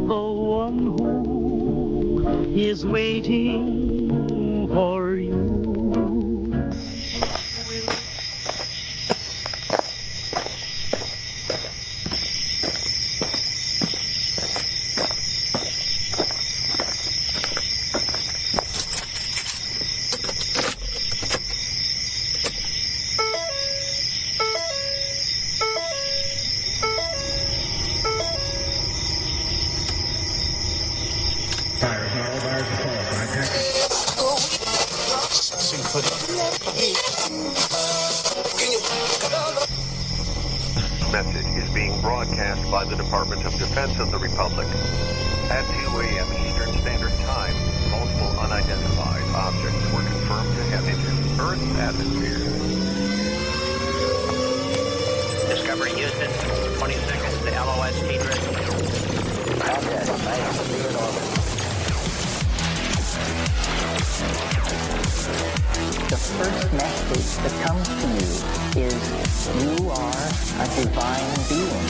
the one who is waiting for you. Message is being broadcast by the Department of Defense of the Republic. At 2 a.m. Eastern Standard Time, multiple unidentified objects were confirmed to have entered Earth's atmosphere. Discovery Houston, 20 seconds to LOS speed risk. Contact, I am to be in orbit. The first message that comes to you is you are a divine being.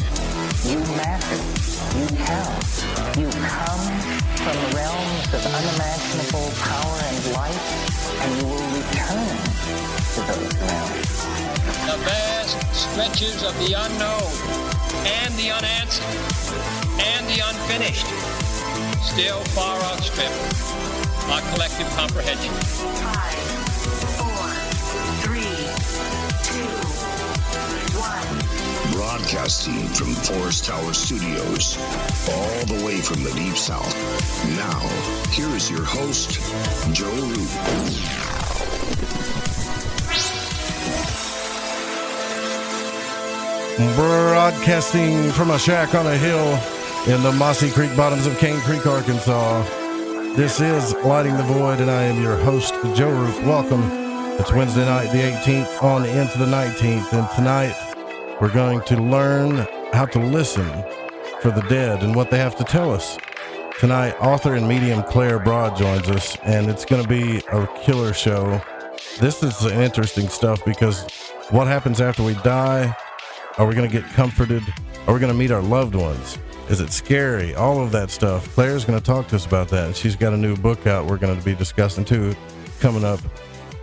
You matter. You count. You come from realms of unimaginable power and light, and you will return to those realms. The vast stretches of the unknown and the unanswered and the unfinished still far outstrip our collective comprehension. 5, 4, 3, 2, 1. Broadcasting from Forest Tower Studios, all the way from the Deep South. Now, here is your host, Joe Root. Broadcasting from a shack on a hill in the Mossy Creek bottoms of Cane Creek, Arkansas. This is Lighting the Void, and I am your host, Joe Root. Welcome. It's Wednesday night, the 18th, on into the 19th, and tonight we're going to learn how to listen for the dead and what they have to tell us. Tonight, author and medium Claire Broad joins us, and it's going to be a killer show. This is interesting stuff because what happens after we die? Are we going to get comforted? Are we going to meet our loved ones? Is it scary? All of that stuff. Claire's going to talk to us about that, and she's got a new book out we're going to be discussing too, coming up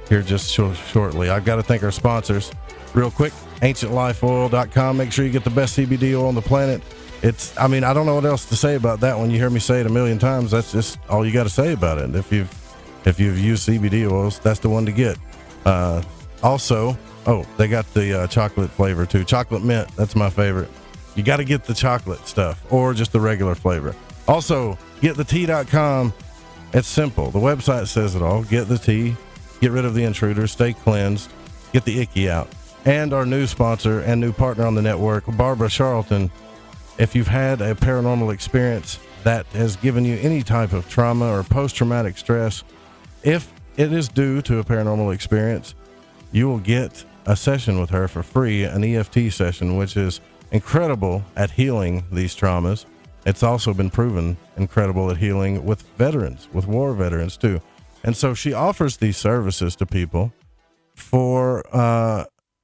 here just shortly. I've got to thank our sponsors real quick. AncientLifeOil.com. Make sure you get the best CBD oil on the planet. I don't know what else to say about that one. You hear me say it a million times. That's just all you got to say about it. If you've used CBD oils, that's the one to get. Also, they got the chocolate flavor too. Chocolate mint. That's my favorite. You got to get the chocolate stuff or just the regular flavor. Also, getthetea.com. It's simple. The website says it all. Get the tea. Get rid of the intruders. Stay cleansed. Get the icky out. And our new sponsor and new partner on the network, Barbara Charlton. If you've had a paranormal experience that has given you any type of trauma or post-traumatic stress, if it is due to a paranormal experience, you will get a session with her for free, an EFT session, which is incredible at healing these traumas. It's also been proven incredible at healing with veterans, with war veterans too. And so she offers these services to people for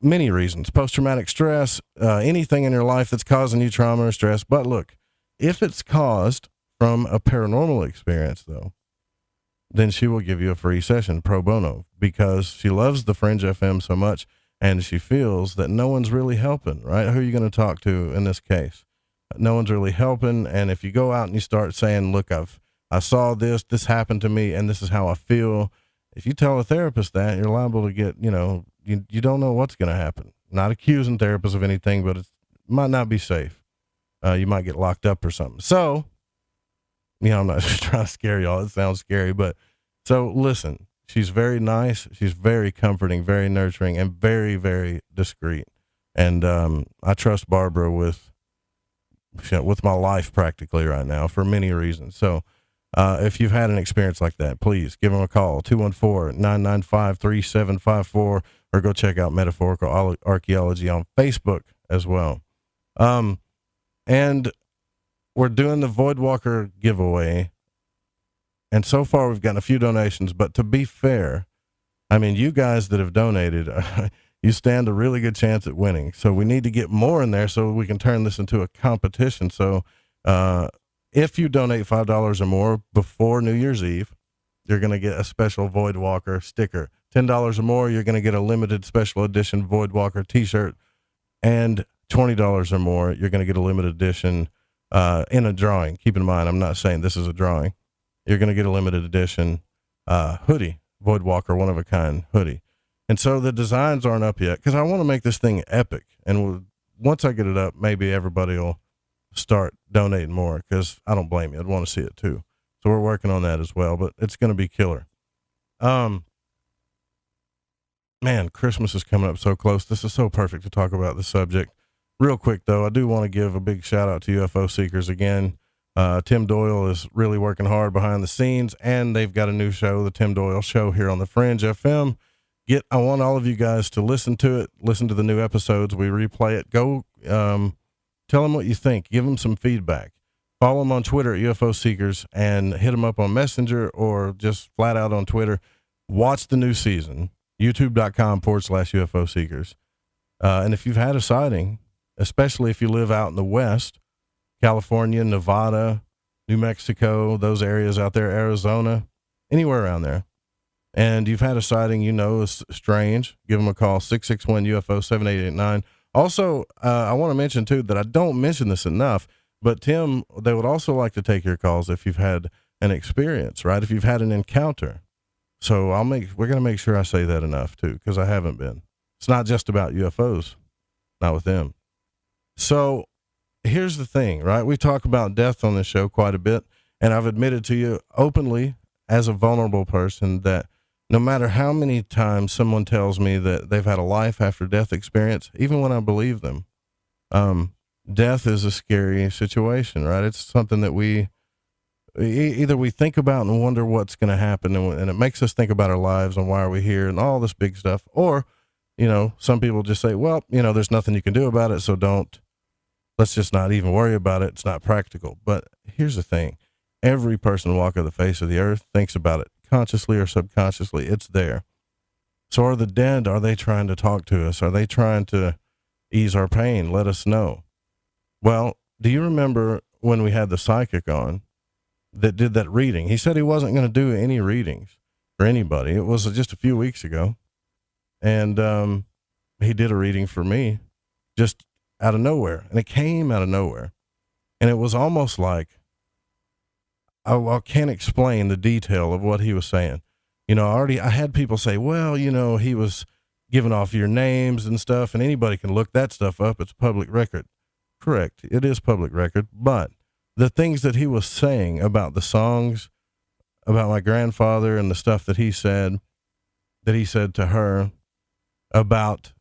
many reasons. Post-traumatic stress, anything in your life that's causing you trauma or stress. But look, if it's caused from a paranormal experience though, then she will give you a free session pro bono because she loves the Fringe FM so much. And she feels that no one's really helping, right? Who are you going to talk to in this case? No one's really helping. And if you go out and you start saying, look, I saw this happened to me, and this is how I feel. If you tell a therapist that, you're liable to get, you don't know what's going to happen. Not accusing therapists of anything, but it might not be safe. You might get locked up or something. So, I'm not trying to scare y'all. It sounds scary, but so listen. She's very nice. She's very comforting, very nurturing, and very, very discreet. And I trust Barbara with my life practically right now for many reasons. So if you've had an experience like that, please give them a call, 214-995-3754, or go check out Metaphorical Archaeology on Facebook as well. And we're doing the Voidwalker giveaway. And so far, we've gotten a few donations, but to be fair, you guys that have donated, you stand a really good chance at winning. So we need to get more in there so we can turn this into a competition. So if you donate $5 or more before New Year's Eve, you're going to get a special Void Walker sticker. $10 or more, you're going to get a limited special edition Void Walker t-shirt. And $20 or more, you're going to get a limited edition in a drawing. Keep in mind, I'm not saying this is a drawing. You're going to get a limited edition hoodie, Void Walker, one of a kind hoodie. And so the designs aren't up yet because I want to make this thing epic. And once I get it up, maybe everybody will start donating more because I don't blame you. I'd want to see it too. So we're working on that as well, but it's going to be killer. Man, Christmas is coming up so close. This is so perfect to talk about the subject. Real quick, though, I do want to give a big shout out to UFO Seekers again. Tim Doyle is really working hard behind the scenes, and they've got a new show, the Tim Doyle Show, here on the Fringe FM. I want all of you guys to listen to it, listen to the new episodes. We replay it. Go tell them what you think. Give them some feedback. Follow them on Twitter at UFO Seekers and hit them up on Messenger or just flat out on Twitter. Watch the new season, youtube.com/UFO Seekers. And if you've had a sighting, especially if you live out in the West, California, Nevada, New Mexico, those areas out there, Arizona, anywhere around there, and you've had a sighting you know is strange, give them a call, 661-UFO-7889. Also, I want to mention, too, that I don't mention this enough, but, Tim, they would also like to take your calls if you've had an experience, right? If you've had an encounter. So we're going to make sure I say that enough, too, because I haven't been. It's not just about UFOs, not with them. So here's the thing, right? We talk about death on this show quite a bit, and I've admitted to you openly as a vulnerable person that no matter how many times someone tells me that they've had a life after death experience, even when I believe them, death is a scary situation, right? It's something that we think about and wonder what's going to happen, and it makes us think about our lives and why are we here and all this big stuff. Or, some people just say, well, there's nothing you can do about it, so let's just not even worry about it. It's not practical. But here's the thing. Every person walking the face of the earth thinks about it, consciously or subconsciously. It's there. So are the dead, are they trying to talk to us? Are they trying to ease our pain? Let us know. Well, do you remember when we had the psychic on that did that reading? He said he wasn't going to do any readings for anybody. It was just a few weeks ago. And he did a reading for me just out of nowhere. And it came out of nowhere. And it was almost like, I can't explain the detail of what he was saying. I had people say, well, he was giving off your names and stuff, and anybody can look that stuff up. It's public record. Correct. It is public record. But the things that he was saying about the songs, about my grandfather and the stuff that he said to her, about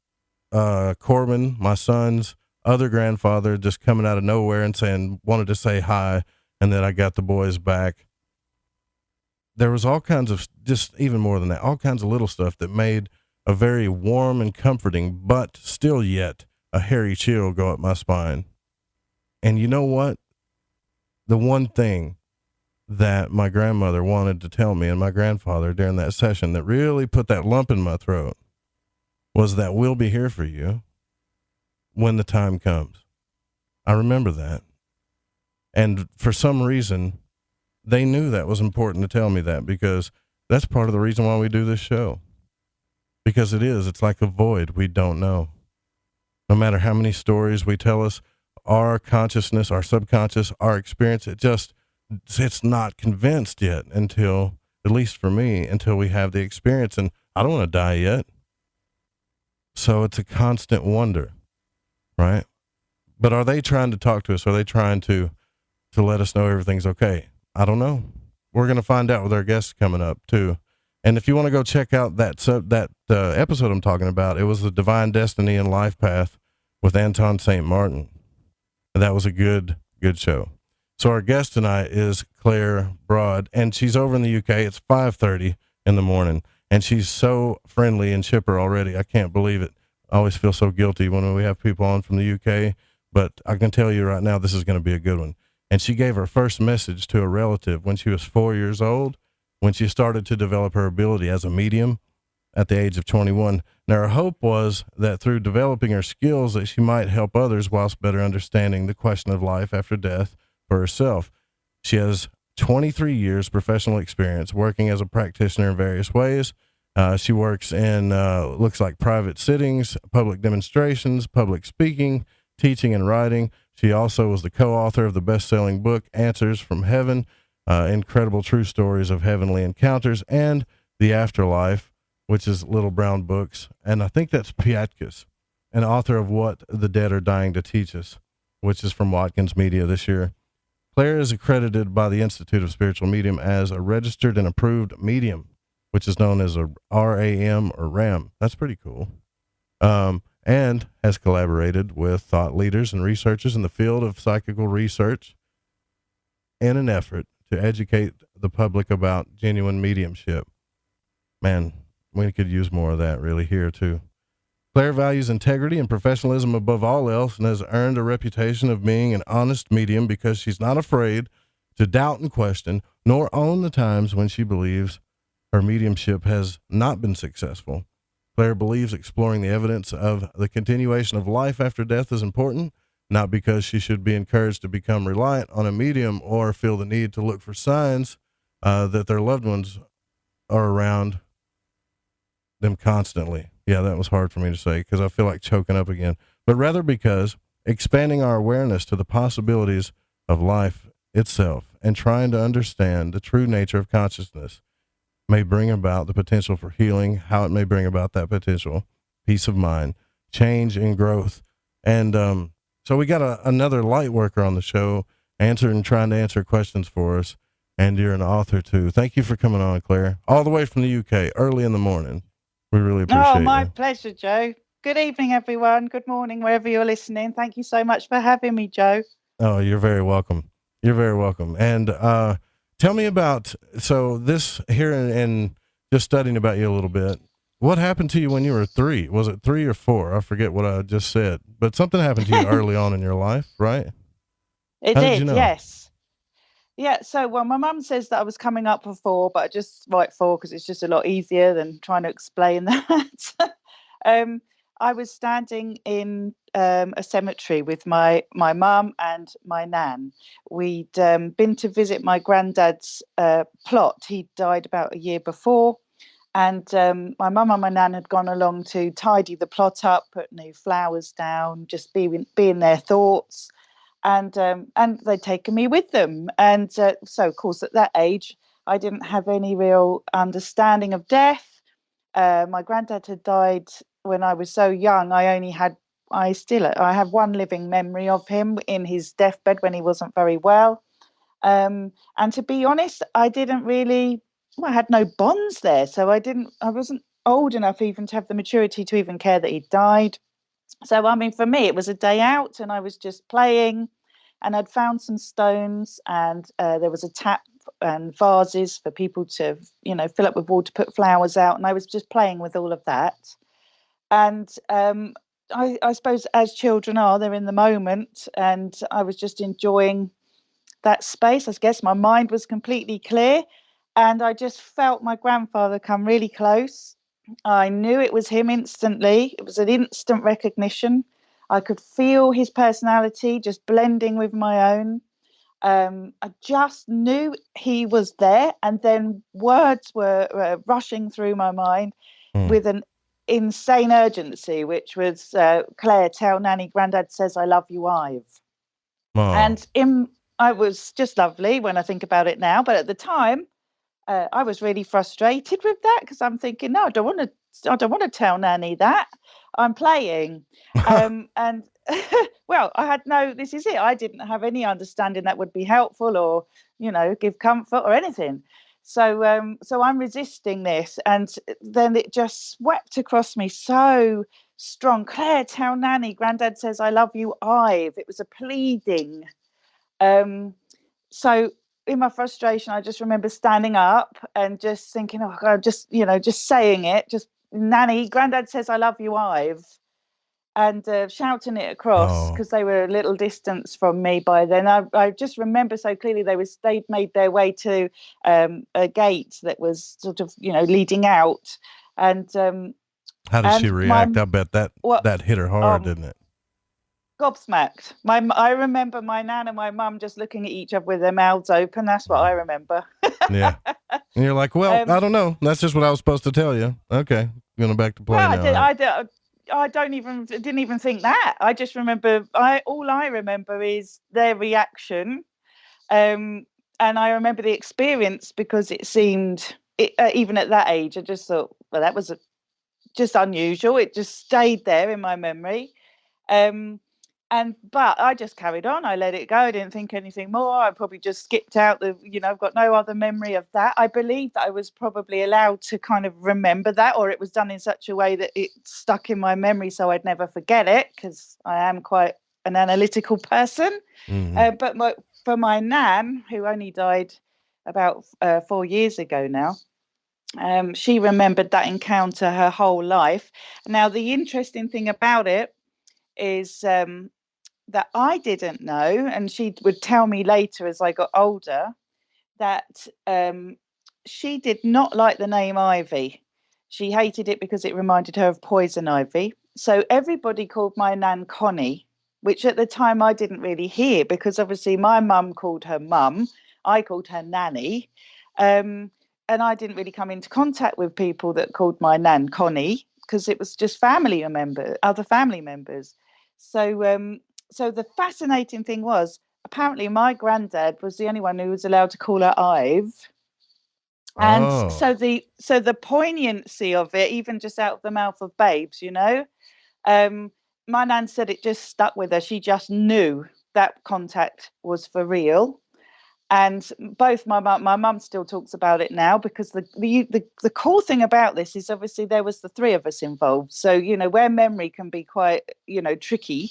Corbin, my son's other grandfather, just coming out of nowhere and wanted to say hi, and that I got the boys back. There was all kinds of, just even more than that, all kinds of little stuff that made a very warm and comforting, but still yet a hairy chill go up my spine. And you know what? The one thing that my grandmother wanted to tell me and my grandfather during that session that really put that lump in my throat was that we'll be here for you when the time comes. I remember that. And for some reason, they knew that was important to tell me that, because that's part of the reason why we do this show. Because it's like a void we don't know. No matter how many stories we tell us, our consciousness, our subconscious, our experience, it's not convinced yet until, at least for me, until we have the experience. And I don't want to die yet. So it's a constant wonder, right? But are they trying to talk to us? Are they trying to let us know everything's okay? I don't know. We're going to find out with our guests coming up too. And if you want to go check out that episode I'm talking about, it was the Divine Destiny and Life Path with Anton St. Martin. And that was a good show. So our guest tonight is Claire Broad, and she's over in the UK. It's 5:30 in the morning, and she's so friendly and chipper already. I can't believe it. I always feel so guilty when we have people on from the UK, but I can tell you right now, this is going to be a good one. And she gave her first message to a relative when she was 4 years old, when she started to develop her ability as a medium at the age of 21. Now, her hope was that through developing her skills that she might help others whilst better understanding the question of life after death for herself. She has 23 years professional experience working as a practitioner in various ways. She works in, looks like private sittings, public demonstrations, public speaking, teaching and writing. She also was the co-author of the best-selling book, Answers from Heaven, Incredible True Stories of Heavenly Encounters, and The Afterlife, which is Little Brown Books. And I think that's Piatkus, and author of What the Dead Are Dying to Teach Us, which is from Watkins Media this year. Claire is accredited by the Institute of Spiritual Medium as a registered and approved medium, which is known as a RAM or RAM. That's pretty cool. And has collaborated with thought leaders and researchers in the field of psychical research in an effort to educate the public about genuine mediumship. Man, we could use more of that really here too. Claire values integrity and professionalism above all else and has earned a reputation of being an honest medium because she's not afraid to doubt and question, nor own the times when she believes her mediumship has not been successful. Claire believes exploring the evidence of the continuation of life after death is important, not because she should be encouraged to become reliant on a medium or feel the need to look for signs that their loved ones are around them constantly. Yeah, that was hard for me to say because I feel like choking up again, but rather because expanding our awareness to the possibilities of life itself and trying to understand the true nature of consciousness may bring about the potential for healing, how it may bring about that potential, peace of mind, change and growth. And so we got another light worker on the show trying to answer questions for us. And you're an author too. Thank you for coming on, Claire, all the way from the UK, early in the morning. We really appreciate it. Oh, my pleasure, Joe. Good evening, everyone. Good morning, wherever you're listening. Thank you so much for having me, Joe. Oh, you're very welcome. You're very welcome. And tell me about, so this here and just studying about you a little bit, what happened to you when you were 3? Was it 3 or 4? I forget what I just said, but something happened to you early on in your life, right? It How did, did you know? yes. Yeah, so, well, my mum says that I was coming up for 4, but I just write 4 because it's just a lot easier than trying to explain that. I was standing in a cemetery with my mum and my nan. We'd been to visit my granddad's plot. He died about a year before. And my mum and my nan had gone along to tidy the plot up, put new flowers down, just be in their thoughts. And they'd taken me with them. And so, of course, at that age, I didn't have any real understanding of death. My granddad had died when I was so young. I have one living memory of him in his deathbed when he wasn't very well. And to be honest, I had no bonds there. So I wasn't old enough even to have the maturity to even care that he died. So, I mean, for me, it was a day out and I was just playing and I'd found some stones and there was a tap and vases for people to, fill up with water, put flowers out. And I was just playing with all of that. And I suppose as children are, they're in the moment. And I was just enjoying that space. I guess my mind was completely clear. And I just felt my grandfather come really close. I knew it was him instantly. It was an instant recognition. I could feel his personality just blending with my own. I just knew he was there. And then words were rushing through my mind with an insane urgency, which was, Claire, tell Nanny Grandad says I love you, Ive. Oh. And I was just lovely when I think about it now. But at the time, I was really frustrated with that because I'm thinking, no, I don't want to tell Nanny that. I'm playing. And well, this is it. I didn't have any understanding that would be helpful or, give comfort or anything. So I'm resisting this. And then it just swept across me so strong. Claire, tell Nanny, Grandad says, I love you, Ive. It was a pleading. So in my frustration, I just remember standing up and just thinking, oh God, just saying it, just Nanny, Grandad says, I love you, Ive. And shouting it across because they were a little distance from me by then. I just remember so clearly they'd made their way to a gate that was sort of, leading out. And how did she react? I bet that hit her hard, didn't it? gobsmacked. I remember my nan and my mum just looking at each other with their mouths open. That's what I remember. Yeah. And you're like, well, I don't know. That's just what I was supposed to tell you. Okay. Going back to play Well, now. I didn't even think that. I just remember, all I remember is their reaction. And I remember the experience because it seemed, even at that age, I just thought, well, that was just unusual. It just stayed there in my memory. But I just carried on. I let it go. I didn't think anything more. I probably just skipped out I've got no other memory of that. I believe that I was probably allowed to kind of remember that, or it was done in such a way that it stuck in my memory so I'd never forget it, because I am quite an analytical person. But for my nan, who only died about 4 years ago now, she remembered that encounter her whole life. Now, the interesting thing about it is that I didn't know, and she would tell me later as I got older, that she did not like the name Ivy. She hated it because it reminded her of poison ivy. So everybody called my nan Connie, which at the time I didn't really hear, because obviously my mum called her mum, I called her nanny. And I didn't really come into contact with people that called my nan Connie, because it was just other family members. So the fascinating thing was, apparently my granddad was the only one who was allowed to call her Ive. And so the poignancy of it, even just out of the mouth of babes, my nan said it just stuck with her. She just knew that contact was for real. And both my mum still talks about it now, because the cool thing about this is obviously there was the three of us involved. So, where memory can be quite, tricky.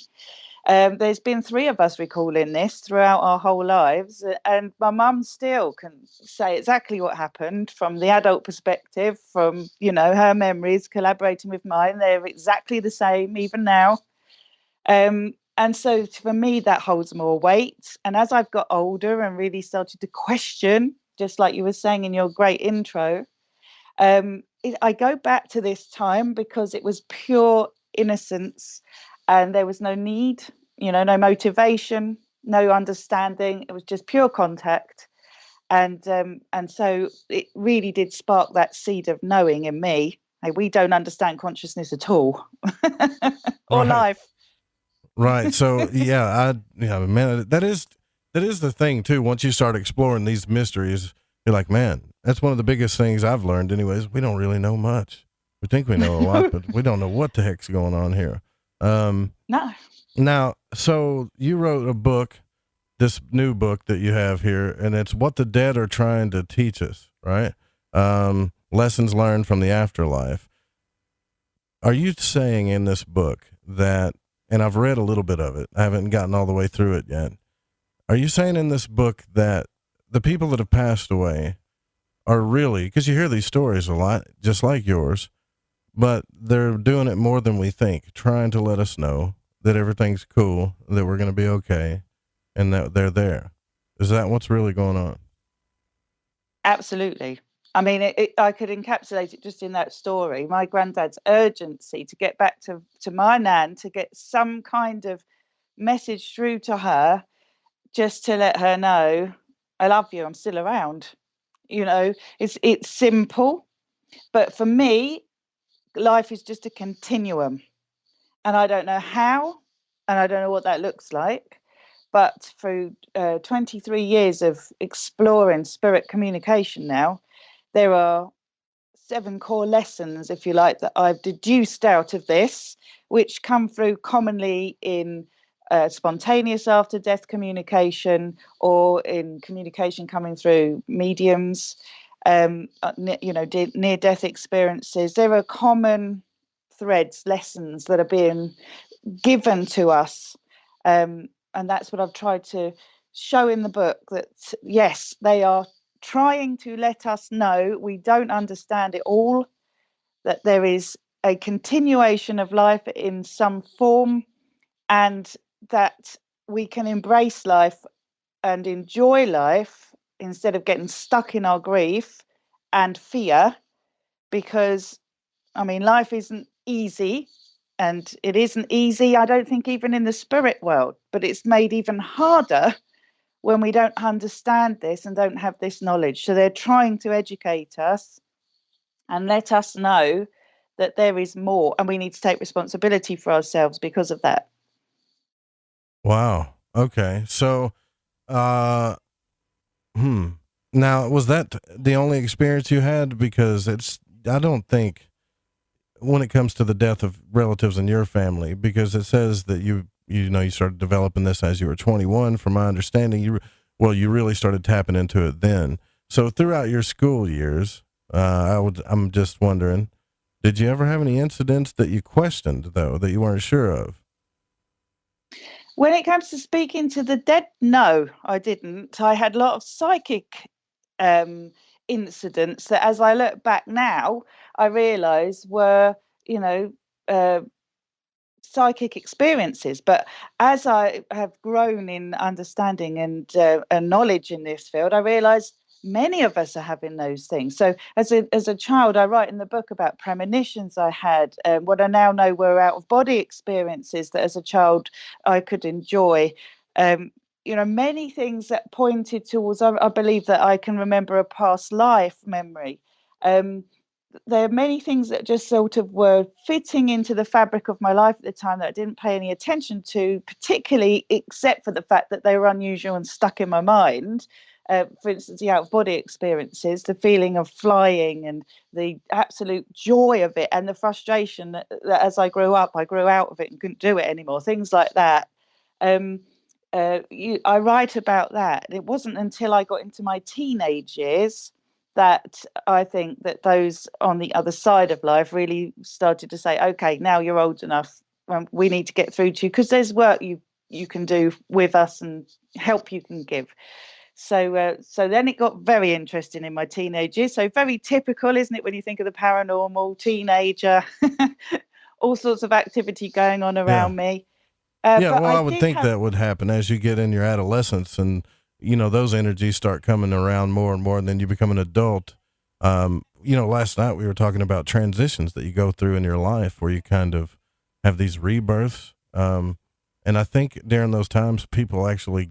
There's been three of us recalling this throughout our whole lives, and my mum still can say exactly what happened from the adult perspective, from her memories collaborating with mine. They're exactly the same even now. And so for me, that holds more weight. And as I've got older and really started to question, just like you were saying in your great intro, I go back to this time because it was pure innocence, and there was no need, no motivation, no understanding. It was just pure contact. And so it really did spark that seed of knowing in me. Hey, we don't understand consciousness at all, or life. Right. So man, that is the thing too. Once you start exploring these mysteries, you're like, man, that's one of the biggest things I've learned anyways. We don't really know much. We think we know a lot, but we don't know what the heck's going on here. No. Now, so you wrote a book, this new book that you have here, and it's What the Dead Are Trying to Teach Us, right? Lessons Learned from the Afterlife. Are you saying in this book that, and I've read a little bit of it, I haven't gotten all the way through it yet. Are you saying in this book that the people that have passed away are really, because you hear these stories a lot, just like yours, but they're doing it more than we think, trying to let us know that everything's cool, that we're going to be okay, and that they're there? Is that what's really going on? Absolutely. I mean, I could encapsulate it just in that story. My granddad's urgency to get back to my nan, to get some kind of message through to her, just to let her know, I love you, I'm still around. It's simple, but for me, life is just a continuum, and I don't know how, and I don't know what that looks like. But through 23 years of exploring spirit communication now, there are 7 core lessons, if you like, that I've deduced out of this, which come through commonly in spontaneous after-death communication, or in communication coming through mediums, near-death experiences. There are common threads, lessons that are being given to us. And that's what I've tried to show in the book, that, yes, they are trying to let us know we don't understand it all, that there is a continuation of life in some form, and that we can embrace life and enjoy life instead of getting stuck in our grief and fear. Because, I mean, life isn't easy. And it isn't easy, I don't think, even in the spirit world, but it's made even harder when we don't understand this and don't have this knowledge. So they're trying to educate us and let us know that there is more, and we need to take responsibility for ourselves because of that. Wow. Okay. So, now, was that the only experience you had? Because I don't think, when it comes to the death of relatives in your family, because it says that you started developing this as you were 21, from my understanding, you really started tapping into it then. So throughout your school years, I'm just wondering, did you ever have any incidents that you questioned, though, that you weren't sure of? When it comes to speaking to the dead, no, I didn't. I had a lot of psychic incidents that, as I look back now, I realise were, uh, psychic experiences. But as I have grown in understanding and knowledge in this field, I realise many of us are having those things. So as a child, I write in the book about premonitions I had, what I now know were out of body experiences that as a child I could enjoy. Many things that pointed towards, I believe that I can remember a past life memory. There are many things that just sort of were fitting into the fabric of my life at the time that I didn't pay any attention to, particularly except for the fact that they were unusual and stuck in my mind. For instance, the out-of-body experiences, the feeling of flying and the absolute joy of it, and the frustration that as I grew up, I grew out of it and couldn't do it anymore, things like that. I write about that. It wasn't until I got into my teenage years that I think that those on the other side of life really started to say, okay, now you're old enough. We need to get through to you, because there's work you can do with us and help you can give. So then it got very interesting in my teenage years. So very typical, isn't it, when you think of the paranormal teenager, all sorts of activity going on around me. But I would think that would happen as you get in your adolescence, and those energies start coming around more and more, and then you become an adult. Last night we were talking about transitions that you go through in your life where you kind of have these rebirths. And I think during those times, people actually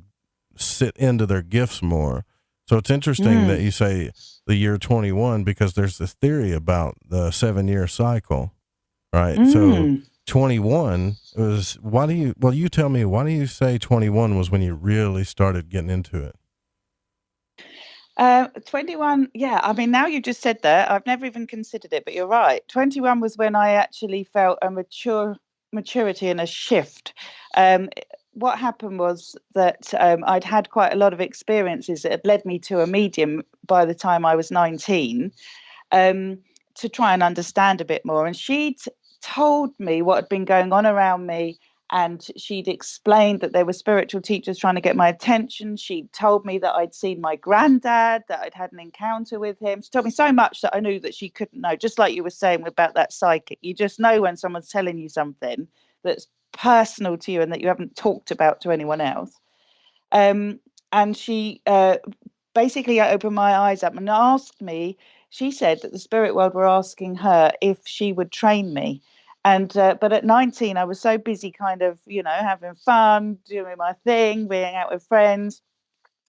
sit into their gifts more. So it's interesting that you say the year 21, because there's this theory about the 7-year cycle, right? So 21 was, you tell me, why do you say 21 was when you really started getting into it? 21, yeah. I mean, now you just said that, I've never even considered it, but you're right. 21 was when I actually felt a maturity and a shift. What happened was that I'd had quite a lot of experiences that had led me to a medium by the time I was 19, to try and understand a bit more. And she'd told me what had been going on around me, and she'd explained that there were spiritual teachers trying to get my attention. She'd told me that I'd seen my granddad, that I'd had an encounter with him. She told me so much that I knew that she couldn't know, just like you were saying about that psychic. You just know when someone's telling you something that's personal to you and that you haven't talked about to anyone else. And she basically opened my eyes up and asked me, she said that the spirit world were asking her if she would train me. And but at 19, I was so busy kind of, having fun, doing my thing, being out with friends.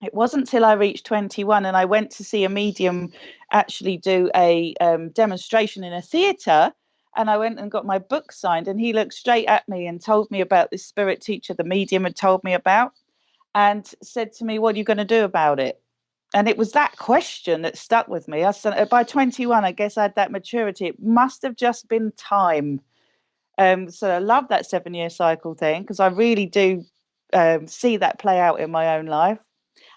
It wasn't till I reached 21 and I went to see a medium actually do a demonstration in a theatre. And I went and got my book signed, and he looked straight at me and told me about this spirit teacher the medium had told me about, and said to me, what are you going to do about it? And it was that question that stuck with me. By 21, I guess I had that maturity. It must have just been time. So I love that 7-year cycle thing, because I really do see that play out in my own life.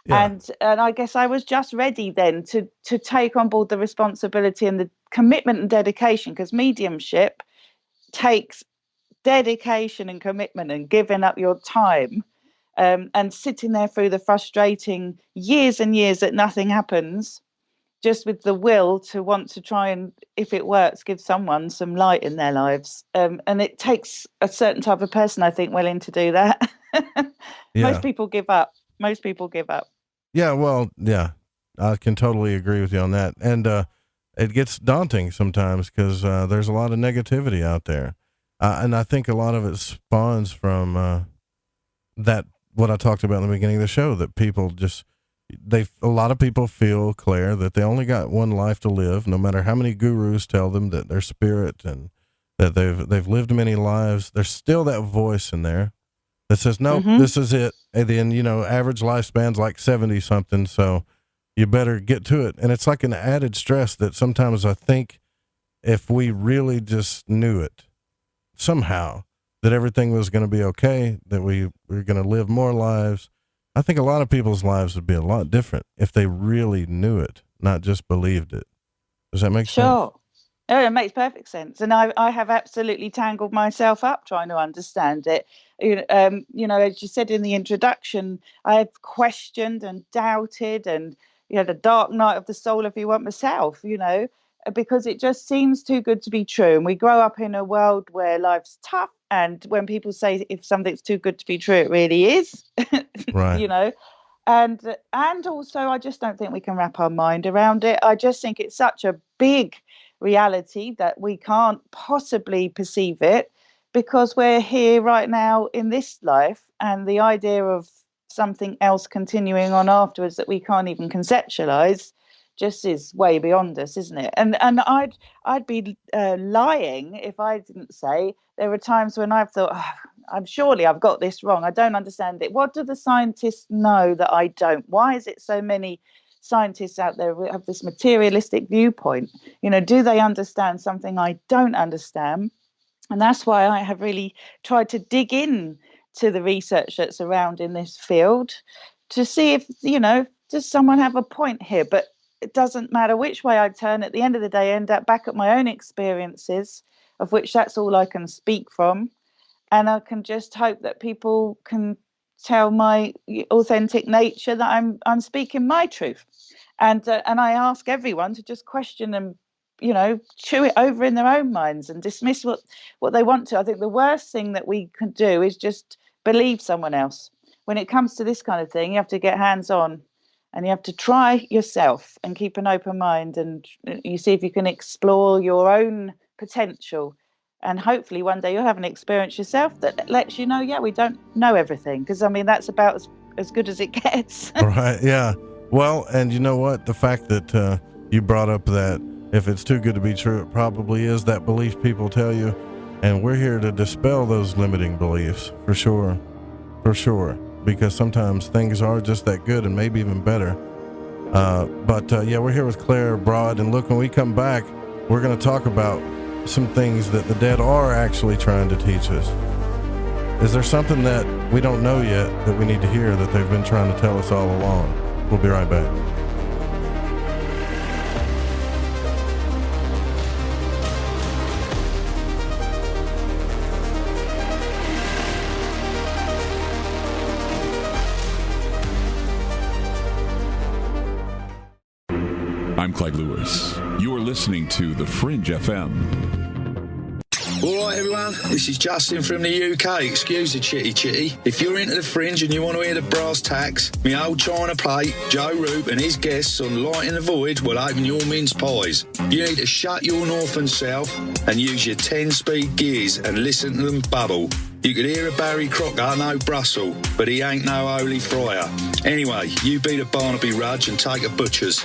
Yeah. And I guess I was just ready then to take on board the responsibility and the commitment and dedication, because mediumship takes dedication and commitment and giving up your time, and sitting there through the frustrating years and years that nothing happens, just with the will to want to try and, if it works, give someone some light in their lives. And it takes a certain type of person, I think, willing to do that. Most people give up. Yeah, well, yeah, I can totally agree with you on that. And it gets daunting sometimes because there's a lot of negativity out there. And I think a lot of it spawns from that, what I talked about in the beginning of the show, that people just, a lot of people feel, Claire, that they only got one life to live, no matter how many gurus tell them that they're spirit and that they've lived many lives. There's still that voice in there that says, nope, this is it. And then, average lifespan's like 70 something. So you better get to it. And it's like an added stress that sometimes I think if we really just knew it somehow, that everything was going to be okay, that we were going to live more lives, I think a lot of people's lives would be a lot different if they really knew it, not just believed it. Does that make sense? Sure. Oh, it makes perfect sense. And I have absolutely tangled myself up trying to understand it. As you said in the introduction, I've questioned and doubted and, the dark night of the soul, if you want, myself, because it just seems too good to be true. And we grow up in a world where life's tough. And when people say if something's too good to be true, it really is, right. And also, I just don't think we can wrap our mind around it. I just think it's such a big reality that we can't possibly perceive it because we're here right now in this life, and the idea of something else continuing on afterwards that we can't even conceptualize just is way beyond us, isn't it? And I'd be lying if I didn't say there are times when I've thought, I've got this wrong. I don't understand it. What do the scientists know that I don't? Why is it so many scientists out there who have this materialistic viewpoint? Do they understand something I don't understand? And that's why I have really tried to dig in to the research that's around in this field to see if, does someone have a point here? But it doesn't matter which way I turn. At the end of the day, I end up back at my own experiences, of which that's all I can speak from. And I can just hope that people can tell my authentic nature that I'm speaking my truth. And I ask everyone to just question and, chew it over in their own minds and dismiss what they want to. I think the worst thing that we can do is just believe someone else. When it comes to this kind of thing, you have to get hands on. And you have to try yourself and keep an open mind, and you see if you can explore your own potential. And hopefully one day you'll have an experience yourself that lets you know, we don't know everything. Because, that's about as good as it gets. Right, yeah. Well, and you know what? The fact that you brought up that if it's too good to be true, it probably is, that belief people tell you. And we're here to dispel those limiting beliefs, for sure. For sure. Because sometimes things are just that good and maybe even better. But we're here with Claire Broad, and look, when we come back, we're going to talk about some things that the dead are actually trying to teach us. Is there something that we don't know yet that we need to hear that they've been trying to tell us all along? We'll be right back. I'm Clyde Lewis. You are listening to The Fringe FM. All right, everyone, this is Justin from the UK. Excuse the chitty. If you're into the Fringe and you want to hear the brass tacks, me old China plate, Joe Roop and his guests on Light in the Void will open your mince pies. You need to shut your northern self and use your 10-speed gears and listen to them bubble. You could hear a Barry Crocker, no Brussels, but he ain't no holy friar. Anyway, you beat a Barnaby Rudge and take a butcher's.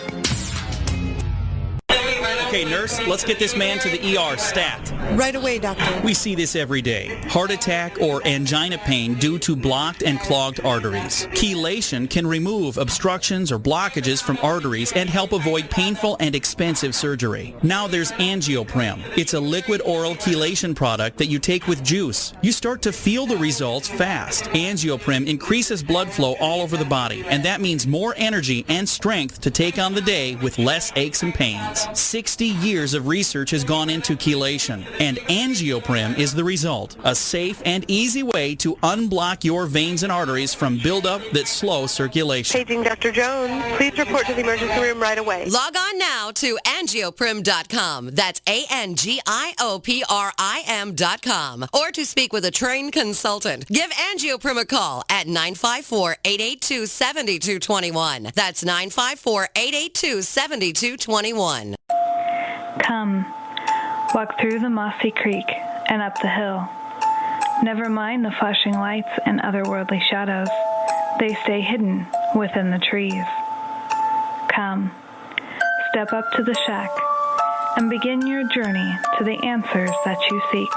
Okay, nurse, let's get this man to the ER stat. Right away, doctor. We see this every day. Heart attack or angina pain due to blocked and clogged arteries. Chelation can remove obstructions or blockages from arteries and help avoid painful and expensive surgery. Now there's Angioprim. It's a liquid oral chelation product that you take with juice. You start to feel the results fast. Angioprim increases blood flow all over the body, and that means more energy and strength to take on the day with less aches and pains. 60 years of research has gone into chelation, and Angioprim is the result. A safe and easy way to unblock your veins and arteries from buildup that slow circulation. Paging Dr. Jones. Please report to the emergency room right away. Log on now to angioprim.com. That's ANGIOPRIM.com. Or to speak with a trained consultant. Give Angioprim a call at 954-882-7221. That's 954-882-7221. Come, walk through the mossy creek and up the hill. Never mind the flashing lights and otherworldly shadows. They stay hidden within the trees. Come, step up to the shack and begin your journey to the answers that you seek.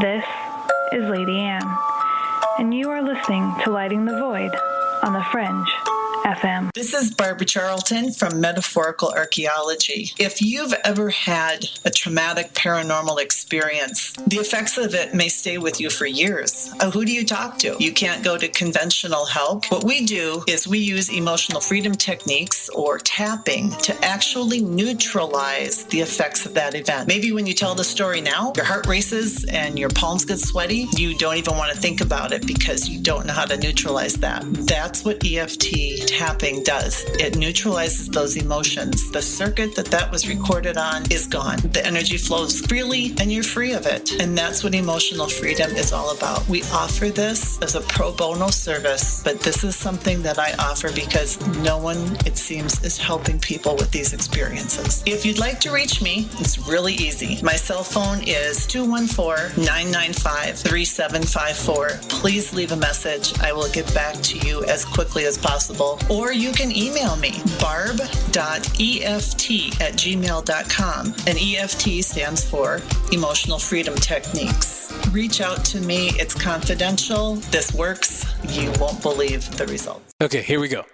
This is Lady Anne, and you are listening to Lighting the Void on the Fringe FM. This is Barbara Charlton from Metaphorical Archaeology. If you've ever had a traumatic paranormal experience, the effects of it may stay with you for years. Who do you talk to? You can't go to conventional help. What we do is we use emotional freedom techniques or tapping to actually neutralize the effects of that event. Maybe when you tell the story now, your heart races and your palms get sweaty. You don't even want to think about it because you don't know how to neutralize that. That's what EFT tapping does. It neutralizes those emotions. The circuit that was recorded on is gone. The energy flows freely and you're free of it. And that's what emotional freedom is all about. We offer this as a pro bono service, but this is something that I offer because no one, it seems, is helping people with these experiences. If you'd like to reach me, it's really easy. My cell phone is 214-995-3754. Please leave a message. I will get back to you as quickly as possible. Or you can email me, barb.eft@gmail.com. And EFT stands for Emotional Freedom Techniques. Reach out to me. It's confidential. This works. You won't believe the results. Okay, here we go.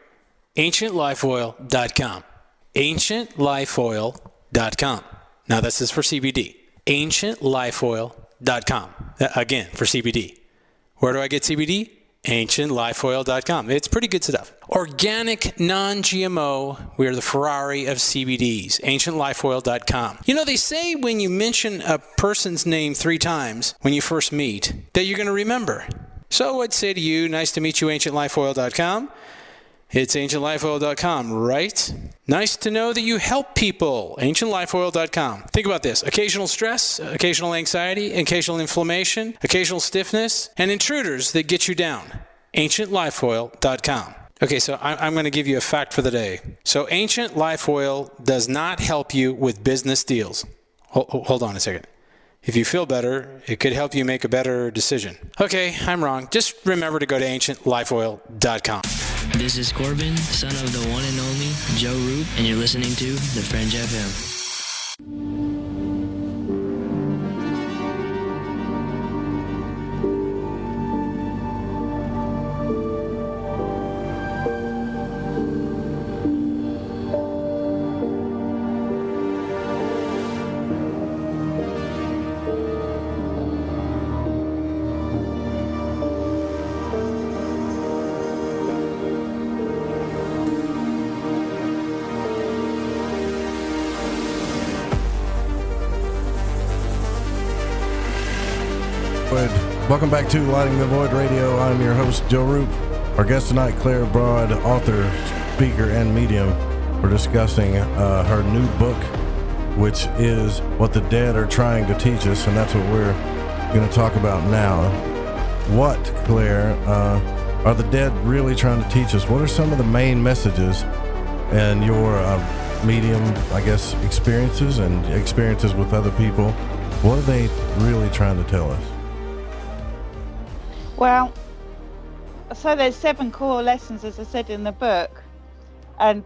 AncientLifeOil.com. AncientLifeOil.com. Now this is for CBD. AncientLifeOil.com. Again, for CBD. Where do I get CBD? AncientLifeOil.com. It's pretty good stuff. Organic, non-GMO. We are the Ferrari of CBDs. AncientLifeOil.com. You know, they say when you mention a person's name 3 times when you first meet, that you're going to remember. So I'd say to you, nice to meet you, AncientLifeOil.com. It's AncientLifeOil.com, right? Nice to know that you help people. AncientLifeOil.com. Think about this. Occasional stress, occasional anxiety, occasional inflammation, occasional stiffness, and intruders that get you down. AncientLifeOil.com. Okay, so I'm going to give you a fact for the day. So Ancient Life Oil does not help you with business deals. Hold on a second. If you feel better, it could help you make a better decision. Okay, I'm wrong. Just remember to go to AncientLifeOil.com. This is Corbin, son of the one and only Joe Root, and you're listening to The Fringe FM. Welcome back to Lighting the Void Radio. I'm your host, Joe Roop. Our guest tonight, Claire Broad, author, speaker, and medium. We're discussing her new book, which is What the Dead Are Trying to Teach Us, and that's what we're going to talk about now. What, Claire, are the dead really trying to teach us? What are some of the main messages in your medium, I guess, experiences and experiences with other people? What are they really trying to tell us? Well, so there's 7 core lessons, as I said in the book. And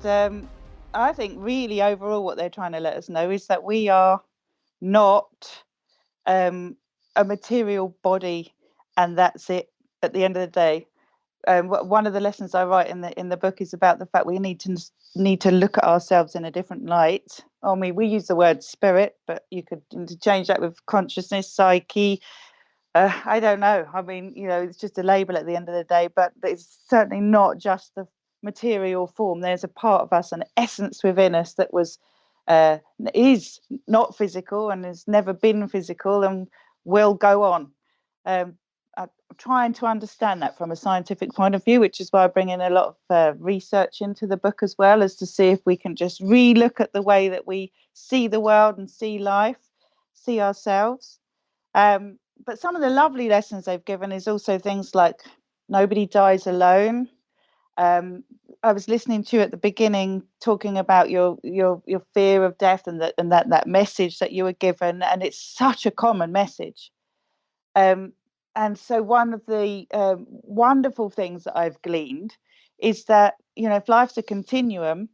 I think really overall what they're trying to let us know is that we are not a material body, and that's it at the end of the day. One of the lessons I write in the book is about the fact we need to look at ourselves in a different light. I mean, we use the word spirit, but you could interchange that with consciousness, psyche. I don't know. I mean, it's just a label at the end of the day, but it's certainly not just the material form. There's a part of us, an essence within us that is not physical and has never been physical and will go on. I'm trying to understand that from a scientific point of view, which is why I bring in a lot of research into the book as well, as to see if we can just re-look at the way that we see the world and see life, see ourselves. But some of the lovely lessons they've given is also things like nobody dies alone. I was listening to you at the beginning, talking about your fear of death and that message that you were given, and it's such a common message. And so one of the wonderful things that I've gleaned is that, if life's a continuum,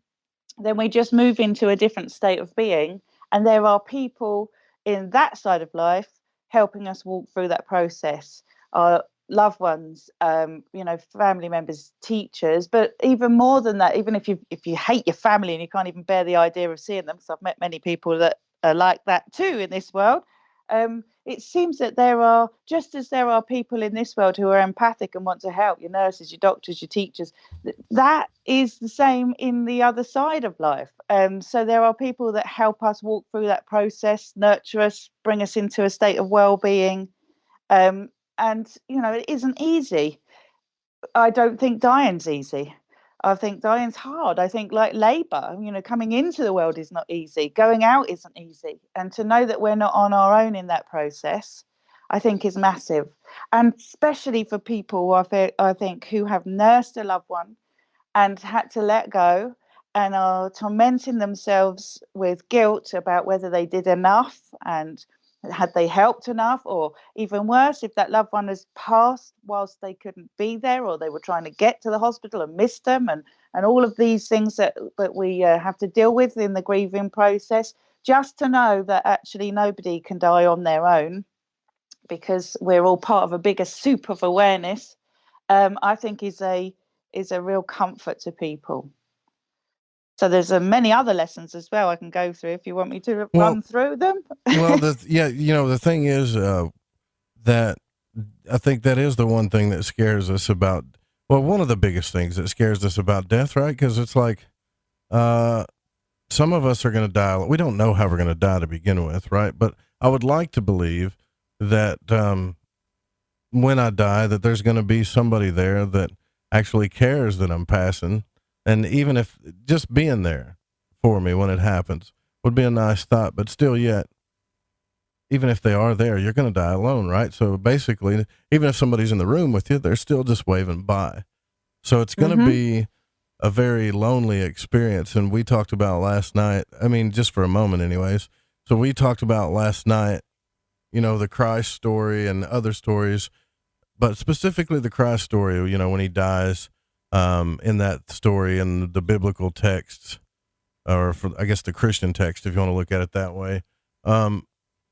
then we just move into a different state of being, and there are people in that side of life helping us walk through that process. Our loved ones, family members, teachers, but even more than that, even if you hate your family and you can't even bear the idea of seeing them, because I've met many people that are like that too in this world. It seems that there are people in this world who are empathic and want to help, your nurses, your doctors, your teachers. That is the same in the other side of life. So there are people that help us walk through that process, nurture us, bring us into a state of well-being. And, it isn't easy. I don't think dying's easy. I think dying's hard. I think like labor, coming into the world is not easy. Going out isn't easy. And to know that we're not on our own in that process, I think is massive. And especially for people, I think, who have nursed a loved one and had to let go and are tormenting themselves with guilt about whether they did enough and had they helped enough, or even worse, if that loved one has passed whilst they couldn't be there, or they were trying to get to the hospital and missed them, and all of these things that we have to deal with in the grieving process. Just to know that actually nobody can die on their own, because we're all part of a bigger soup of awareness, I think is a real comfort to people. So there's many other lessons as well I can go through if you want me to run through them. Well, the thing is that I think that is the one thing that scares us about, one of the biggest things that scares us about death, right? Because it's like some of us are going to die. We don't know how we're going to die to begin with, right? But I would like to believe that when I die, that there's going to be somebody there that actually cares that I'm passing. And even if just being there for me when it happens would be a nice thought, but still yet, even if they are there, you're going to die alone, right? So basically, even if somebody's in the room with you, they're still just waving by. So it's going to be a very lonely experience. And we talked about last night, just for a moment anyways. So we talked about last night, the Christ story and other stories, but specifically the Christ story, when he dies, in that story in the biblical texts, or I guess the Christian text, if you want to look at it that way,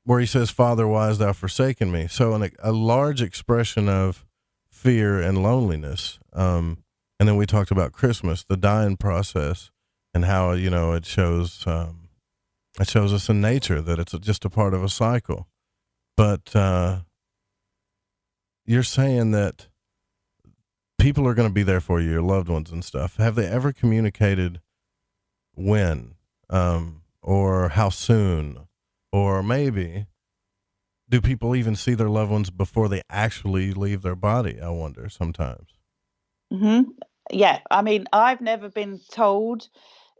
where he says, "Father, why hast thou forsaken me?" So a large expression of fear and loneliness. And then we talked about Christmas, the dying process, and how, it shows us in nature that it's just a part of a cycle. But you're saying that people are going to be there for you, your loved ones and stuff. Have they ever communicated when, or how soon, or maybe do people even see their loved ones before they actually leave their body? I wonder sometimes. Yeah. I've never been told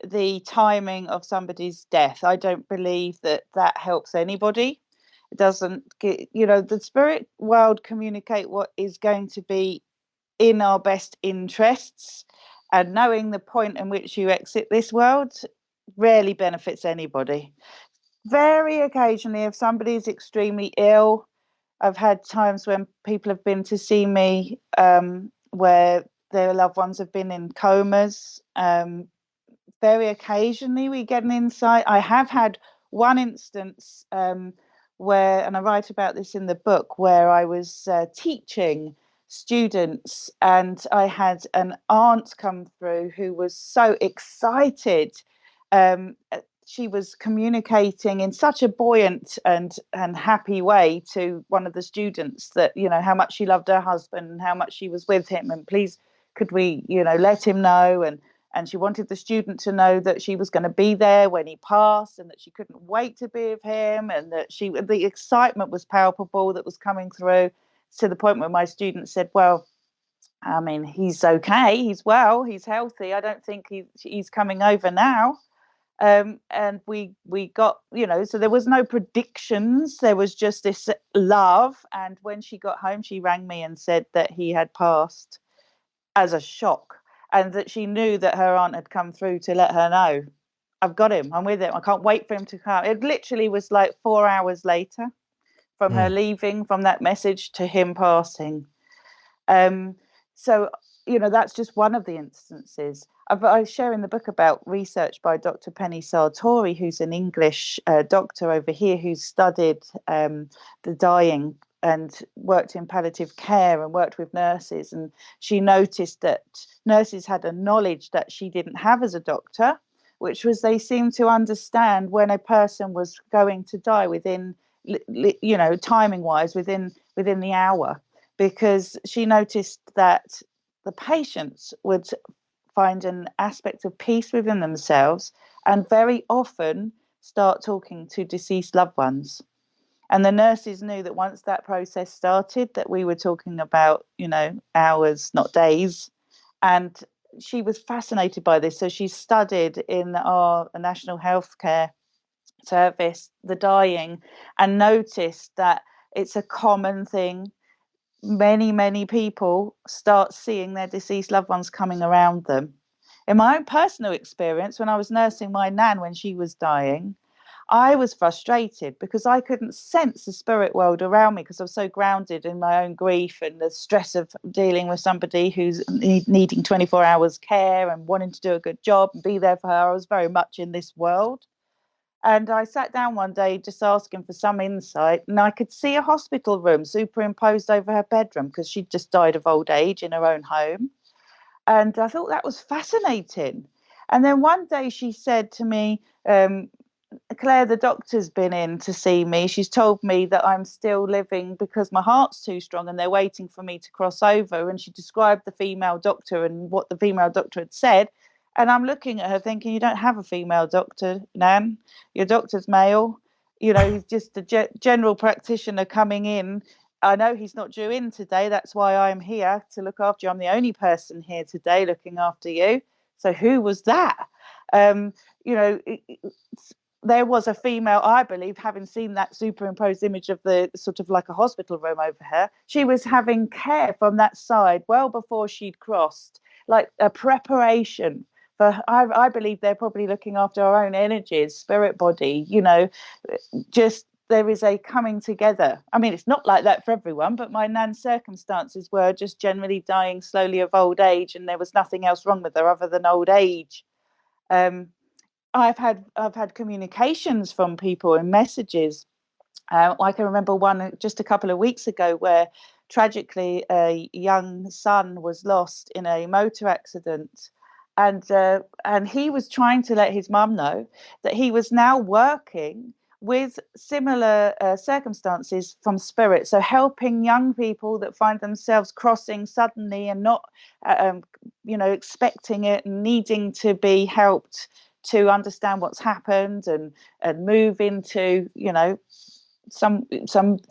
the timing of somebody's death. I don't believe that helps anybody. It doesn't get, the spirit world communicate what is going to be in our best interests, and knowing the point in which you exit this world rarely benefits anybody. Very occasionally, if somebody is extremely ill, I've had times when people have been to see me where their loved ones have been in comas. Very occasionally we get an insight. I have had one instance where, and I write about this in the book, where I was teaching students, and I had an aunt come through who was so excited. She was communicating in such a buoyant and happy way to one of the students that, how much she loved her husband and how much she was with him, and please could we, let him know, and she wanted the student to know that she was going to be there when he passed, and that she couldn't wait to be with him, and that the excitement was palpable that was coming through, to the point where my student said, well, he's okay, he's well, he's healthy, I don't think he's coming over now. And we got, so there was no predictions, there was just this love. And when she got home, she rang me and said that he had passed, as a shock. and that she knew that her aunt had come through to let her know, I've got him, I'm with him, I can't wait for him to come. It literally was like 4 hours later from her leaving, from that message to him passing. So, that's just one of the instances. I share in the book about research by Dr. Penny Sartori, who's an English doctor over here who's studied the dying and worked in palliative care and worked with nurses. And she noticed that nurses had a knowledge that she didn't have as a doctor, which was they seemed to understand when a person was going to die within, timing wise, within the hour, because she noticed that the patients would find an aspect of peace within themselves and very often start talking to deceased loved ones. And the nurses knew that once that process started, that we were talking about, hours, not days. And she was fascinated by this. So she studied in our National Healthcare Service, the dying, and noticed that it's a common thing. Many people start seeing their deceased loved ones coming around them. In my own personal experience, when I was nursing my nan when she was dying, I was frustrated because I couldn't sense the spirit world around me because I was so grounded in my own grief and the stress of dealing with somebody who's needing 24 hours care and wanting to do a good job and be there for her. I was very much in this world. And I sat down one day just asking for some insight, and I could see a hospital room superimposed over her bedroom because she'd just died of old age in her own home. And I thought that was fascinating. And then one day she said to me, Claire, the doctor's been in to see me. She's told me that I'm still living because my heart's too strong and they're waiting for me to cross over. And she described the female doctor and what the female doctor had said. And I'm looking at her thinking, you don't have a female doctor, Nan. Your doctor's male. He's just a general practitioner coming in. I know he's not due in today. That's why I'm here to look after you. I'm the only person here today looking after you. So who was that? There was a female, I believe, having seen that superimposed image of the sort of like a hospital room over her. She was having care from that side well before she'd crossed, like a preparation for, I believe they're probably looking after our own energies, spirit body, just there is a coming together. I mean, it's not like that for everyone, but my nan's circumstances were just generally dying slowly of old age, and there was nothing else wrong with her other than old age. I've had communications from people and messages. I can remember one just a couple of weeks ago where tragically a young son was lost in a motor accident, and he was trying to let his mum know that he was now working with similar circumstances from spirit, so helping young people that find themselves crossing suddenly and not expecting it and needing to be helped to understand what's happened and move into some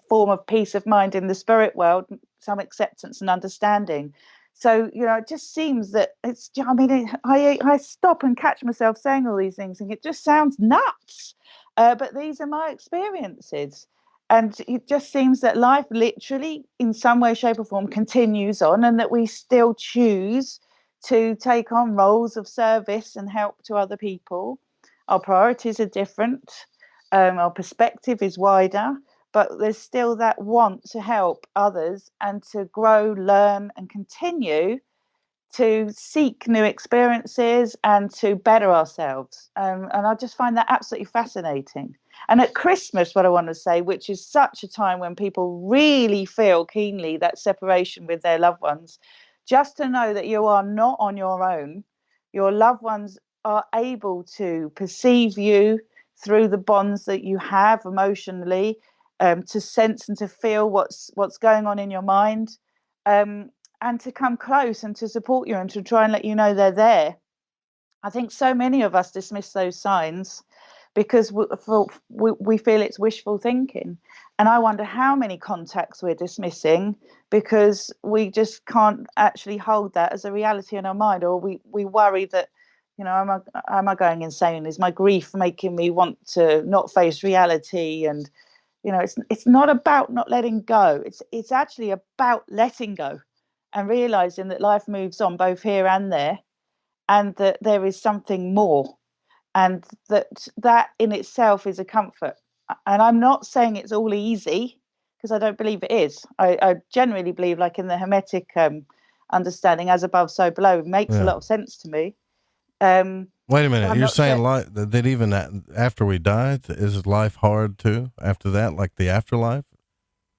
form of peace of mind in the spirit world, some acceptance and understanding. So it just seems that it's, I stop and catch myself saying all these things and it just sounds nuts, but these are my experiences. And it just seems that life literally in some way, shape or form continues on, and that we still choose to take on roles of service and help to other people. Our priorities are different. Our perspective is wider, but there's still that want to help others and to grow, learn, and continue to seek new experiences and to better ourselves. And I just find that absolutely fascinating. And at Christmas, what I want to say, which is such a time when people really feel keenly that separation with their loved ones, just to know that you are not on your own. Your loved ones are able to perceive you through the bonds that you have emotionally, to sense and to feel what's going on in your mind, and to come close and to support you and to try and let you know they're there. I think so many of us dismiss those signs because we feel it's wishful thinking. And I wonder how many contacts we're dismissing because we just can't actually hold that as a reality in our mind, or we worry that, am I going insane? Is my grief making me want to not face reality? And, it's not about not letting go. It's actually about letting go and realizing that life moves on both here and there. and that there is something more, and that in itself is a comfort. And I'm not saying it's all easy, because I don't believe it is. I generally believe, like in the Hermetic understanding, as above, so below, makes a lot of sense to me. Wait a minute. I'm You're not saying that even after we die, is life hard too? After that, like the afterlife?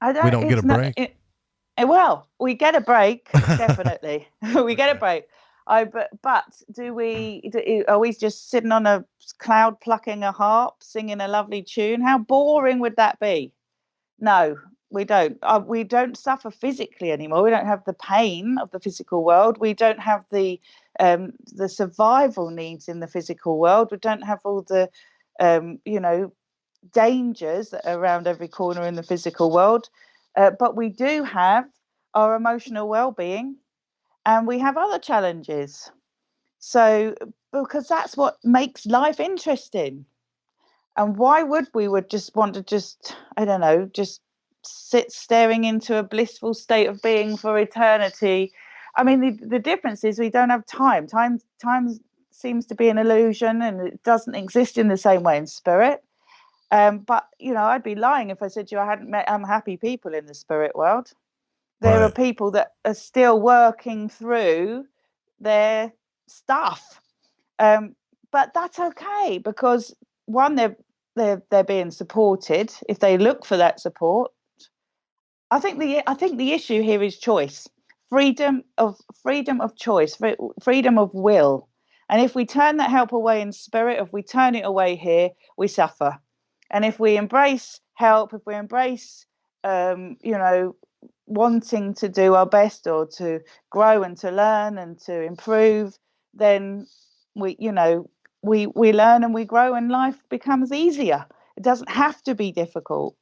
We don't get a break? Well, we get a break, definitely. We get a break. But are we just sitting on a cloud plucking a harp, singing a lovely tune? How boring would that be? No, we don't. We don't suffer physically anymore. We don't have the pain of the physical world. We don't have the survival needs in the physical world. We don't have all the dangers that are around every corner in the physical world. But we do have our emotional well-being, and we have other challenges. So, because that's what makes life interesting. And why would we just want to I don't know, just sit staring into a blissful state of being for eternity? I mean, the difference is we don't have time. Time seems to be an illusion, and it doesn't exist in the same way in spirit. But, I'd be lying if I said to you I hadn't met unhappy people in the spirit world. There are people that are still working through their stuff. But that's okay, because one, they're being supported if they look for that support. I think the issue here is choice, freedom of choice, freedom of will. And if we turn that help away in spirit, if we turn it away here, we suffer. And if we embrace help, if we embrace, wanting to do our best, or to grow and to learn and to improve, then we learn and we grow, and life becomes easier. It doesn't have to be difficult.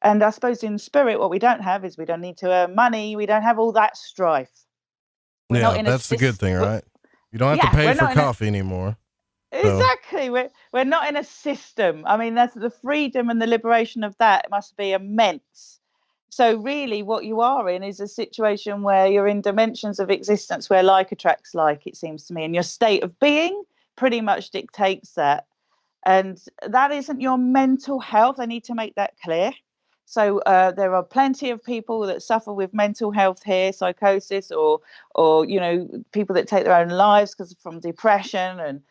And I suppose in spirit, what we don't have is we don't need to earn money. We don't have all that strife. That's the good thing, right? You don't have to pay for coffee anymore. Exactly. We're not in a system. I mean, that's the freedom and the liberation of that must be immense. So really what you are in is a situation where you're in dimensions of existence where like attracts like, it seems to me, and your state of being pretty much dictates that. And that isn't your mental health. I need to make that clear. So there are plenty of people that suffer with mental health here, psychosis, or people that take their own lives from depression, and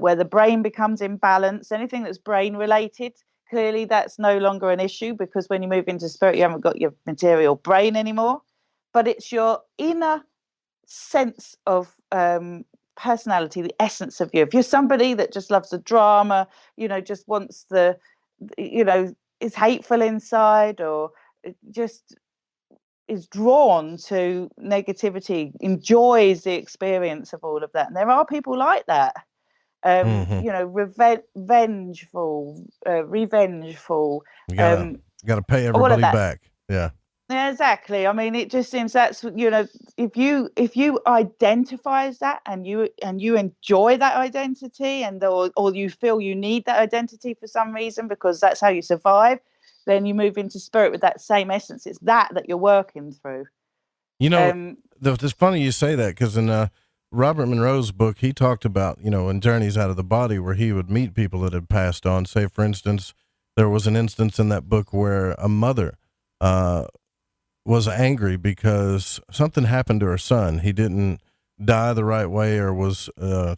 where the brain becomes imbalanced. Anything that's brain related, clearly that's no longer an issue, because when you move into spirit, you haven't got your material brain anymore, but it's your inner sense of personality, the essence of you. If you're somebody that just loves the drama, just wants is hateful inside, or just is drawn to negativity, enjoys the experience of all of that. And there are people like that. Revengeful. You gotta pay everybody back. Yeah, exactly. I mean, it just seems that's if you identify as that, and you enjoy that identity, and or you feel you need that identity for some reason because that's how you survive, then you move into spirit with that same essence. It's that you're working through. It's funny you say that, because in Robert Monroe's book, he talked about, in Journeys Out of the Body, where he would meet people that had passed on. Say, for instance, there was an instance in that book where a mother was angry because something happened to her son. He didn't die the right way, or was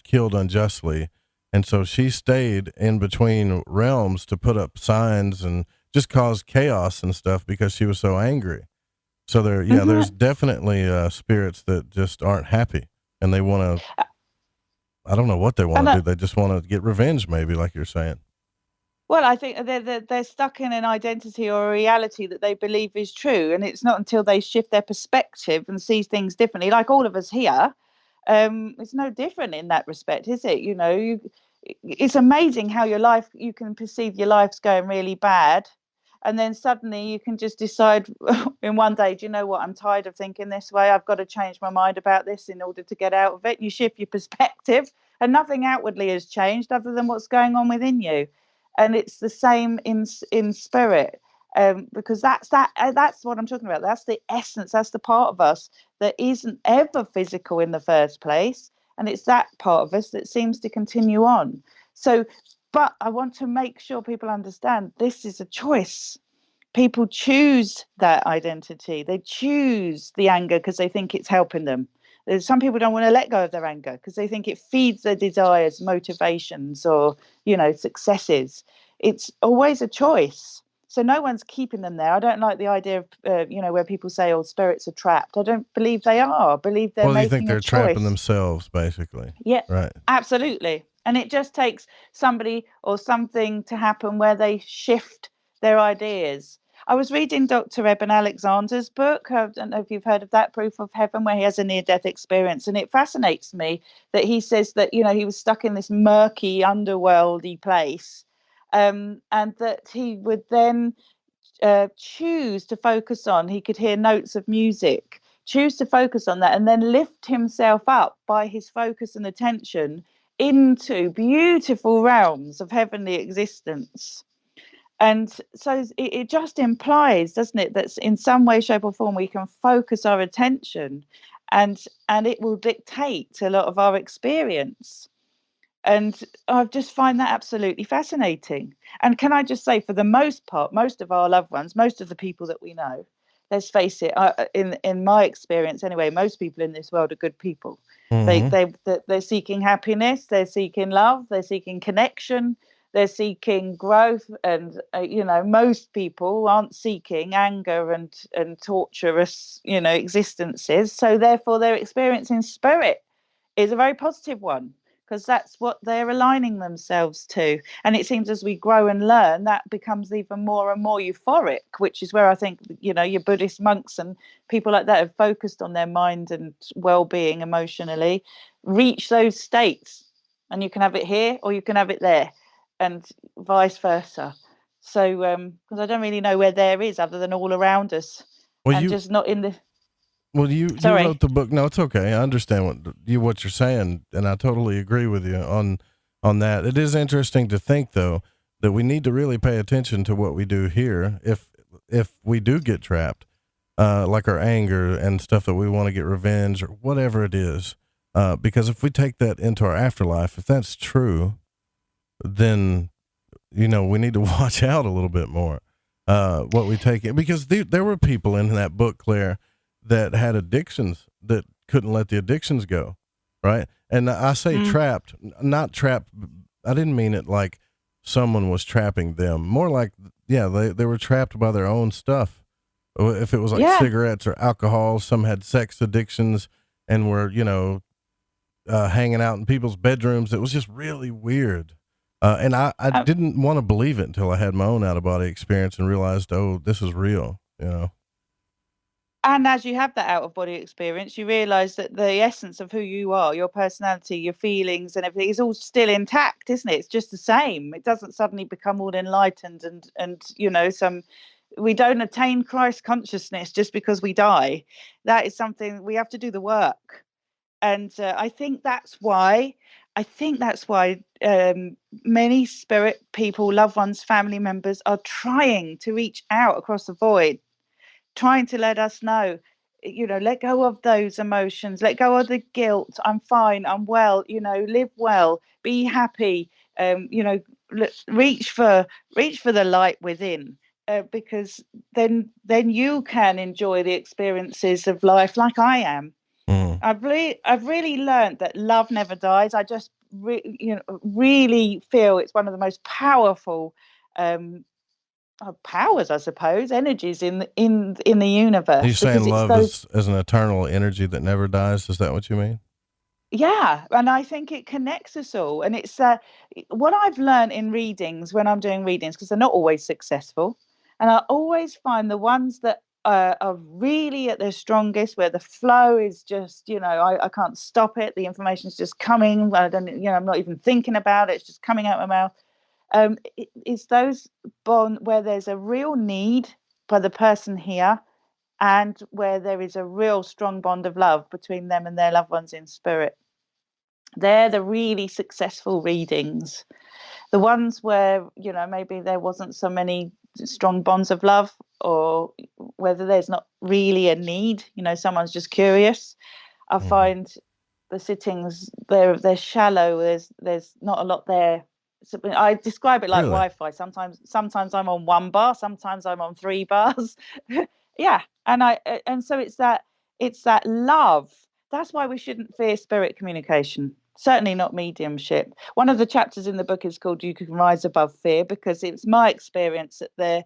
killed unjustly. And so she stayed in between realms to put up signs and just cause chaos and stuff because she was so angry. So there's definitely spirits that just aren't happy, and they want to, I don't know what they want to do. They just want to get revenge, maybe, like you're saying. Well, I think they're stuck in an identity or a reality that they believe is true, and it's not until they shift their perspective and see things differently, like all of us here. It's no different in that respect, is it? It's amazing how you can perceive your life's going really bad, and then suddenly you can just decide in one day, do you know what? I'm tired of thinking this way. I've got to change my mind about this in order to get out of it. You shift your perspective, and nothing outwardly has changed other than what's going on within you. And it's the same in spirit, because that's what I'm talking about. That's the essence. That's the part of us that isn't ever physical in the first place, And it's that part of us that seems to continue on. So, but I want to make sure people understand this is a choice. People choose that identity. They choose the anger because they think it's helping them. Some people don't want to let go of their anger because they think it feeds their desires, motivations, or, successes. It's always a choice. So no one's keeping them there. I don't like the idea of, where people say, oh, spirits are trapped. I don't believe they are. I believe they're making a choice. You think they're trapping themselves, basically. Yeah, right. Absolutely. And it just takes somebody or something to happen where they shift their ideas. I was reading Dr. Eben Alexander's book. I don't know if you've heard of that, Proof of Heaven, where he has a near-death experience. And it fascinates me that he says that, he was stuck in this murky, underworldy place. And that he would then choose to focus on, he could hear notes of music, choose to focus on that, and then lift himself up by his focus and attention into beautiful realms of heavenly existence. And so it just implies, doesn't it, that in some way, shape or form, we can focus our attention and it will dictate a lot of our experience. And I just find that absolutely fascinating. And can I just say, for the most part, most of our loved ones, most of the people that we know, let's face it, in my experience anyway, most people in this world are good people. Mm-hmm. They're seeking happiness, they're seeking love, they're seeking connection, they're seeking growth, and most people aren't seeking anger and torturous existences. So therefore, their experience in spirit is a very positive one, because that's what they're aligning themselves to. And it seems as we grow and learn, that becomes even more and more euphoric, which is where I think, your Buddhist monks and people like that have focused on their mind and well-being emotionally, reach those states. And you can have it here or you can have it there, and vice versa. So, because I don't really know where there is other than all around us, just not in the... Well, you wrote the book. No, it's okay. I understand what you're saying, and I totally agree with you on that. It is interesting to think, though, that we need to really pay attention to what we do here if we do get trapped, like our anger and stuff that we want to get revenge or whatever it is. Because if we take that into our afterlife, if that's true, then we need to watch out a little bit more what we take in, because there were people in that book, Claire, that had addictions that couldn't let the addictions go, right? And I say trapped, not trapped. I didn't mean it like someone was trapping them. More like, they were trapped by their own stuff. If it was like cigarettes or alcohol, some had sex addictions and were, hanging out in people's bedrooms. It was just really weird. And I didn't want to believe it until I had my own out-of-body experience and realized, oh, this is real, And as you have that out-of-body experience, you realise that the essence of who you are, your personality, your feelings and everything is all still intact, isn't it? It's just the same. It doesn't suddenly become all enlightened and we don't attain Christ consciousness just because we die. That is something we have to do the work. And I think that's why many spirit people, loved ones, family members are trying to reach out across the void, trying to let us know, let go of those emotions, let go of the guilt. I'm fine, I'm well, live well, be happy, reach for the light within, because then you can enjoy the experiences of life like I am. I've really learned that love never dies. I just really feel it's one of the most powerful powers, I suppose, energies in the universe. Are you saying love is an eternal energy that never dies? Is that what you mean? Yeah, and I think it connects us all. And it's what I've learned in readings when I'm doing readings, because they're not always successful, and I always find the ones that are really at their strongest, where the flow is just, I can't stop it. The information is just coming. I'm not even thinking about it. It's just coming out of my mouth. It's those bonds where there's a real need by the person here, and where there is a real strong bond of love between them and their loved ones in spirit. They're the really successful readings. The ones where, maybe there wasn't so many strong bonds of love, or whether there's not really a need, someone's just curious. I find the sittings, they're shallow. There's not a lot there. So I describe it like Really? Wi-Fi. Sometimes I'm on 1 bar, sometimes I'm on 3 bars. Yeah, and so it's that love. That's why we shouldn't fear spirit communication. Certainly not mediumship. One of the chapters in the book is called "You Can Rise Above Fear," because it's my experience that there,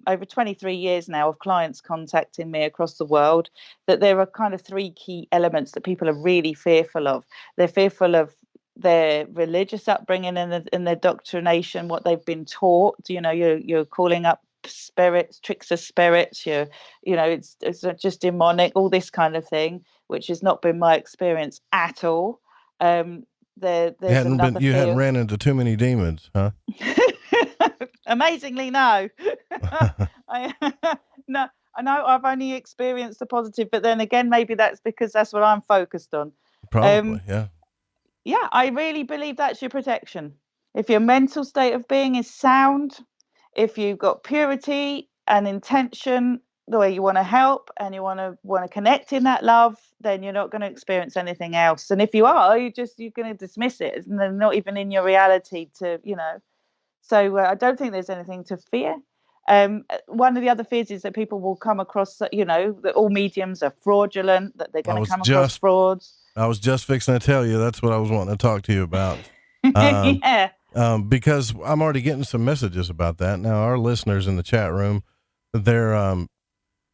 over 23 years now of clients contacting me across the world, that there are kind of 3 key elements that people are really fearful of. They're fearful of their religious upbringing and their doctrination, what they've been taught. You're calling up spirits, tricks of spirits. It's just demonic, all this kind of thing, which has not been my experience at all. There's you hadn't ran into too many demons, huh? Amazingly, no. No, I know I've only experienced the positive, but then again, maybe that's because that's what I'm focused on. Probably, yeah. Yeah, I really believe that's your protection. If your mental state of being is sound, if you've got purity and intention, the way you want to help and you want to connect in that love, then you're not going to experience anything else. And if you are, you're going to dismiss it, and they're not even in your reality to. So I don't think there's anything to fear. One of the other fears is that people will come across that that all mediums are fraudulent, that they're going to come across frauds. I was just fixing to tell you that's what I was wanting to talk to you about. Yeah. Because I'm already getting some messages about that. Now, our listeners in the chat room, they're,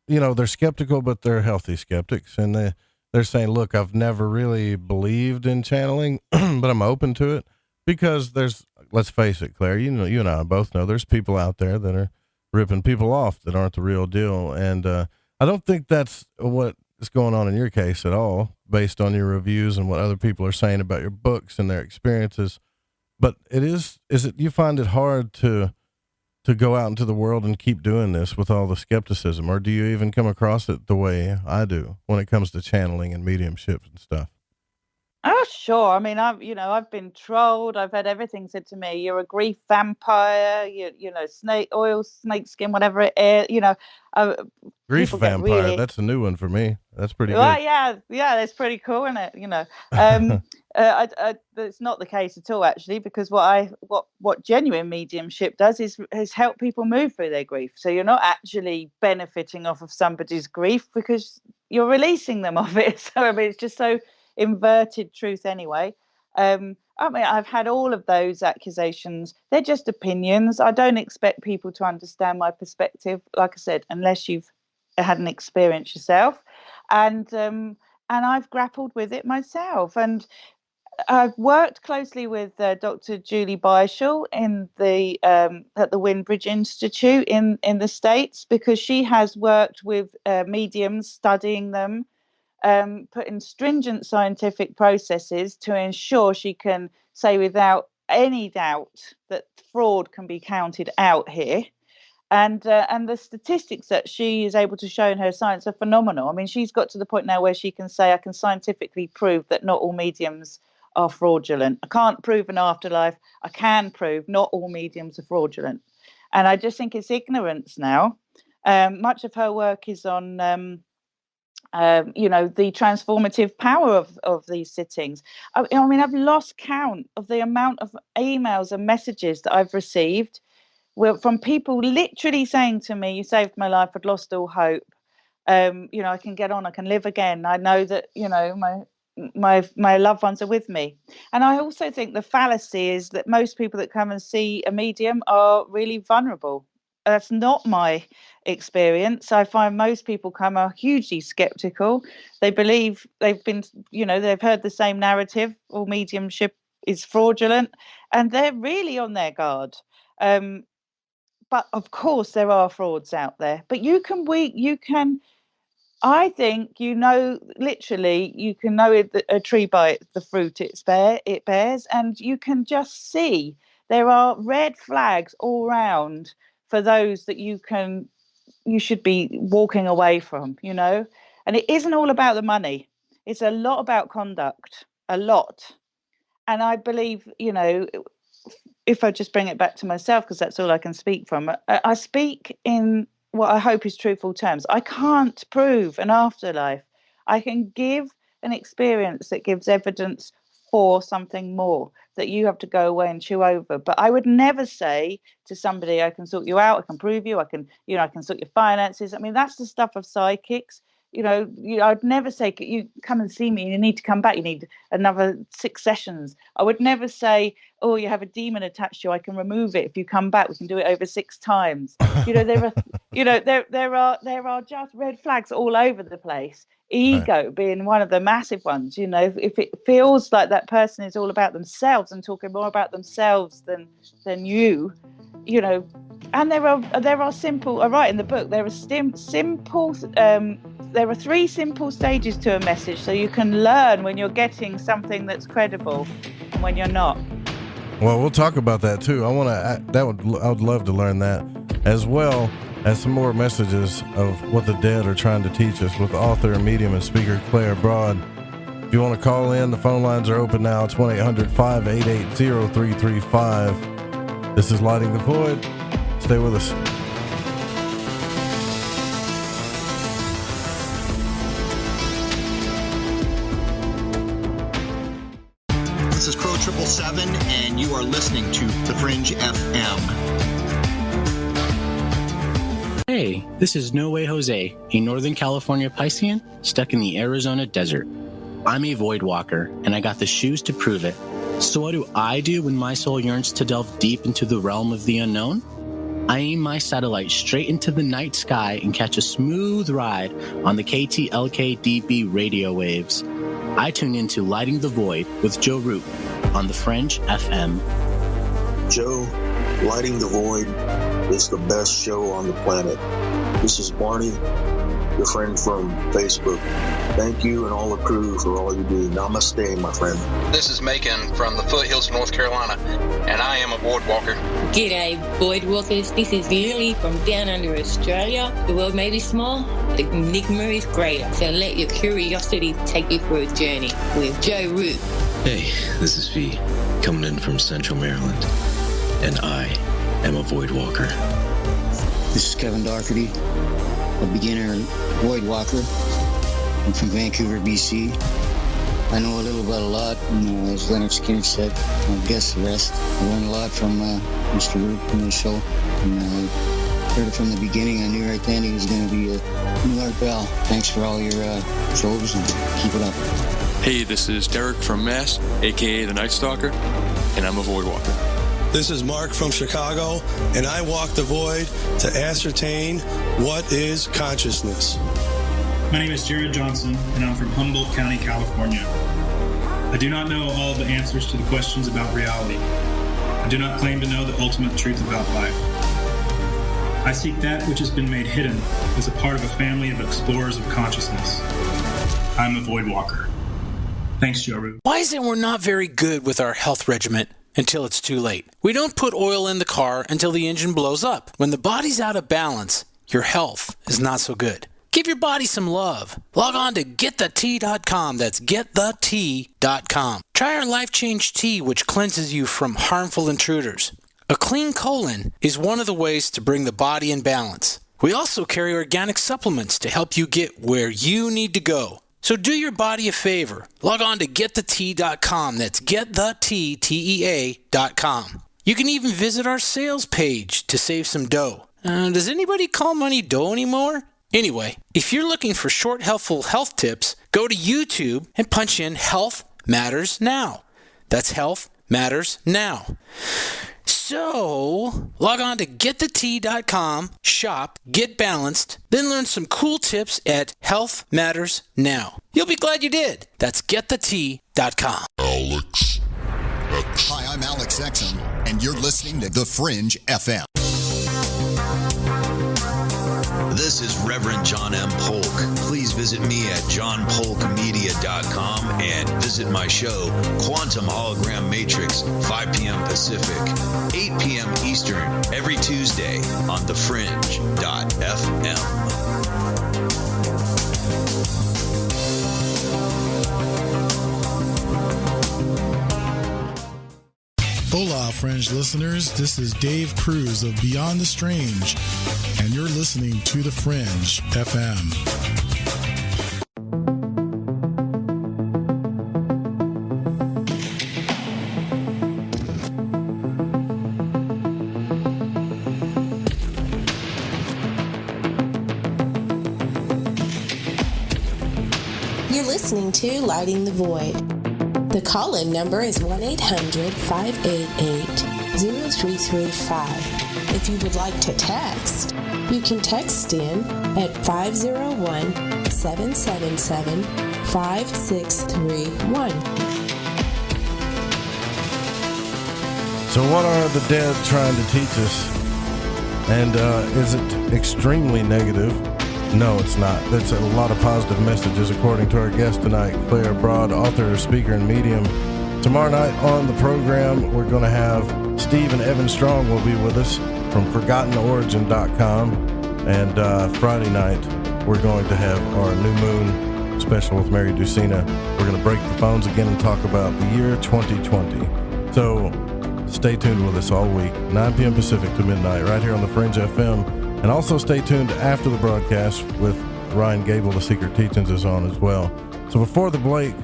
they're skeptical, but they're healthy skeptics. And they're saying, look, I've never really believed in channeling, but I'm open to it because let's face it, Claire, you and I both know there's people out there that are ripping people off that aren't the real deal. And, I don't think that's what is going on in your case at all, based on your reviews and what other people are saying about your books and their experiences. But you find it hard to go out into the world and keep doing this with all the skepticism, or do you even come across it the way I do when it comes to channeling and mediumship and stuff? Oh, sure. I mean, I've been trolled. I've had everything said to me. You're a grief vampire. Snake skin, whatever it is. Grief vampire. That's a new one for me. That's pretty good. Well, yeah, that's pretty cool, isn't it? It's not the case at all, actually, because what genuine mediumship does is help people move through their grief. So you're not actually benefiting off of somebody's grief because you're releasing them of it. So I mean, it's just so inverted truth anyway. I've had all of those accusations. They're just opinions. I don't expect people to understand my perspective, like I said, unless you've had an experience yourself. And I've grappled with it myself. And I've worked closely with Dr. Julie Beischel in the at the Windbridge Institute in the States, because she has worked with mediums, studying them, put in stringent scientific processes to ensure she can say without any doubt that fraud can be counted out here. And the statistics that she is able to show in her science are phenomenal. I mean, she's got to the point now where she can say, I can scientifically prove that not all mediums are fraudulent. I can't prove an afterlife. I can prove not all mediums are fraudulent. And I just think it's ignorance now. Much of her work is on the transformative power of these sittings. I mean, I've lost count of the amount of emails and messages that I've received from people literally saying to me, you saved my life, I'd lost all hope. I can get on, I can live again. I know that, my loved ones are with me. And I also think the fallacy is that most people that come and see a medium are really vulnerable. That's not my experience. I find most people are hugely skeptical. They believe they've heard the same narrative, all mediumship is fraudulent, and they're really on their guard. But of course there are frauds out there, but I think, literally you can know a tree by the fruit it bears, and you can just see there are red flags all around for those that you should be walking away from, and it isn't all about the money. It's a lot about conduct, a lot. And I believe, if I just bring it back to myself, because that's all I can speak from, I speak in what I hope is truthful terms. I can't prove an afterlife. I can give an experience that gives evidence for something more that you have to go away and chew over. But I would never say to somebody, I can sort you out, I can prove you, I can sort your finances. I mean, that's the stuff of psychics. I'd never say, you come and see me, you need to come back, you need another 6 sessions. I would never say, oh, you have a demon attached to you, I can remove it. If you come back, we can do it over 6 times. There are just red flags all over the place. Ego being one of the massive ones. If it feels like that person is all about themselves and talking more about themselves than you, and there are simple. I write in the book there are simple. There are 3 simple stages to a message, so you can learn when you're getting something that's credible and when you're not. Well, we'll talk about that too. I would love to learn that, as well as some more messages of what the dead are trying to teach us with author, medium, and speaker Claire Broad. If you want to call in, the phone lines are open now. It's 1-800-588-0335. This is Lighting the Void. Stay with us. This is Crow 777, and you are listening to The Fringe FM. Hey, this is No Way Jose, a Northern California Piscean stuck in the Arizona desert. I'm a void walker, and I got the shoes to prove it. So what do I do when my soul yearns to delve deep into the realm of the unknown? I aim my satellite straight into the night sky and catch a smooth ride on the KTLK-DB radio waves. I tune into Lighting the Void with Joe Root on The Fringe FM. Joe, Lighting the Void is the best show on the planet. This is Barney, your friend from Facebook. Thank you and all the crew for all you do. Namaste, my friend. This is Macon from the foothills of North Carolina, and I am a void walker. G'day, void walkers. This is Lily from down under Australia. The world may be small, the enigma is greater. So let your curiosity take you for a journey with Joe Root. Hey, this is Fee, coming in from Central Maryland, and I am a void walker. This is Kevin Doherty, a beginner void walker. I'm from Vancouver, BC. I know a little about a lot, and as Leonard Skinner said, I'll guess the rest. I learned a lot from Mr. Root in the show, and I heard it from the beginning. I knew right then he was going to be a new Art Bell. Thanks for all your shows, and keep it up. Hey, this is Derek from Mass, a.k.a. the Night Stalker, and I'm a void walker. This is Mark from Chicago, and I walk the void to ascertain what is consciousness. My name is Jared Johnson, and I'm from Humboldt County, California. I do not know all of the answers to the questions about reality. I do not claim to know the ultimate truth about life. I seek that which has been made hidden as a part of a family of explorers of consciousness. I'm a void walker. Thanks, Joe Root. Why is it we're not very good with our health regimen until it's too late? We don't put oil in the car until the engine blows up. When the body's out of balance, your health is not so good. Give your body some love. Log on to GetTheT.com. That's GetTheT.com. Try our Life Change Tea, which cleanses you from harmful intruders. A clean colon is one of the ways to bring the body in balance. We also carry organic supplements to help you get where you need to go. So do your body a favor. Log on to GetTheT.com. That's GetTheT.com. You can even visit our sales page to save some dough. Does anybody call money dough anymore? Anyway, if you're looking for short, helpful health tips, go to YouTube and punch in Health Matters Now. That's Health Matters Now. So, log on to GetTheT.com, shop, get balanced, then learn some cool tips at Health Matters Now. You'll be glad you did. That's GetTheT.com. Alex X. Hi, I'm Alex Exum, and you're listening to The Fringe FM. This is Reverend John M. Polk. Please visit me at johnpolkmedia.com and visit my show, Quantum Hologram Matrix, 5 p.m. Pacific, 8 p.m. Eastern, every Tuesday on thefringe.fm. Hola, Fringe listeners. This is Dave Cruz of Beyond the Strange, and you're listening to The Fringe FM. listening to Lighting the Void. The call-in number is 1-800-588-0335. If you would like to text, you can text in at 501-777-5631. So what are the dead trying to teach us? And is it extremely negative? No, it's not. That's a lot of positive messages, according to our guest tonight, Claire Broad, author, speaker, and medium. Tomorrow night on the program, we're going to have Steve and Evan Strong will be with us from ForgottenOrigin.com. And Friday night, we're going to have our New Moon special with Mary Ducina. We're going to break the phones again and talk about the year 2020. So stay tuned with us all week, 9 p.m. Pacific to midnight, right here on the Fringe FM. And also stay tuned after the broadcast with Ryan Gable. The Secret Teachings is on as well. So before the break, I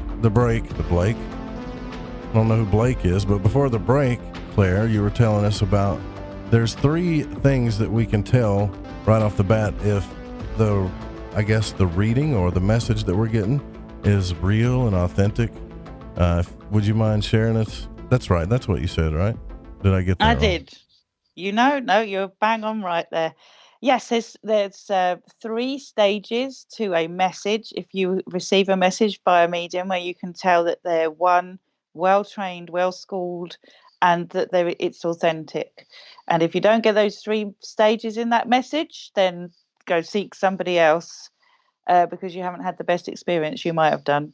don't know who Blake is, but before the break, Claire, you were telling us about there's 3 things that we can tell right off the bat if the reading or the message that we're getting is real and authentic. Would you mind sharing us? That's right. That's what you said, right? Did I get that I wrong? did. No, you're bang on right there. Yes, there's 3 stages to a message. If you receive a message by a medium, where you can tell that they're well-trained, well-schooled, and that it's authentic. And if you don't get those 3 stages in that message, then go seek somebody else because you haven't had the best experience you might have done.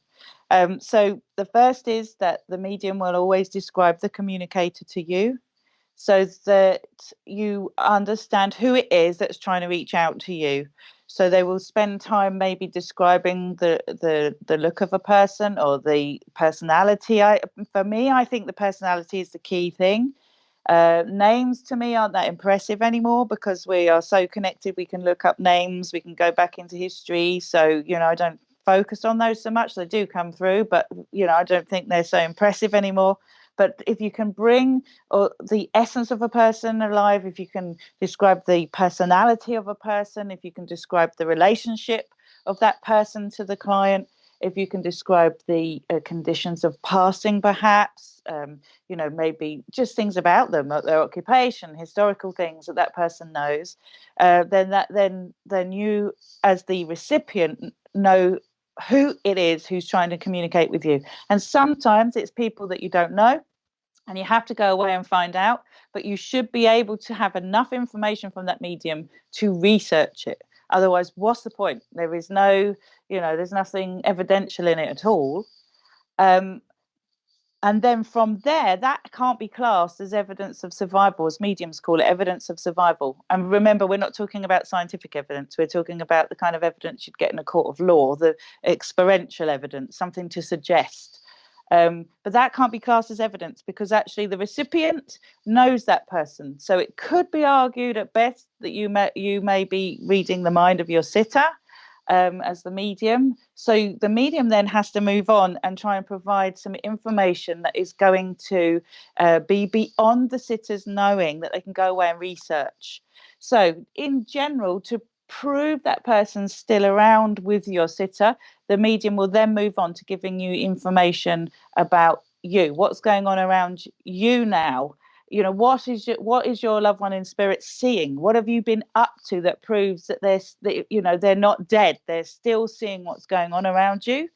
So the first is that the medium will always describe the communicator to you, so that you understand who it is that's trying to reach out to you. So they will spend time maybe describing the look of a person or the personality. For me, I think the personality is the key thing. Names to me aren't that impressive anymore because we are so connected. We can look up names, we can go back into history. So, I don't focus on those so much. They do come through, but, I don't think they're so impressive anymore. But if you can bring the essence of a person alive, if you can describe the personality of a person, if you can describe the relationship of that person to the client, if you can describe the conditions of passing, perhaps, maybe just things about them, their occupation, historical things that person knows, then you, as the recipient, know who it is who's trying to communicate with you. And sometimes it's people that you don't know, and you have to go away and find out, but you should be able to have enough information from that medium to research it. Otherwise, what's the point? There is no, there's nothing evidential in it at all. And then from there, that can't be classed as evidence of survival, as mediums call it, evidence of survival. And remember, we're not talking about scientific evidence. We're talking about the kind of evidence you'd get in a court of law, the experiential evidence, something to suggest. But that can't be classed as evidence because actually the recipient knows that person. So it could be argued at best that you may be reading the mind of your sitter as the medium. So the medium then has to move on and try and provide some information that is going to be beyond the sitter's knowing, that they can go away and research. So in general, to prove that person's still around with your sitter, the medium will then move on to giving you information about you, what's going on around you now. What is your loved one in spirit seeing? What have you been up to that proves that they're not dead? They're still seeing what's going on around you.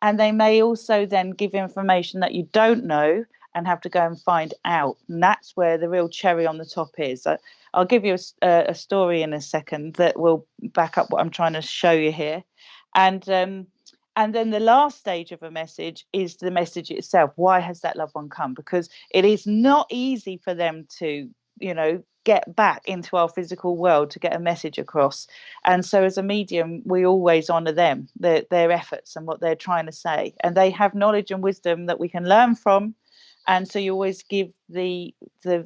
And they may also then give information that you don't know and have to go and find out. And that's where the real cherry on the top is. I'll give you a story in a second that will back up what I'm trying to show you here. And then the last stage of a message is the message itself. Why has that loved one come? Because it is not easy for them to, get back into our physical world to get a message across. And so as a medium, we always honour them, their efforts and what they're trying to say. And they have knowledge and wisdom that we can learn from. And so you always give the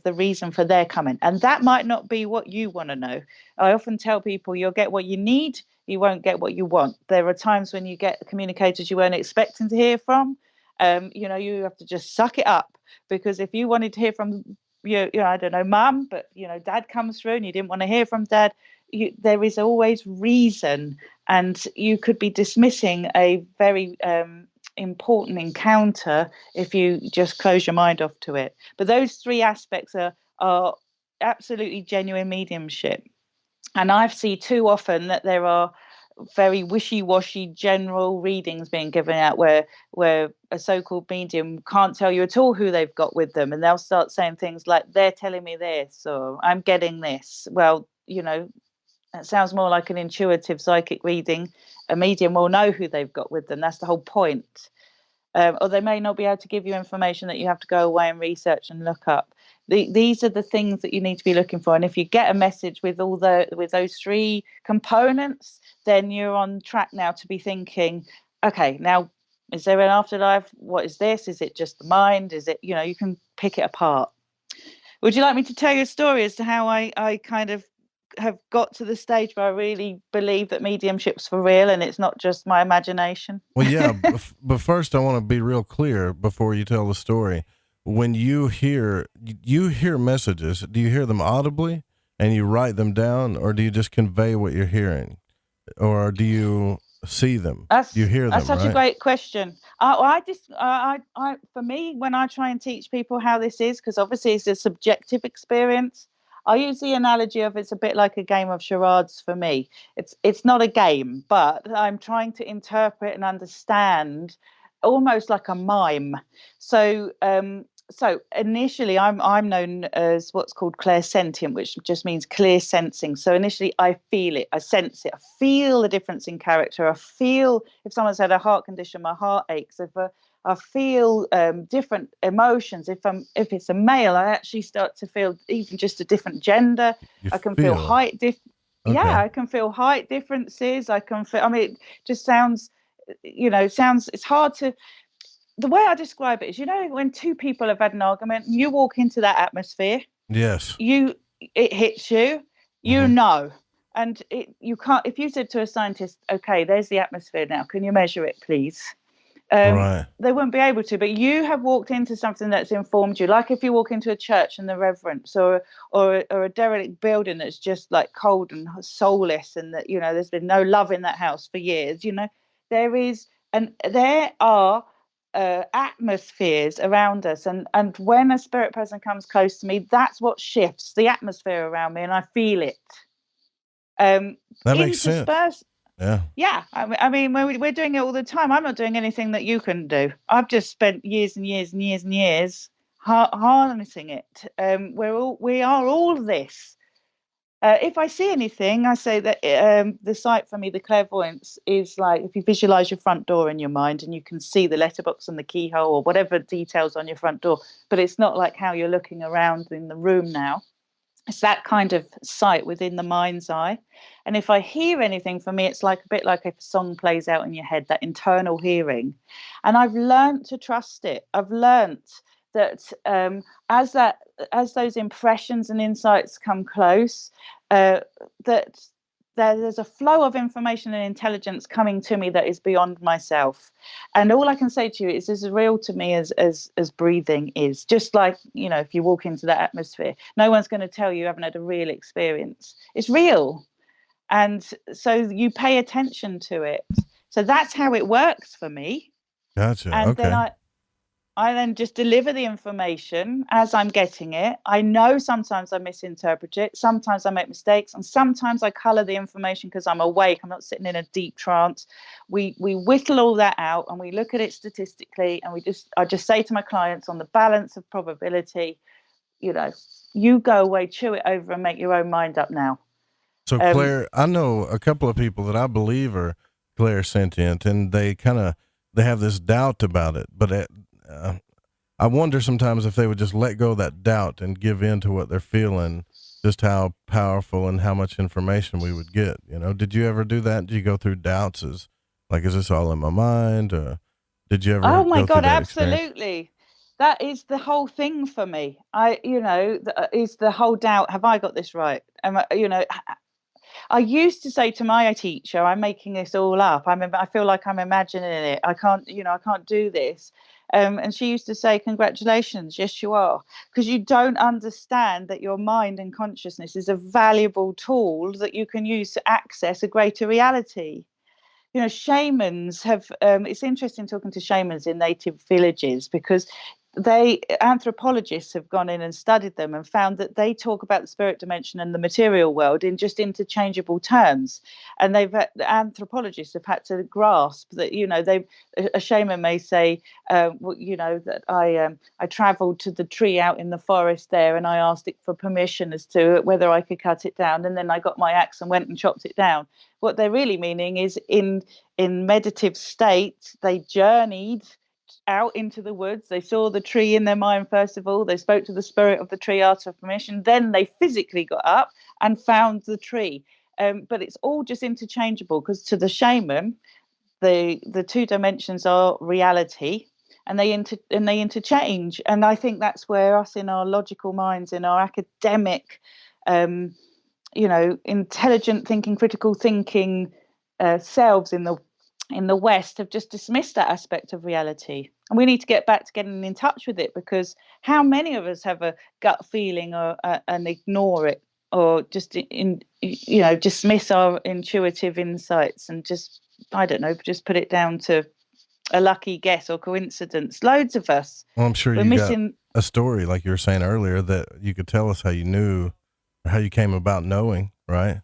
reason for their coming. And that might not be what you want to know. I often tell people you'll get what you need, you won't get what you want. There are times when you get communicators you weren't expecting to hear from. You have to just suck it up, because if you wanted to hear from I don't know, mum, but dad comes through and you didn't want to hear from dad, there is always reason, and you could be dismissing a very important encounter if you just close your mind off to it. But those three aspects are absolutely genuine mediumship. And I see too often that there are very wishy-washy general readings being given out where a so-called medium can't tell you at all who they've got with them, and they'll start saying things like, they're telling me this, or I'm getting this. Well, that sounds more like an intuitive psychic reading. A medium will know who they've got with them. That's the whole point. Or they may not be able to give you information that you have to go away and research and look up. These are the things that you need to be looking for. And if you get a message with those three components, then you're on track now to be thinking, okay, now, is there an afterlife? What is this? Is it just the mind? Is it, you can pick it apart. Would you like me to tell you a story as to how I kind of have got to the stage where I really believe that mediumship's for real and it's not just my imagination? Well, yeah, but first I want to be real clear before you tell the story. When you hear messages, do you hear them audibly and you write them down, or do you just convey what you're hearing, or do you see them? You hear them, that's such right? a great question. For me, when I try and teach people how this is, because obviously it's a subjective experience, I use the analogy of it's a bit like a game of charades for me. It's not a game, but I'm trying to interpret and understand, almost like a mime. So initially I'm known as what's called clairsentient, which just means clear sensing. So initially I feel it, I sense it, I feel the difference in character. I feel if someone's had a heart condition, my heart aches. I feel different emotions. If it's a male, I actually start to feel even just a different gender. I can feel height I can feel height differences. I can feel. I mean, it just sounds. It's hard to. The way I describe it is, when two people have had an argument, you walk into that atmosphere. Yes. It hits you. Know. And you can't. If you said to a scientist, "Okay, there's the atmosphere now. Can you measure it, please?" Right. They wouldn't be able to, but you have walked into something that's informed you. Like if you walk into a church and the reverence, or a derelict building that's just like cold and soulless, and that there's been no love in that house for years. There are atmospheres around us, and when a spirit person comes close to me, that's what shifts the atmosphere around me, and I feel it. That makes sense. Yeah. I mean, we're doing it all the time. I'm not doing anything that you can do. I've just spent years and years and years and years harnessing it. We are all this. If I see anything, I say that the sight for me, the clairvoyance, is like if you visualize your front door in your mind and you can see the letterbox and the keyhole or whatever details on your front door, but it's not like how you're looking around in the room now. It's that kind of sight within the mind's eye. And if I hear anything, for me, it's like a bit like if a song plays out in your head, that internal hearing. And I've learned to trust it. I've learned that as those impressions and insights come close, that there's a flow of information and intelligence coming to me that is beyond myself. And all I can say to you is as real to me as breathing is. Just like, if you walk into that atmosphere, no one's going to tell you haven't had a real experience. It's real. And so you pay attention to it. So that's how it works for me. Gotcha. And okay. then I then just deliver the information as I'm getting it. I know sometimes I misinterpret it. Sometimes I make mistakes. And sometimes I colour the information because I'm awake. I'm not sitting in a deep trance. We whittle all that out and we look at it statistically. And I just say to my clients, on the balance of probability, you go away, chew it over and make your own mind up now. So Claire, I know a couple of people that I believe are clairsentient, and they have this doubt about it. But I wonder sometimes if they would just let go of that doubt and give in to what they're feeling, just how powerful and how much information we would get. Did you ever do that? Did you go through doubts is this all in my mind? Or did you ever? Oh my God, absolutely. Experience? That is the whole thing for me. Is the whole doubt. Have I got this right? I used to say to my teacher, I'm making this all up. I feel like I'm imagining it. I can't do this. And she used to say, congratulations, yes, you are. Because you don't understand that your mind and consciousness is a valuable tool that you can use to access a greater reality. Shamans have, it's interesting talking to shamans in native villages, because anthropologists have gone in and studied them and found that they talk about the spirit dimension and the material world in just interchangeable terms. And the anthropologists have had to grasp that, a shaman may say, that I traveled to the tree out in the forest there and I asked it for permission as to whether I could cut it down. And then I got my axe and went and chopped it down. What they're really meaning is in meditative state, they journeyed out into the woods. They saw the tree in their mind first of all. They spoke to the spirit of the tree, asked for permission. Then they physically got up and found the tree. But it's all just interchangeable, because to the shaman, the two dimensions are reality, and they interchange. And I think that's where us, in our logical minds, in our academic, intelligent thinking, critical thinking selves in the West, have just dismissed that aspect of reality. And we need to get back to getting in touch with it, because how many of us have a gut feeling and ignore it, or just dismiss our intuitive insights and just put it down to a lucky guess or coincidence. Loads of us. Well, I'm sure we're missing got a story, like you were saying earlier, that you could tell us how you knew, or how you came about knowing, right?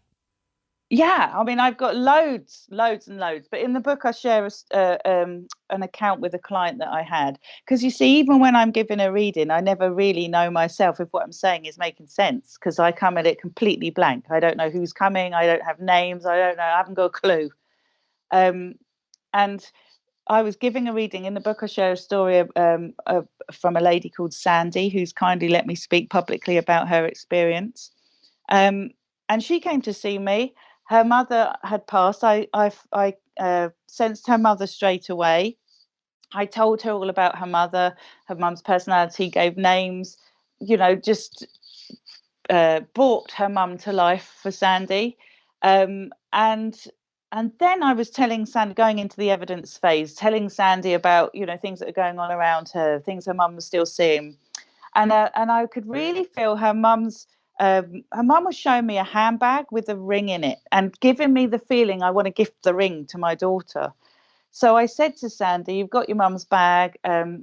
Yeah, I mean, I've got loads and loads. But in the book, I share an account with a client that I had. Because you see, even when I'm giving a reading, I never really know myself if what I'm saying is making sense, because I come at it completely blank. I don't know who's coming. I don't have names. I haven't got a clue. And I was giving a reading. In the book, I share a story from a lady called Sandy, who's kindly let me speak publicly about her experience. And she came to see me. Her mother had passed. I sensed her mother straight away. I told her all about her mother, her mum's personality, gave names, just brought her mum to life for Sandy. And then I was telling Sandy, going into the evidence phase, telling Sandy about, things that are going on around her, things her mum was still seeing. And I could really feel her mum was showing me a handbag with a ring in it and giving me the feeling I want to gift the ring to my daughter. So I said to Sandy, you've got your mum's bag.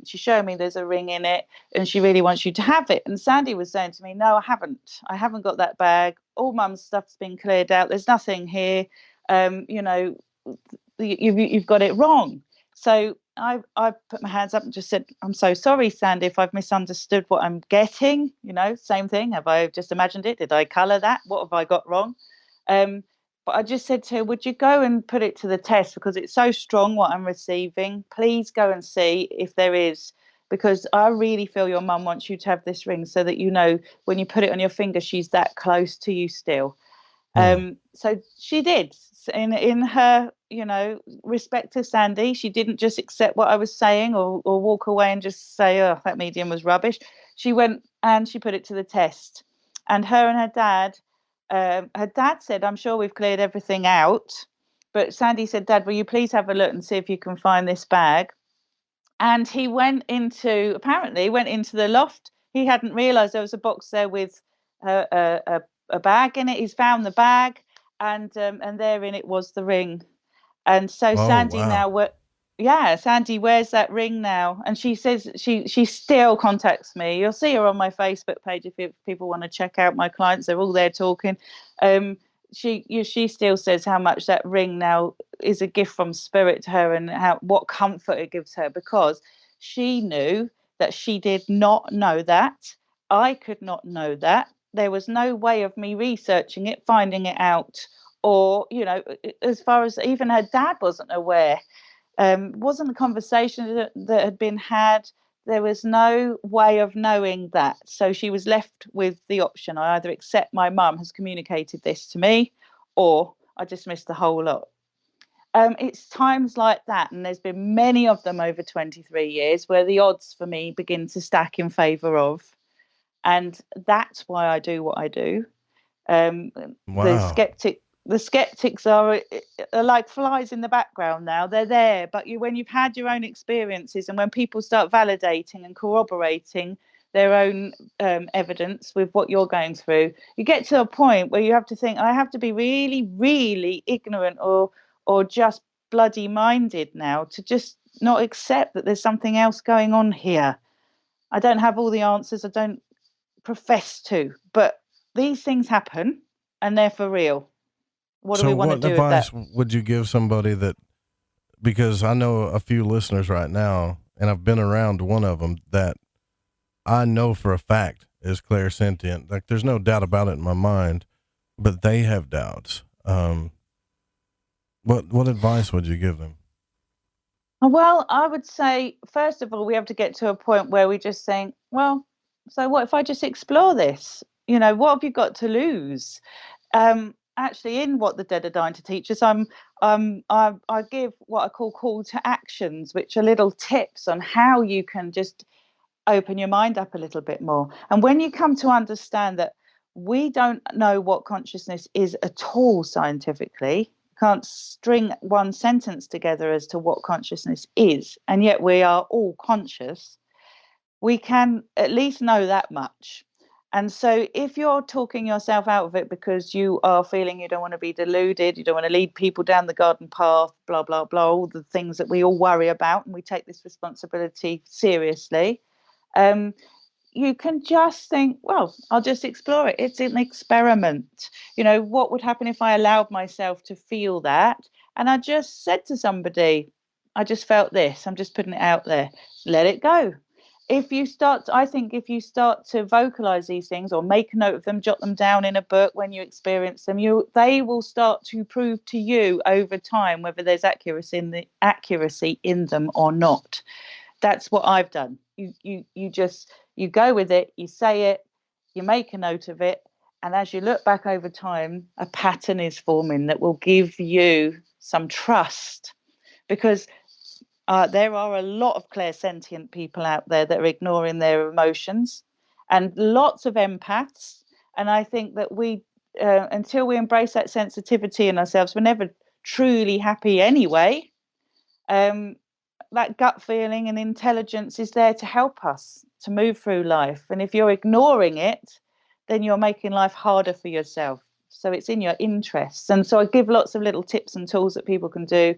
She's showing me there's a ring in it and she really wants you to have it. And Sandy was saying to me, no, I haven't got that bag. All mum's stuff's been cleared out. There's nothing here. You've got it wrong. So I put my hands up and just said, I'm so sorry, Sandy, if I've misunderstood what I'm getting. Same thing. Have I just imagined it? Did I colour that? What have I got wrong? But I just said to her, would you go and put it to the test, because it's so strong what I'm receiving. Please go and see if there is, because I really feel your mum wants you to have this ring so that, when you put it on your finger, she's that close to you still. So she did. In her, respect to Sandy, she didn't just accept what I was saying or walk away and just say, oh, that medium was rubbish. She went and she put it to the test. And her and her dad said, I'm sure we've cleared everything out. But Sandy said, Dad, will you please have a look and see if you can find this bag? And he apparently went into the loft. He hadn't realised there was a box there with a bag in it. He's found the bag. And therein it was the ring. And so Sandy Sandy wears that ring now. And she says she still contacts me. You'll see her on my Facebook page if people want to check out my clients. They're all there talking. She still says how much that ring now is a gift from spirit to her, and what comfort it gives her, because she knew that she did not know that. I could not know that. There was no way of me researching it, finding it out, or, as far as even her dad wasn't aware. Wasn't a conversation that had been had. There was no way of knowing that. So she was left with the option. I either accept my mum has communicated this to me, or I dismiss the whole lot. It's times like that, and there's been many of them over 23 years, where the odds for me begin to stack in favour of. And that's why I do what I do. Wow. The skeptic, the skeptics are like flies in the background now. They're there, but when you've had your own experiences, and when people start validating and corroborating their own evidence with what you're going through, you get to a point where you have to think, I have to be really, really ignorant or just bloody minded now to just not accept that there's something else going on here. I don't have all the answers. I don't profess to, but these things happen and they're for real. What do we want to do with that? So what advice would you give somebody that, because I know a few listeners right now, and I've been around one of them that I know for a fact is clairsentient. Like, there's no doubt about it in my mind, but they have doubts. What advice would you give them? Well, I would say, first of all, we have to get to a point where we just think, well, so what if I just explore this? What have you got to lose? Actually, in What the Dead Are Dying to Teach Us, I give what I call to actions, which are little tips on how you can just open your mind up a little bit more. And when you come to understand that we don't know what consciousness is at all scientifically, can't string one sentence together as to what consciousness is, and yet we are all conscious, we can at least know that much. And so if you're talking yourself out of it because you are feeling you don't want to be deluded, you don't want to lead people down the garden path, blah, blah, blah, all the things that we all worry about, and we take this responsibility seriously, you can just think, well, I'll just explore it. It's an experiment. What would happen if I allowed myself to feel that? And I just said to somebody, I just felt this. I'm just putting it out there. Let it go. If you start to vocalize these things or make a note of them, jot them down in a book when you experience them, they will start to prove to you over time whether there's accuracy in them or not. That's what I've done. You go with it, you say it, you make a note of it, and as you look back over time, a pattern is forming that will give you some trust, because there are a lot of clairsentient people out there that are ignoring their emotions, and lots of empaths. And I think that we, until we embrace that sensitivity in ourselves, we're never truly happy anyway. That gut feeling and intelligence is there to help us to move through life. And if you're ignoring it, then you're making life harder for yourself. So it's in your interests. And so I give lots of little tips and tools that people can do.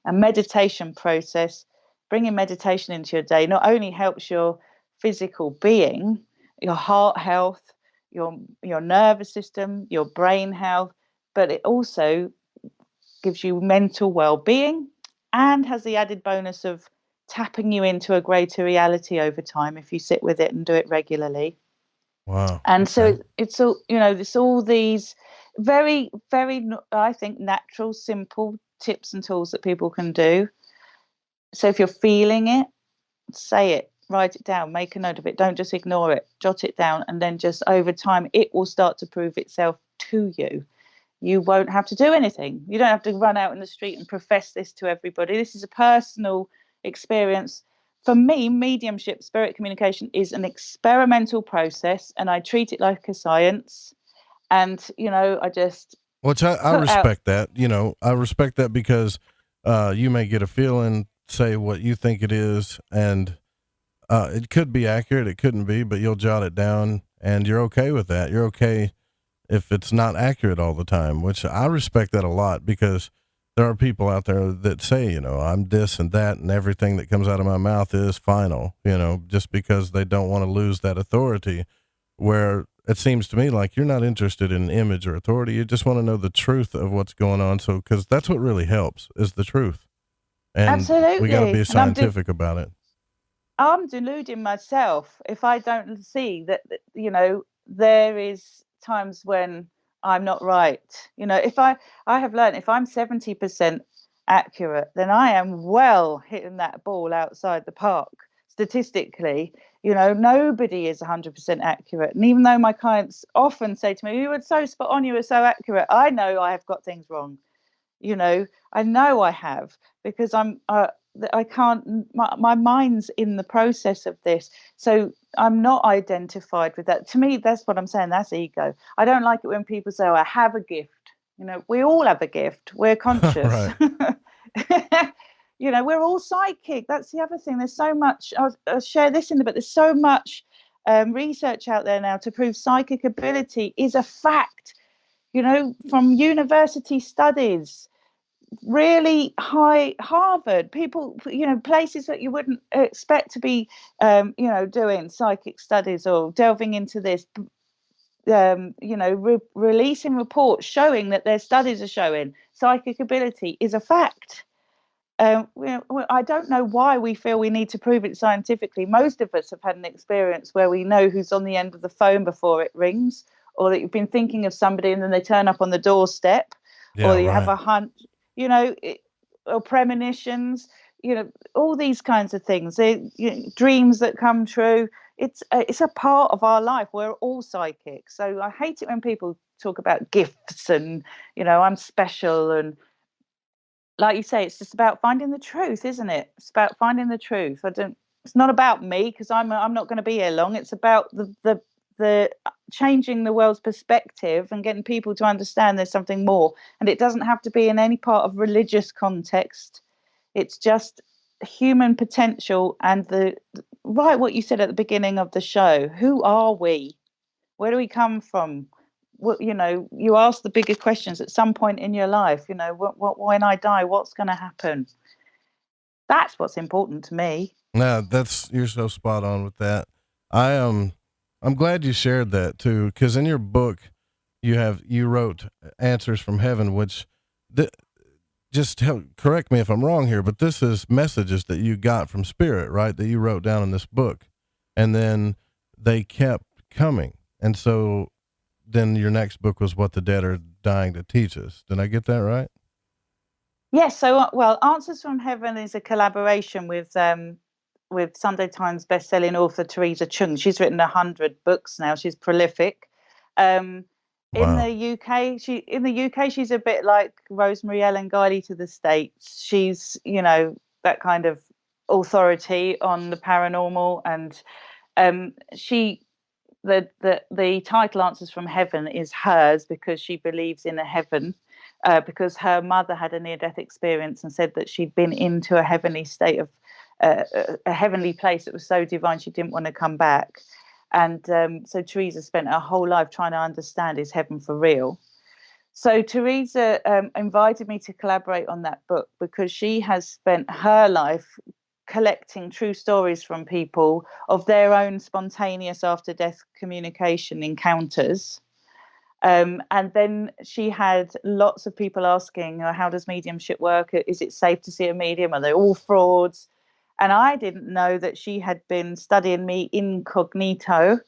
A meditation process, bringing meditation into your day, not only helps your physical being, your heart health, your nervous system, your brain health, but it also gives you mental well-being and has the added bonus of tapping you into a greater reality over time if you sit with it and do it regularly. Wow. And so it's all, there's all these very, very, I think, natural, simple tips and tools that people can do. So if you're feeling it, say it, write it down, make a note of it. Don't just ignore it, jot it down. And then just over time, it will start to prove itself to you. You won't have to do anything. You don't have to run out in the street and profess this to everybody. This is a personal experience. For me, mediumship, spirit communication is an experimental process, and I treat it like a science. And, I just... Which I respect that. I respect that because you may get a feeling, say what you think it is, and it could be accurate, it couldn't be, but you'll jot it down, and you're okay with that. You're okay if it's not accurate all the time, which I respect that a lot, because there are people out there that say, I'm this and that, and everything that comes out of my mouth is final, just because they don't want to lose that authority, where it seems to me like you're not interested in image or authority. You just want to know the truth of what's going on. So, because that's what really helps, is the truth. And absolutely. We got to be scientific about it. I'm deluding myself if I don't see that, there is times when I'm not right. If I have learned, if I'm 70% accurate, then I am well hitting that ball outside the park. Statistically, nobody is 100% accurate. And even though my clients often say to me, you were so spot on, you were so accurate, I know I have got things wrong. I know I have, because I can't, my mind's in the process of this. So I'm not identified with that. To me, that's what I'm saying. That's ego. I don't like it when people say, I have a gift. You know, we all have a gift. We're conscious. You know, we're all psychic. That's the other thing. There's so much, I'll share this in a bit. There's so much research out there now to prove psychic ability is a fact, you know, from university studies, really high Harvard, people, you know, places that you wouldn't expect to be, you know, doing psychic studies or delving into this, you know, releasing reports showing that their studies are showing psychic ability is a fact. I don't know why we feel we need to prove it scientifically. Most of us have had an experience where we know who's on the end of the phone before it rings, or that you've been thinking of somebody and then they turn up on the doorstep, or you have a hunch, you know, or premonitions, you know, all these kinds of things. You know, dreams that come true. It's a part of our life. We're all psychic. So I hate it when people talk about gifts and, you know, I'm special, and like you say, it's just about finding the truth, isn't it? It's about finding the truth. It's not about me, because I'm not going to be here long. It's about the changing the world's perspective and getting people to understand there's something more. And it doesn't have to be in any part of religious context. It's just human potential and what you said at the beginning of the show. Who are we? Where do we come from? Well, you know, you ask the bigger questions at some point in your life. You know, when I die, what's going to happen? That's what's important to me. No, you're so spot on with that. I'm glad you shared that too, because in your book, you wrote Answers from Heaven, which correct me if I'm wrong here, but this is messages that you got from Spirit, right? That you wrote down in this book, and then they kept coming, and so. Then your next book was What the Dead Are Dying to Teach Us. Did I get that right? Yes. So, Answers from Heaven is a collaboration with Sunday Times bestselling author Teresa Chung. She's written 100 books now. She's prolific. In the UK, she's a bit like Rosemary Ellen Guiley to the States. She's, you know, that kind of authority on the paranormal, and the title Answers from Heaven is hers because she believes in a heaven, because her mother had a near-death experience and said that she'd been into a heavenly state of a heavenly place that was so divine she didn't want to come back. And so Teresa spent her whole life trying to understand, is heaven for real? So Teresa invited me to collaborate on that book because she has spent her life collecting true stories from people of their own spontaneous after-death communication encounters. And then she had lots of people asking, how does mediumship work? Is it safe to see a medium? Are they all frauds? And I didn't know that she had been studying me incognito.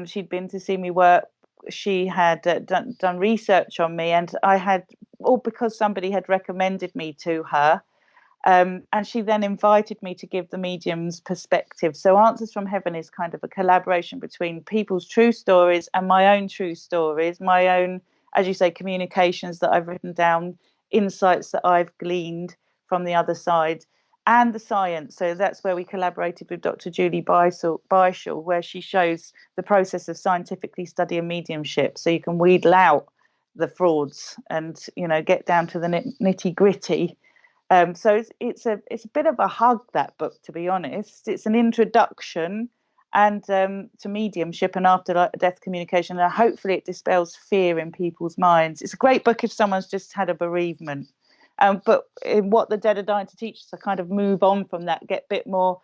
She'd been to see me work. She had done research on me, and I had, all because somebody had recommended me to her. And she then invited me to give the medium's perspective. So Answers from Heaven is kind of a collaboration between people's true stories and my own true stories, my own, as you say, communications that I've written down, insights that I've gleaned from the other side, and the science. So that's where we collaborated with Dr. Julie Beischel, where she shows the process of scientifically studying mediumship. So you can wheedle out the frauds and, you know, get down to the nitty gritty. So it's a bit of a hug, that book, to be honest. It's an introduction and to mediumship and after-death communication, and hopefully it dispels fear in people's minds. It's a great book if someone's just had a bereavement. But in What the Dead Are Dying to Teach Us, I kind of move on from that, get a bit more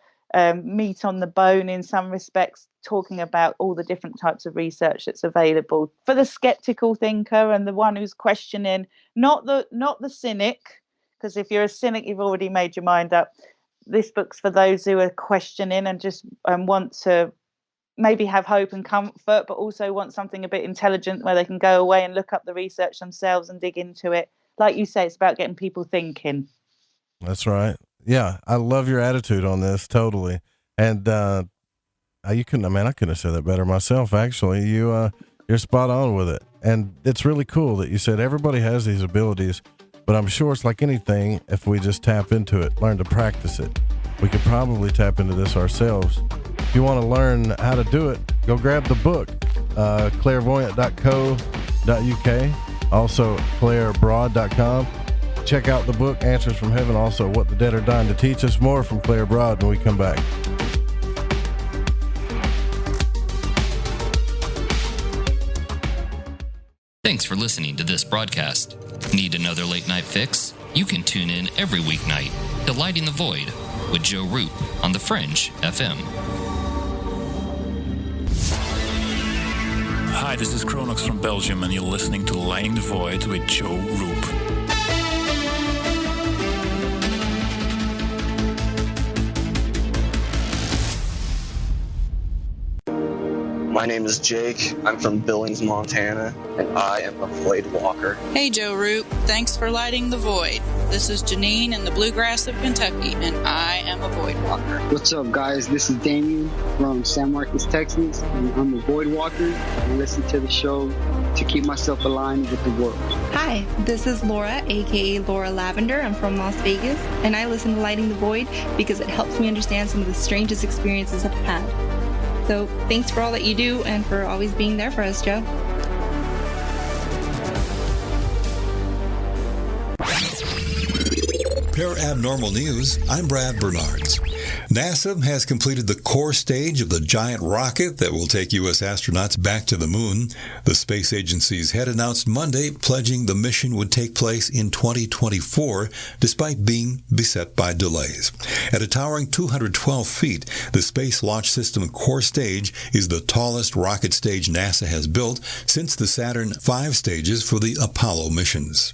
meat on the bone in some respects, talking about all the different types of research that's available for the skeptical thinker and the one who's questioning, not the cynic. Because if you're a cynic, you've already made your mind up. This book's for those who are questioning and just want to maybe have hope and comfort, but also want something a bit intelligent where they can go away and look up the research themselves and dig into it. Like you say, it's about getting people thinking. That's right. Yeah, I love your attitude on this, totally. And I couldn't have said that better myself, actually. You're spot on with it. And it's really cool that you said everybody has these abilities. But I'm sure it's like anything, if we just tap into it, learn to practice it, we could probably tap into this ourselves. If you want to learn how to do it, go grab the book, clairvoyant.co.uk. Also, clairebroad.com. Check out the book, Answers from Heaven. Also, What the Dead Are Dying to Teach Us. More from Claire Broad when we come back. Thanks for listening to this broadcast. Need another late night fix? You can tune in every weeknight to Lighting the Void with Joe Roop on The Fringe FM. Hi, this is Kronox from Belgium, and you're listening to Lighting the Void with Joe Roop. My name is Jake. I'm from Billings, Montana, and I am a void walker. Hey, Joe Roop. Thanks for lighting the void. This is Janine in the bluegrass of Kentucky, and I am a void walker. What's up, guys? This is Damien from San Marcos, Texas, and I'm a void walker. I listen to the show to keep myself aligned with the world. Hi, this is Laura, aka Laura Lavender. I'm from Las Vegas, and I listen to Lighting the Void because it helps me understand some of the strangest experiences I've had. So thanks for all that you do and for always being there for us, Joe. Paranormal News, I'm Brad Bernards. NASA has completed the core stage of the giant rocket that will take U.S. astronauts back to the moon. The space agency's head announced Monday, pledging the mission would take place in 2024, despite being beset by delays. At a towering 212 feet, the Space Launch System core stage is the tallest rocket stage NASA has built since the Saturn V stages for the Apollo missions.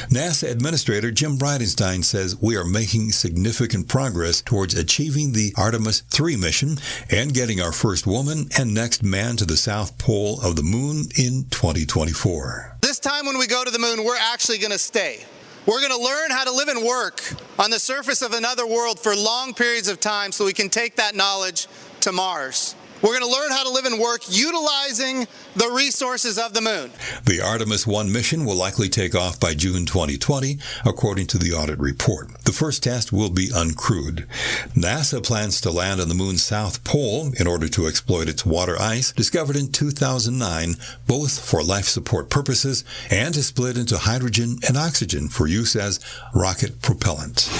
NASA Administrator Jim Bridenstine says we are making significant progress towards achieving the Artemis 3 mission and getting our first woman and next man to the South Pole of the moon in 2024. This time when we go to the moon, we're actually going to stay. We're going to learn how to live and work on the surface of another world for long periods of time so we can take that knowledge to Mars. We're going to learn how to live and work utilizing the resources of the moon. The Artemis 1 mission will likely take off by June 2020, according to the audit report. The first test will be uncrewed. NASA plans to land on the moon's south pole in order to exploit its water ice, discovered in 2009, both for life support purposes and to split into hydrogen and oxygen for use as rocket propellant.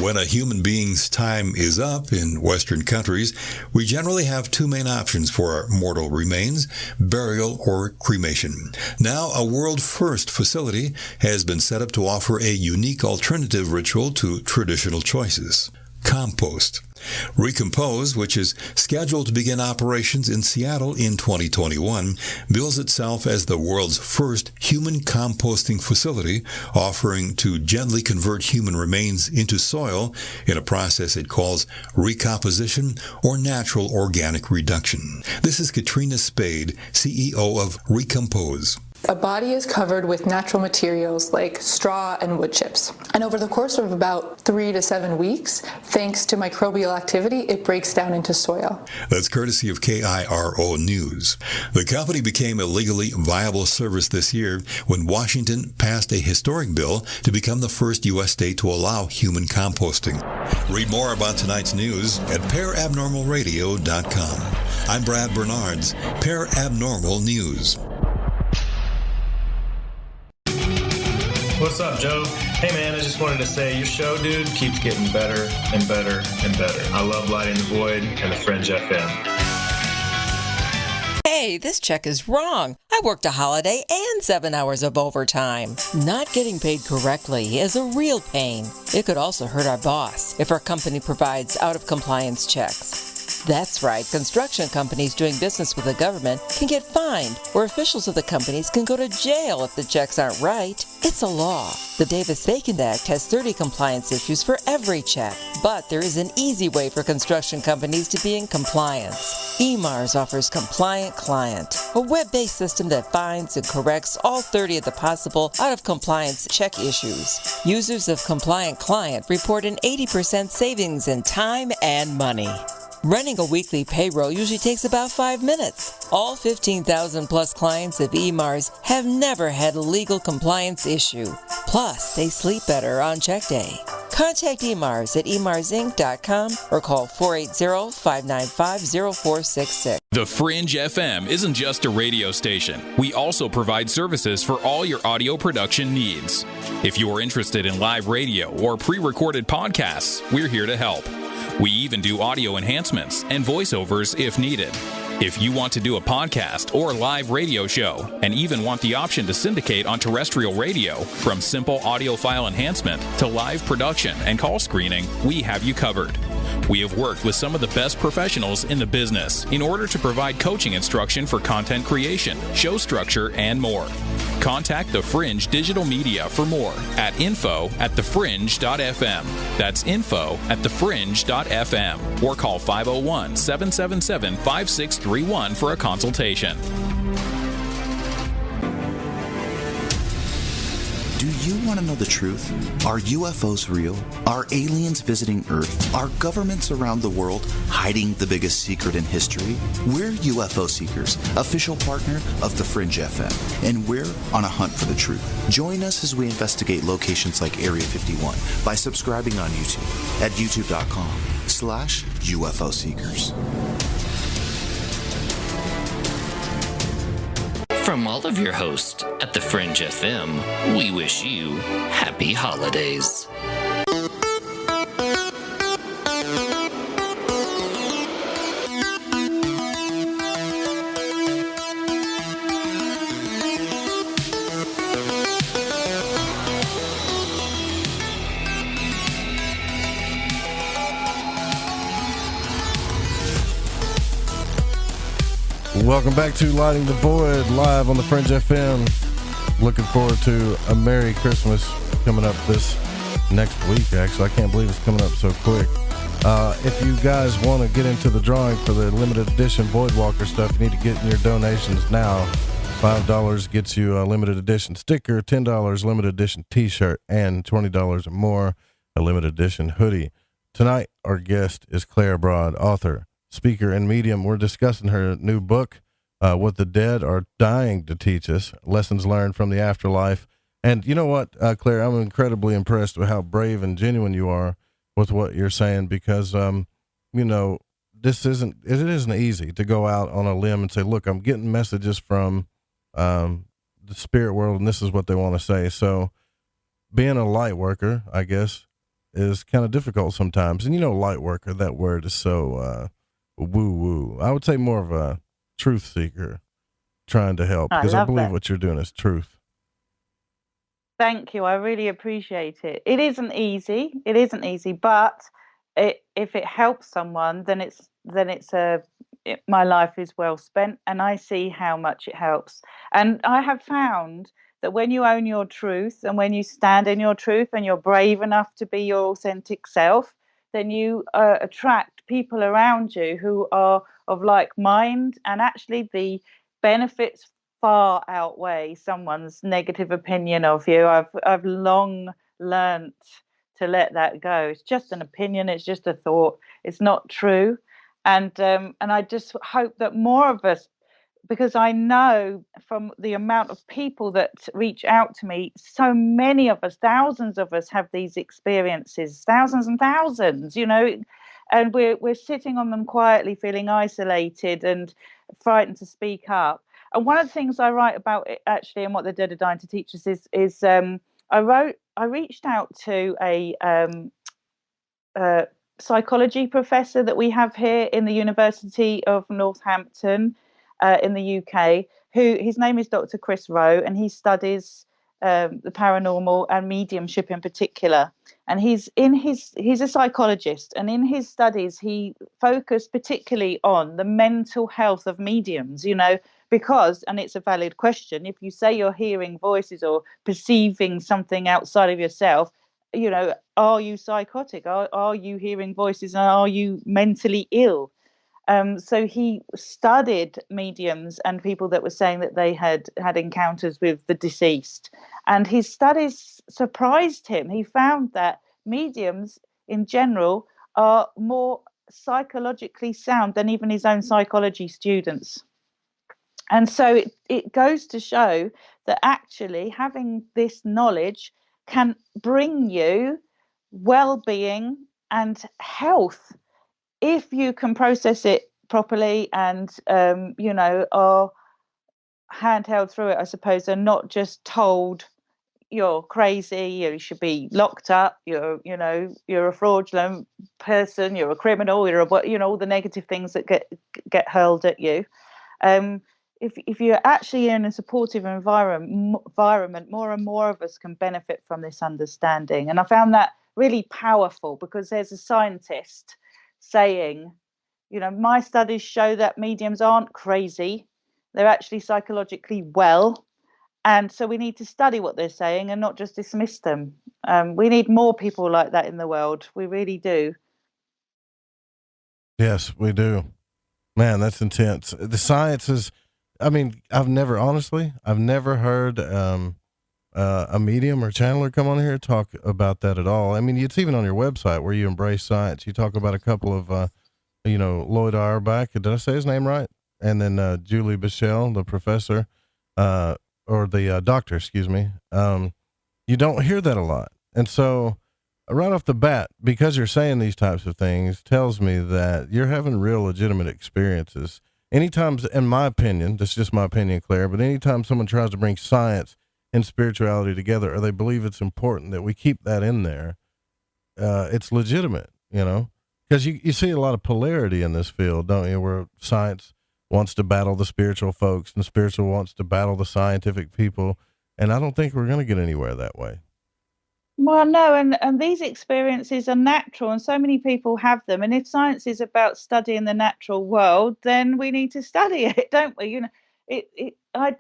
When a human being's time is up in Western countries, we generally have two main options for our mortal remains, burial or cremation. Now, a world-first facility has been set up to offer a unique alternative ritual to traditional choices. Compost. Recompose, which is scheduled to begin operations in Seattle in 2021, bills itself as the world's first human composting facility, offering to gently convert human remains into soil in a process it calls recomposition or natural organic reduction. This is Katrina Spade, CEO of Recompose. A body is covered with natural materials like straw and wood chips. And over the course of about 3 to 7 weeks, thanks to microbial activity, it breaks down into soil. That's courtesy of KIRO News. The company became a legally viable service this year when Washington passed a historic bill to become the first U.S. state to allow human composting. Read more about tonight's news at parabnormalradio.com. I'm Brad Bernards, Parabnormal News. What's up, Joe? Hey, man, I just wanted to say your show, dude, keeps getting better and better and better. I love Lighting the Void and the Fringe FM. Hey, this check is wrong. I worked a holiday and 7 hours of overtime. Not getting paid correctly is a real pain. It could also hurt our boss if our company provides out-of-compliance checks. That's right, construction companies doing business with the government can get fined, or officials of the companies can go to jail if the checks aren't right. It's a law. The Davis-Bacon Act has 30 compliance issues for every check, but there is an easy way for construction companies to be in compliance. EMARS offers Compliant Client, a web-based system that finds and corrects all 30 of the possible out-of-compliance check issues. Users of Compliant Client report an 80% savings in time and money. Running a weekly payroll usually takes about 5 minutes. All 15,000 plus clients of EMARS have never had a legal compliance issue. Plus, they sleep better on check day. Contact EMARS at emarsinc.com or call 480-595-0466. The Fringe FM isn't just a radio station. We also provide services for all your audio production needs. If you are interested in live radio or pre-recorded podcasts, we're here to help. We even do audio enhancements and voiceovers if needed. If you want to do a podcast or live radio show and even want the option to syndicate on terrestrial radio, from simple audio file enhancement to live production and call screening, we have you covered. We have worked with some of the best professionals in the business in order to provide coaching instruction for content creation, show structure, and more. Contact The Fringe Digital Media for more at info@thefringe.fm. That's info@thefringe.fm. Or call 501-777-5631 for a consultation. Do you want to know the truth? Are UFOs real? Are aliens visiting Earth? Are governments around the world hiding the biggest secret in history? We're UFO Seekers, official partner of The Fringe FM, and we're on a hunt for the truth. Join us as we investigate locations like Area 51 by subscribing on YouTube at youtube.com/UFO Seekers. From all of your hosts at The Fringe FM, we wish you happy holidays. Welcome back to Lighting the Void, live on the Fringe FM. Looking forward to a Merry Christmas coming up this next week, actually. I can't believe it's coming up so quick. If you guys want to get into the drawing for the limited edition Void Walker stuff, you need to get in your donations now. $5 gets you a limited edition sticker, $10 limited edition t-shirt, and $20 or more a limited edition hoodie. Tonight, our guest is Claire Broad, author, speaker, and medium. We're discussing her new book, What the Dead Are Dying to Teach Us, Lessons Learned from the Afterlife. And you know what, Claire, I'm incredibly impressed with how brave and genuine you are with what you're saying, because, you know, it isn't easy to go out on a limb and say, look, I'm getting messages from the spirit world, and this is what they want to say. So being a light worker, I guess, is kind of difficult sometimes. And, you know, light worker, that word is so woo-woo. I would say more of a truth seeker trying to help, because I believe what you're doing is truth. Thank you. I really appreciate it. It isn't easy. But if it helps someone, then my life is well spent, and I see how much it helps. And I have found that when you own your truth, and when you stand in your truth, and you're brave enough to be your authentic self, then you attract people around you who are of like mind, and actually the benefits far outweigh someone's negative opinion of you. I've long learnt to let that go. It's just an opinion. It's just a thought. It's not true. And I just hope that more of us, because I know from the amount of people that reach out to me, so many of us, thousands of us have these experiences, thousands and thousands, you know, and we're sitting on them quietly, feeling isolated and frightened to speak up. And one of the things I write about it, actually, and what the dead are dying to teach us is I reached out to a psychology professor that we have here in the University of Northampton in the UK, his name is Dr. Chris Rowe, and he studies the paranormal and mediumship in particular. And he's a psychologist, and in his studies he focused particularly on the mental health of mediums, you know, because, and it's a valid question, if you say you're hearing voices or perceiving something outside of yourself, you know, are you psychotic? Are you hearing voices? And are you mentally ill? So he studied mediums and people that were saying that they had encounters with the deceased. And his studies surprised him. He found that mediums in general are more psychologically sound than even his own psychology students. And so it goes to show that actually having this knowledge can bring you well-being and health if you can process it properly and, are handheld through it, I suppose, and not just told you're crazy, you should be locked up, you're a fraudulent person, you're a criminal, all the negative things that get hurled at you. If you're actually in a supportive environment, more and more of us can benefit from this understanding. And I found that really powerful, because there's a scientist saying, my studies show that mediums aren't crazy, they're actually psychologically well. And so we need to study what they're saying and not just dismiss them. We need more people like that in the world. We really do. Yes, we do. Man, that's intense. The science is, I've never heard a medium or channeler come on here talk about that at all. It's even on your website where you embrace science. You talk about a couple of, Lloyd Auerbach. Did I say his name right? And then Julie Bichelle, the professor, or the doctor, excuse me. You don't hear that a lot. And so right off the bat, because you're saying these types of things, tells me that you're having real legitimate experiences. Anytime, in my opinion, this is just my opinion, Claire, but anytime someone tries to bring science and spirituality together, or they believe it's important that we keep that in there, it's legitimate, because you see a lot of polarity in this field, don't you, where science wants to battle the spiritual folks and spiritual wants to battle the scientific people. And I don't think we're going to get anywhere that way. Well, no, and these experiences are natural, and so many people have them. And if science is about studying the natural world, then we need to study it, don't we? I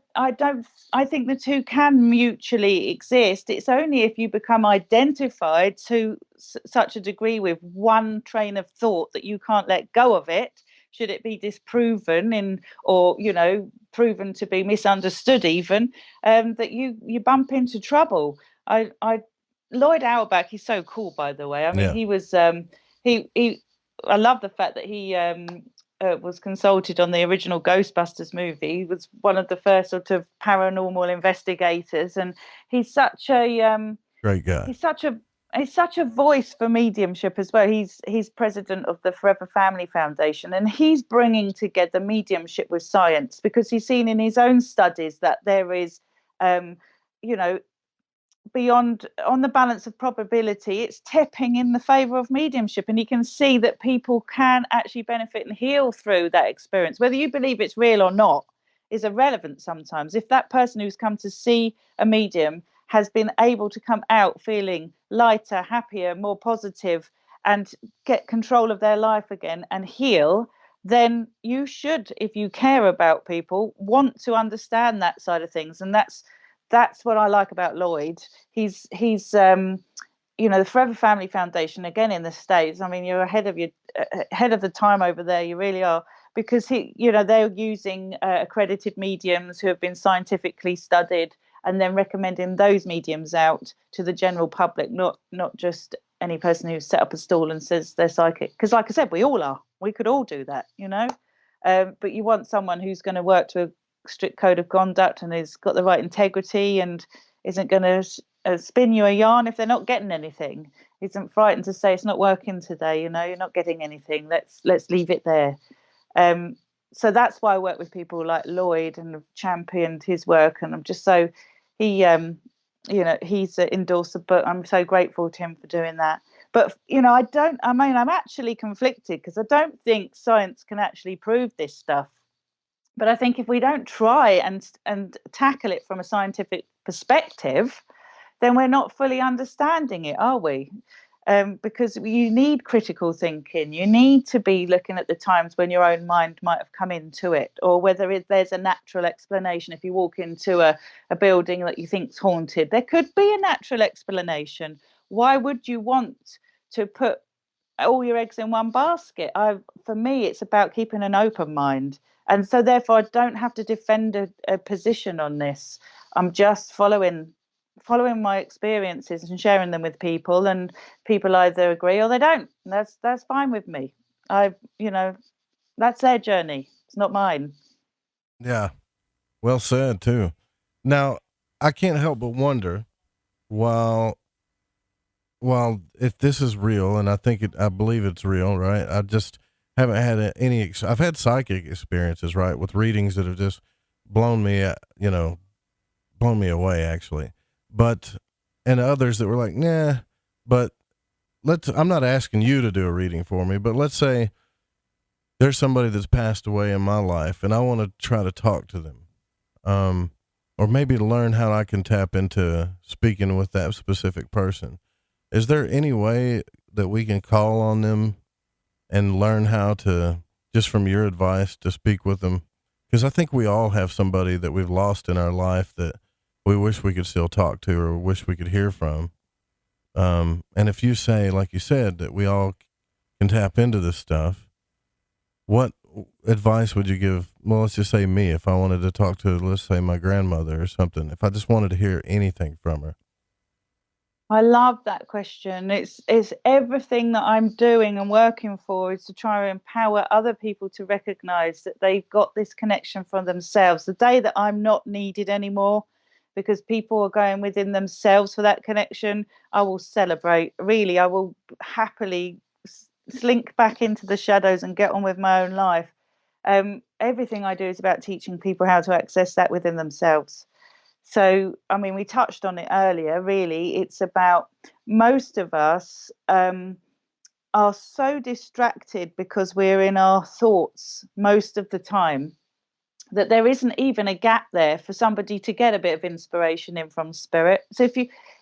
think the two can mutually exist. It's only if you become identified to such a degree with one train of thought that you can't let go of it, should it be disproven or proven to be misunderstood even, that you bump into trouble. Lloyd Auerbach, he's so cool, by the way. He was I love the fact that he was consulted on the original Ghostbusters movie. He was one of the first sort of paranormal investigators, and he's such a great guy. He's such a voice for mediumship as well. He's president of the Forever Family Foundation, and he's bringing together mediumship with science, because he's seen in his own studies that there is, beyond, on the balance of probability, it's tipping in the favor of mediumship, and he can see that people can actually benefit and heal through that experience. Whether you believe it's real or not is irrelevant sometimes. If that person who's come to see a medium has been able to come out feeling lighter, happier, more positive, and get control of their life again and heal, then you should, if you care about people, want to understand that side of things. And that's what I like about Lloyd. He's the Forever Family Foundation, again in the States. You're ahead of the time over there. You really are, because they're using accredited mediums who have been scientifically studied, and then recommending those mediums out to the general public, not just any person who's set up a stall and says they're psychic. Because like I said, we all are. We could all do that, but you want someone who's going to work to a strict code of conduct and has got the right integrity and isn't going to spin you a yarn if they're not getting anything. Isn't frightened to say it's not working today, you're not getting anything. Let's leave it there. So that's why I work with people like Lloyd and have championed his work, and I'm just so he's endorsed, but I'm so grateful to him for doing that. But I'm actually conflicted, because I don't think science can actually prove this stuff. But I think if we don't try and tackle it from a scientific perspective, then we're not fully understanding it, are we? Because you need critical thinking. You need to be looking at the times when your own mind might have come into it, or whether there's a natural explanation. If you walk into a building that you think's haunted, there could be a natural explanation. Why would you want to put all your eggs in one basket? For me, it's about keeping an open mind. And so therefore, I don't have to defend a position on this. I'm just following my experiences and sharing them with people, and people either agree or they don't. That's fine with me. That's their journey. It's not mine. Yeah. Well said too. Now, I can't help but wonder, while if this is real, and I believe it's real, right? haven't had any. I've had psychic experiences, right, with readings that have just blown me, blown me away, actually. But and others that were like, nah. But I'm not asking you to do a reading for me, but let's say there's somebody that's passed away in my life, and I want to try to talk to them, or maybe to learn how I can tap into speaking with that specific person. Is there any way that we can call on them and learn how to, just from your advice, to speak with them? Because I think we all have somebody that we've lost in our life that we wish we could still talk to or wish we could hear from. And if you say, like you said, that we all can tap into this stuff, what advice would you give? Well, let's just say me, if I wanted to talk to, let's say, my grandmother or something, if I just wanted to hear anything from her. I love that question. It's everything that I'm doing and working for is to try and empower other people to recognize that they've got this connection from themselves. The day that I'm not needed anymore because people are going within themselves for that connection, I will celebrate. Really, I will happily slink back into the shadows and get on with my own life. Everything I do is about teaching people how to access that within themselves. So, I mean, we touched on it earlier, really. It's about most of us are so distracted because we're in our thoughts most of the time that there isn't even a gap there for somebody to get a bit of inspiration in from spirit. So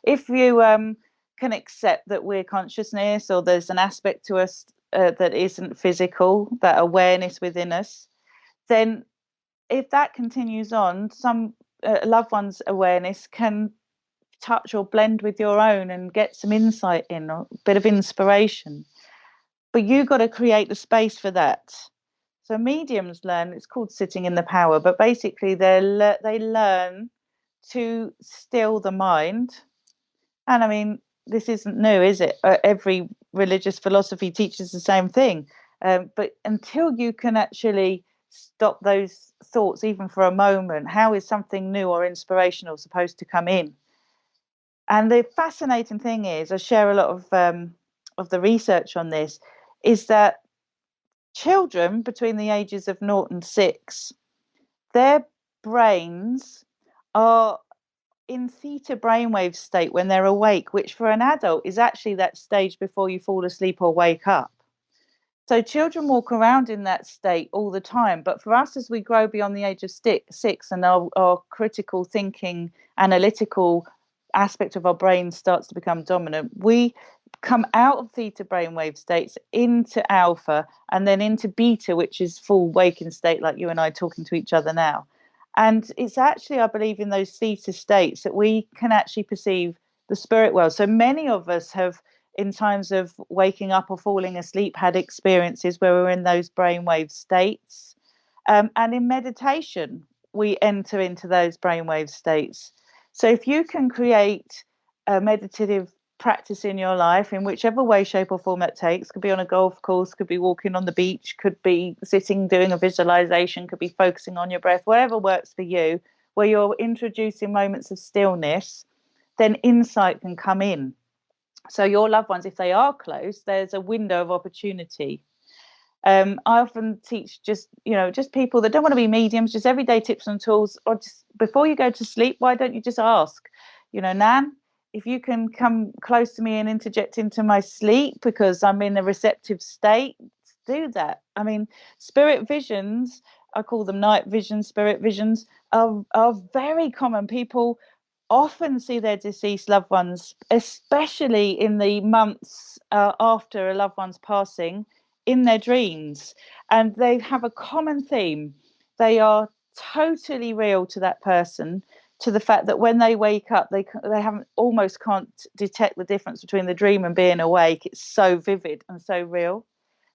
if you can accept that we're consciousness, or there's an aspect to us that isn't physical, that awareness within us, then if that continues on, some loved one's awareness can touch or blend with your own and get some insight in, or a bit of inspiration. But you got to create the space for that. So mediums learn, it's called sitting in the power, but basically they learn to still the mind. And I mean, this isn't new, is it? Every religious philosophy teaches the same thing. But until you can actually stop those thoughts, even for a moment, how is something new or inspirational supposed to come in? And the fascinating thing is, I share a lot of the research on this, is that children between the ages of 0 and 6, their brains are in theta brainwave state when they're awake, which for an adult is actually that stage before you fall asleep or wake up. So children walk around in that state all the time. But for us, as we grow beyond the age of 6 and our critical thinking, analytical aspect of our brain starts to become dominant, we come out of theta brainwave states into alpha and then into beta, which is full waking state, like you and I talking to each other now. And it's actually, I believe, in those theta states that we can actually perceive the spirit world. So many of us have, in times of waking up or falling asleep, had experiences where we're in those brainwave states. And in meditation, we enter into those brainwave states. So if you can create a meditative practice in your life, in whichever way, shape or form it takes, could be on a golf course, could be walking on the beach, could be sitting doing a visualization, could be focusing on your breath, whatever works for you, where you're introducing moments of stillness, then insight can come in. So your loved ones, if they are close, there's a window of opportunity. I often teach just people that don't want to be mediums, just everyday tips and tools, or just before you go to sleep, why don't you just ask, Nan, if you can come close to me and interject into my sleep because I'm in a receptive state, do that. I mean, spirit visions, I call them night visions, spirit visions, are very common. People often see their deceased loved ones, especially in the months after a loved one's passing, in their dreams. And they have a common theme. They are totally real to that person, to the fact that when they wake up, they almost can't detect the difference between the dream and being awake. It's so vivid and so real.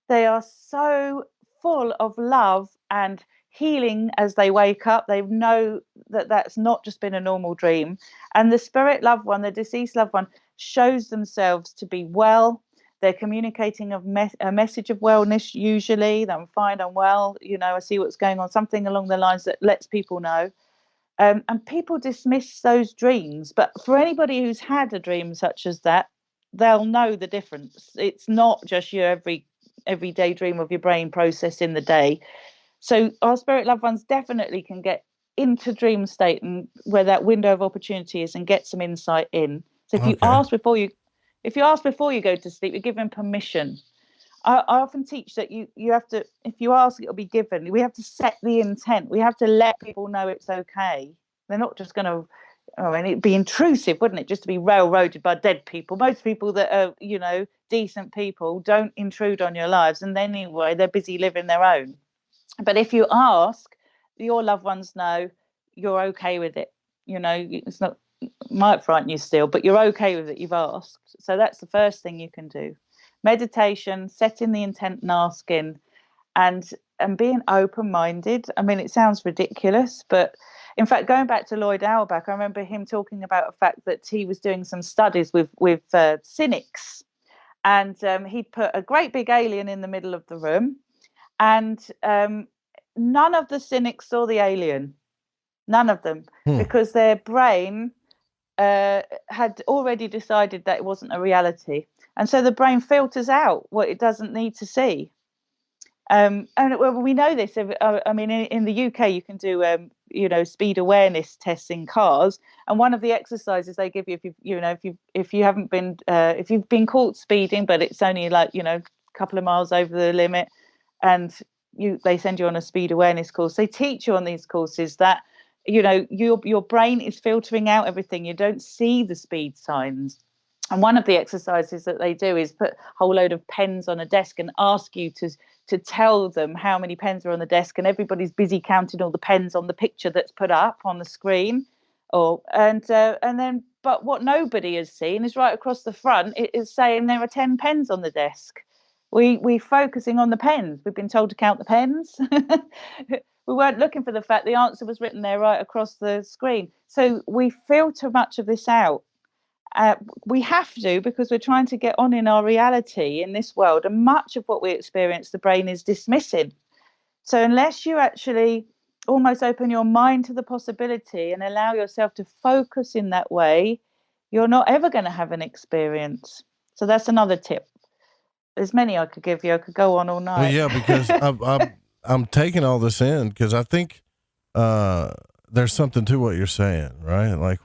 They are so full of love and healing as they wake up. They know that that's not just been a normal dream. And the spirit loved one, the deceased loved one, shows themselves to be well. They're communicating a message of wellness, usually. That I'm fine, I'm well, I see what's going on, something along the lines that lets people know. And people dismiss those dreams. But for anybody who's had a dream such as that, they'll know the difference. It's not just your every every daydream of your brain process in the day. So our spirit loved ones definitely can get into dream state and where that window of opportunity is and get some insight in. So if you ask before you go to sleep, you're given permission. I often teach that you have to, if you ask, it'll be given. We have to set the intent. We have to let people know it's okay. They're not just going to, it'd be intrusive, wouldn't it, just to be railroaded by dead people. Most people that are, decent people don't intrude on your lives. And anyway, they're busy living their own. But if you ask, your loved ones know you're okay with it. It's not, might frighten you still, but you're okay with it. You've asked. So that's the first thing you can do. Meditation, setting the intent and asking, and being open-minded. I mean, it sounds ridiculous, but in fact, going back to Lloyd Auerbach, I remember him talking about the fact that he was doing some studies with cynics, and he'd put a great big alien in the middle of the room, and none of the cynics saw the alien, none of them, because their brain had already decided that it wasn't a reality. And so the brain filters out what it doesn't need to see. And we know this. I mean, in the UK, you can do, speed awareness tests in cars. And one of the exercises they give you, if you've been caught speeding, but it's only like, a couple of miles over the limit, and they send you on a speed awareness course. They teach you on these courses that, your brain is filtering out everything. You don't see the speed signs. And one of the exercises that they do is put a whole load of pens on a desk and ask you to tell them how many pens are on the desk, and everybody's busy counting all the pens on the picture that's put up on the screen. And then what nobody has seen is right across the front. It is saying there are 10 pens on the desk. We're focusing on the pens. We've been told to count the pens. We weren't looking for the fact the answer was written there right across the screen. So we filter much of this out. We have to, because we're trying to get on in our reality in this world, and much of what we experience, the brain is dismissing. So unless you actually almost open your mind to the possibility and allow yourself to focus in that way, you're not ever going to have an experience. So that's another tip. There's many I could give you. I could go on all night. Well, yeah, because I'm taking all this in, because I think there's something to what you're saying, right? Like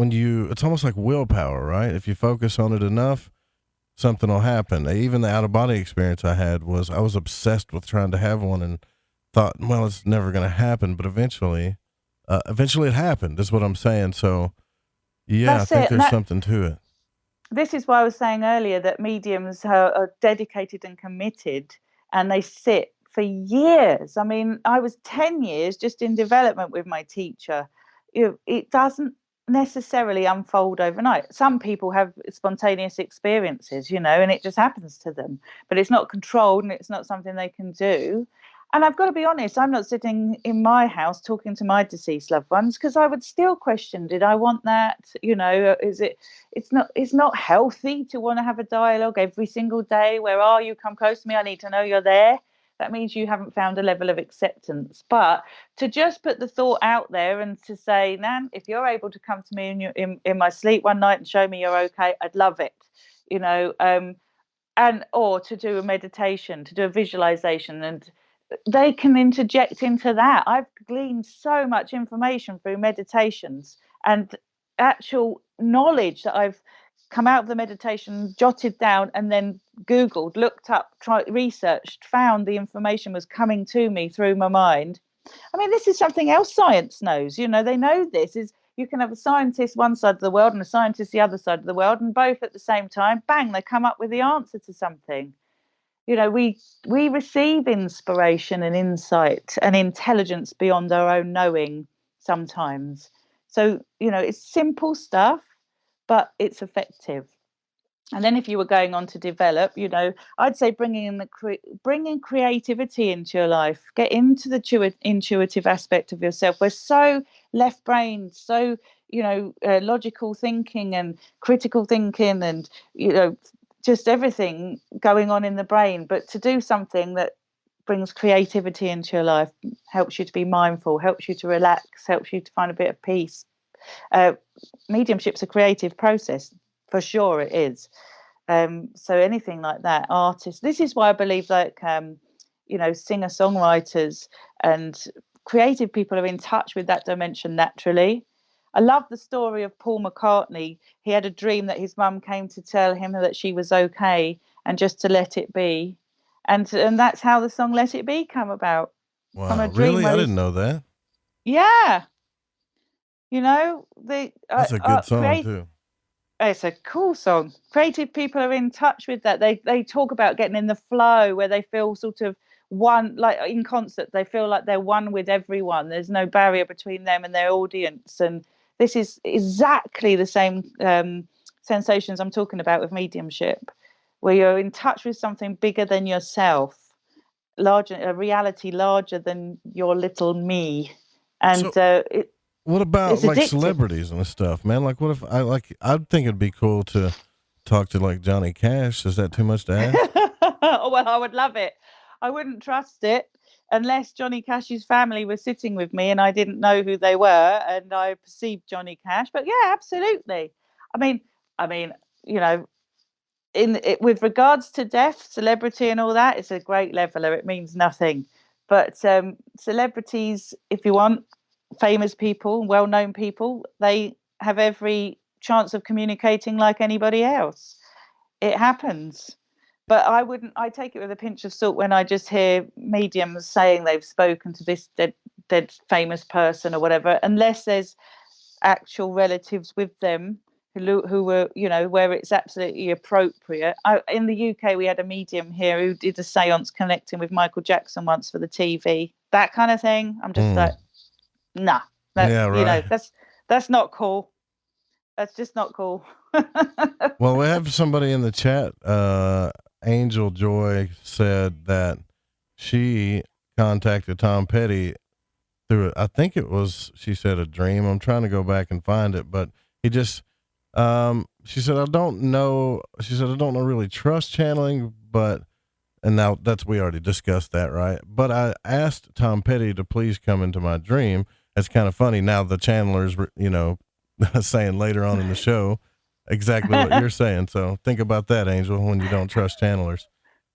it's almost like willpower, right? If you focus on it enough, something will happen. Even the out-of-body experience I had was, I was obsessed with trying to have one and thought, well, it's never going to happen. But eventually it happened, is what I'm saying. So, yeah, That's I think there's that, something to it. This is why I was saying earlier that mediums are dedicated and committed, and they sit for years. I mean, I was 10 years just in development with my teacher. It doesn't necessarily unfold overnight. Some people have spontaneous experiences, and it just happens to them, but it's not controlled and it's not something they can do. And I've got to be honest, I'm not sitting in my house talking to my deceased loved ones, because I would still question, did I want that? It's not healthy to want to have a dialogue every single day. Where are you? Come close to me. I need to know you're there. That means you haven't found a level of acceptance. But to just put the thought out there and to say, Nan, if you're able to come to me in my sleep one night and show me you're okay, I'd love it. Or to do a meditation, to do a visualization, and they can interject into that. I've gleaned so much information through meditations and actual knowledge that I've come out of the meditation, jotted down, and then Googled, looked up, researched, found the information was coming to me through my mind. I mean, this is something else science knows. They know this is, you can have a scientist one side of the world and a scientist the other side of the world, and both at the same time, bang, they come up with the answer to something. We receive inspiration and insight and intelligence beyond our own knowing sometimes. So, it's simple stuff, but it's effective. And then if you were going on to develop, I'd say bringing creativity into your life, get into the intuitive aspect of yourself. We're so left-brained, so, logical thinking and critical thinking and, just everything going on in the brain. But to do something that brings creativity into your life, helps you to be mindful, helps you to relax, helps you to find a bit of peace. Mediumship's a creative process, for sure it is. So anything like that, artists. This is why I believe like singer-songwriters and creative people are in touch with that dimension naturally. I love the story of Paul McCartney. He had a dream that his mum came to tell him that she was okay and just to let it be. And that's how the song Let It Be come about. Wow, From a dream really? I didn't know that. Yeah. That's a good song too. It's a cool song. Creative people are in touch with that. They talk about getting in the flow where they feel sort of one, like in concert, they feel like they're one with everyone. There's no barrier between them and their audience. And this is exactly the same sensations I'm talking about with mediumship, where you're in touch with something bigger than yourself, a reality larger than your little me. And what about it's like addictive. celebrities and stuff, man? Like, what if I'd think it'd be cool to talk to like Johnny Cash. Is that too much to ask? Oh, well, I would love it. I wouldn't trust it unless Johnny Cash's family was sitting with me and I didn't know who they were and I perceived Johnny Cash. But yeah, absolutely. I mean, with regards to death, celebrity and all that, it's a great leveler. It means nothing. But celebrities, if you want, famous people, well-known people, they have every chance of communicating like anybody else. It happens. But I take it with a pinch of salt when I just hear mediums saying they've spoken to this dead famous person or whatever, unless there's actual relatives with them who were, where it's absolutely appropriate. In the UK, we had a medium here who did a seance connecting with Michael Jackson once for the TV, that kind of thing. I'm just like, nah, that's not cool. That's just not cool. Well, we have somebody in the chat. Angel Joy said that she contacted Tom Petty through, I think it was, she said, a dream. I'm trying to go back and find it, but he just, she said, I don't know really trust channeling, and now we already discussed that, right? But I asked Tom Petty to please come into my dream. It's kind of funny. Now the channelers, saying later on in the show exactly what you're saying. So think about that, Angel, when you don't trust channelers.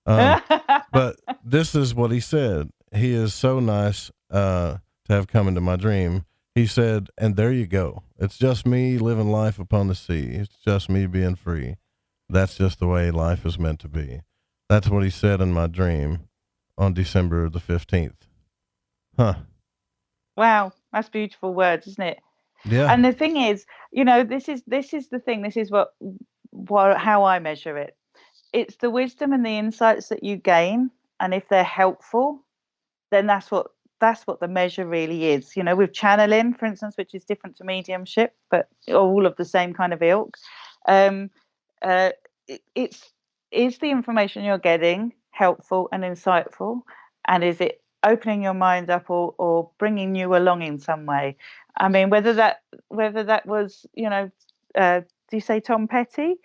But this is what he said. He is so nice to have come into my dream. He said, and there you go. It's just me living life upon the sea. It's just me being free. That's just the way life is meant to be. That's what he said in my dream on December the 15th. Huh. Wow. That's beautiful words, isn't it? Yeah. And the thing is, this is the thing. This is how I measure it. It's the wisdom and the insights that you gain, and if they're helpful, then that's what the measure really is. With channeling, for instance, which is different to mediumship, but all of the same kind of ilk. Is the information you're getting helpful and insightful, and is it opening your mind up or bringing you along in some way? I mean, whether that was, do you say Tom Petty?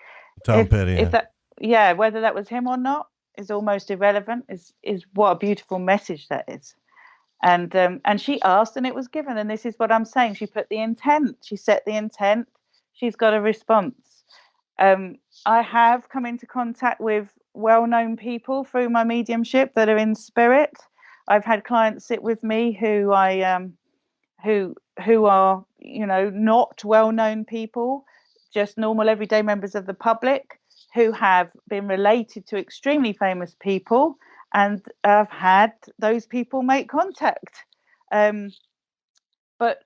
Tom Petty. Whether that was him or not is almost irrelevant. Is what a beautiful message that is. And she asked and it was given. And this is what I'm saying. She put the intent. She set the intent. She's got a response. I have come into contact with well-known people through my mediumship that are in spirit. I've had clients sit with me who who are, not well-known people, just normal everyday members of the public who have been related to extremely famous people and have had those people make contact. But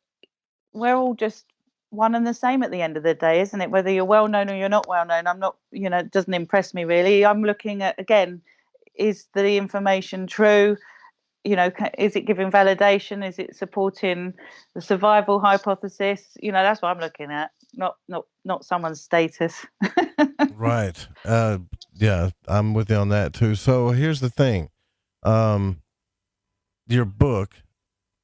we're all just one and the same at the end of the day, isn't it? Whether you're well-known or you're not well-known, I'm not, it doesn't impress me really. I'm looking at, again, is the information true? Is it giving validation? Is it supporting the survival hypothesis? That's what I'm looking at, not someone's status. Right. Yeah, I'm with you on that too. So here's the thing. Your book,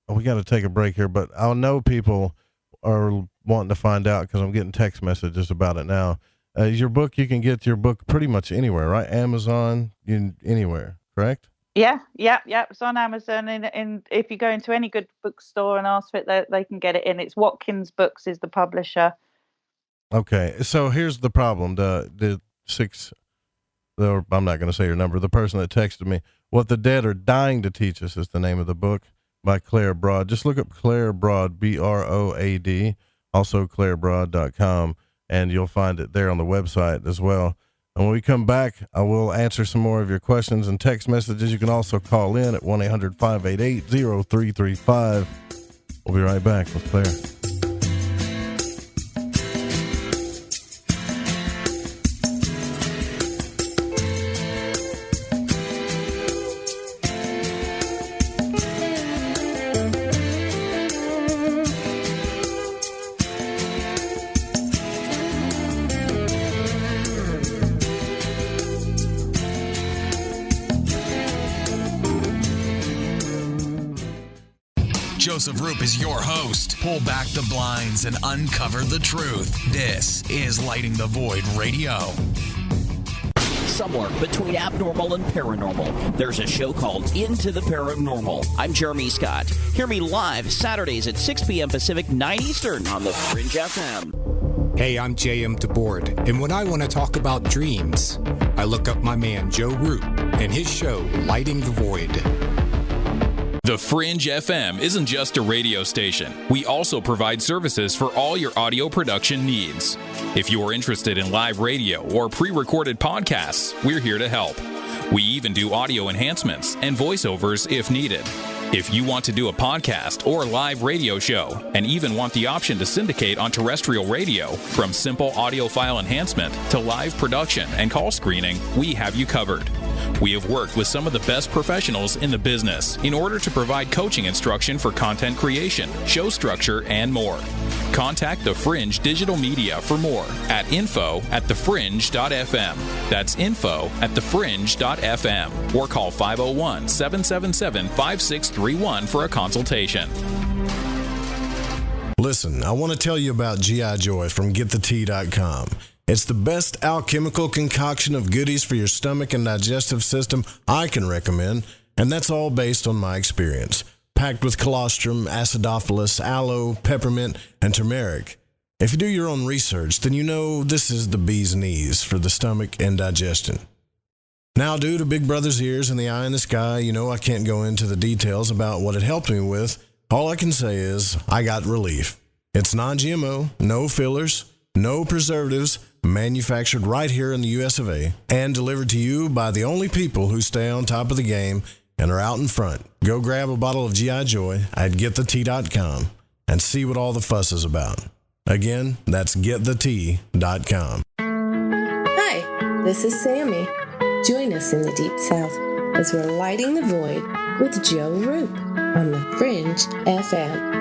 we got to take a break here, but I know people are wanting to find out because I'm getting text messages about it now. Your book, you can get your book pretty much anywhere, right? Amazon, anywhere, correct? Yeah. It's on Amazon, and if you go into any good bookstore and ask for it, they can get it in. It's Watkins Books is the publisher. Okay, so here's the problem: the 6 or I'm not going to say her number, the person that texted me, What the Dead Are Dying to Teach Us is the name of the book by Claire Broad. Just look up Claire Broad, B-R-O-A-D, also clairebroad.com, and you'll find it there on the website as well. And when we come back, I will answer some more of your questions and text messages. You can also call in at 1-800-588-0335. We'll be right back with Claire. Joseph Roop is your host. Pull back the blinds and uncover the truth. This is Lighting the Void Radio. Somewhere between abnormal and paranormal, there's a show called Into the Paranormal. I'm Jeremy Scott. Hear me live Saturdays at 6 p.m. Pacific, 9 Eastern on the Fringe FM. Hey, I'm J.M. DeBoard, and when I want to talk about dreams, I look up my man Joe Roop and his show, Lighting the Void. The Fringe FM isn't just a radio station. We also provide services for all your audio production needs. If you are interested in live radio or pre-recorded podcasts, we're here to help. We even do audio enhancements and voiceovers if needed. If you want to do a podcast or live radio show and even want the option to syndicate on terrestrial radio, from simple audio file enhancement to live production and call screening, we have you covered. We have worked with some of the best professionals in the business in order to provide coaching instruction for content creation, show structure, and more. Contact The Fringe Digital Media for more at info@thefringe.fm. That's info@thefringe.fm, or call 501-777-5631 for a consultation. Listen, I want to tell you about G.I. Joy from GetTheTea.com. It's the best alchemical concoction of goodies for your stomach and digestive system I can recommend, and that's all based on my experience. Packed with colostrum, acidophilus, aloe, peppermint, and turmeric. If you do your own research, then you know this is the bee's knees for the stomach and digestion. Now, due to Big Brother's ears and the eye in the sky, you know I can't go into the details about what it helped me with. All I can say is I got relief. It's non-GMO, no fillers, no preservatives, manufactured right here in the US of A, and delivered to you by the only people who stay on top of the game and are out in front. Go grab a bottle of G.I. Joy at GetTheTea.com and see what all the fuss is about. Again, that's GetTheTea.com. Hi, this is Sammy. Join us in the Deep South as we're lighting the void with Joe Roop on the Fringe FM.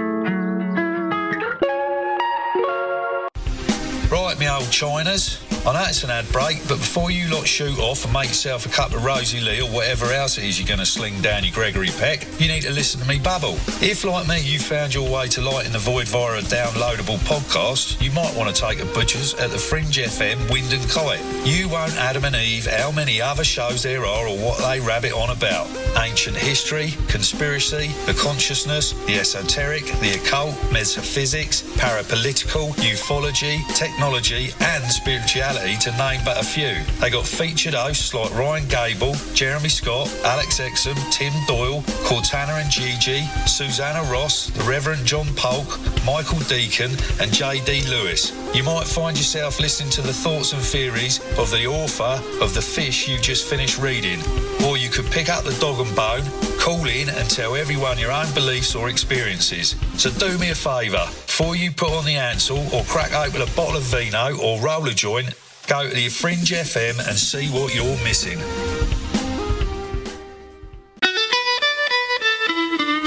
Right, me old Chinas. I know it's an ad break, but before you lot shoot off and make yourself a cup of Rosie Lee or whatever else it is you're going to sling down your Gregory Peck, you need to listen to me babble. If, like me, you found your way to Lighting the Void via a downloadable podcast, you might want to take a butcher's at the Fringe FM Wind and Kite. You won't Adam and Eve how many other shows there are or what they rabbit on about. Ancient history, conspiracy, the consciousness, the esoteric, the occult, metaphysics, parapolitical, ufology, technology, and spirituality, to name but a few. They got featured hosts like Ryan Gable, Jeremy Scott, Alex Exum, Tim Doyle, Cortana and Gigi, Susanna Ross, the Reverend John Polk, Michael Deacon, and J.D. Lewis. You might find yourself listening to the thoughts and theories of the author of The Fish you just finished reading. Or you could pick up the dog and bone, call in and tell everyone your own beliefs or experiences. So do me a favour, before you put on the Ansel or crack open a bottle of vino or roll a joint, go to the Fringe FM and see what you're missing.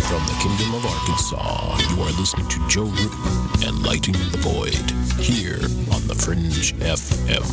From the Kingdom of Arkansas, you are listening to Joe Roop and Lighting the Void, here on the Fringe FM.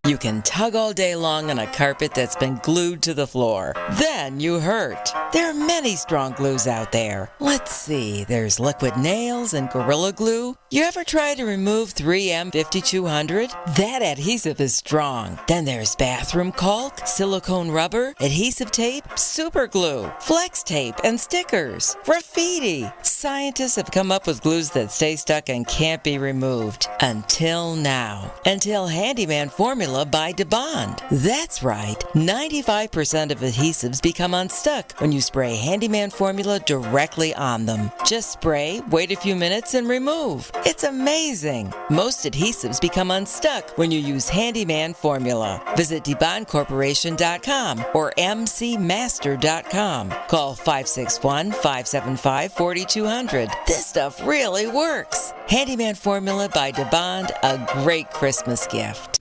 You can tug all day long on a carpet that's been glued to the floor. Then you hurt. There are many strong glues out there. Let's see, there's liquid nails and Gorilla Glue. You ever try to remove 3M 5200? That adhesive is strong. Then there's bathroom caulk, silicone rubber, adhesive tape, super glue, flex tape, and stickers. Graffiti. Scientists have come up with glues that stay stuck and can't be removed. Until now. Until Handyman Formula by DeBond. That's right. 95% of adhesives become unstuck when you spray Handyman Formula directly on them. Just spray, wait a few minutes, and remove. It's amazing. Most adhesives become unstuck when you use Handyman Formula. Visit DeBondCorporation.com or MCMaster.com. Call 561-575-4200. This stuff really works. Handyman Formula by DeBond, a great Christmas gift.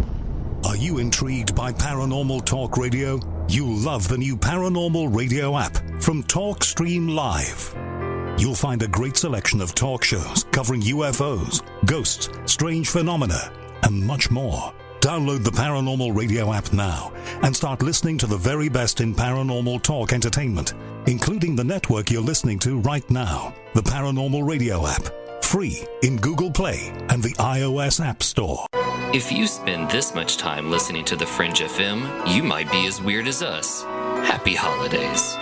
Are you intrigued by Paranormal Talk Radio? You'll love the new Paranormal Radio app from TalkStream Live. You'll find a great selection of talk shows covering UFOs, ghosts, strange phenomena, and much more. Download the Paranormal Radio app now and start listening to the very best in paranormal talk entertainment, including the network you're listening to right now. The Paranormal Radio app, free in Google Play and the iOS App Store. If you spend this much time listening to the Fringe FM, you might be as weird as us. Happy holidays.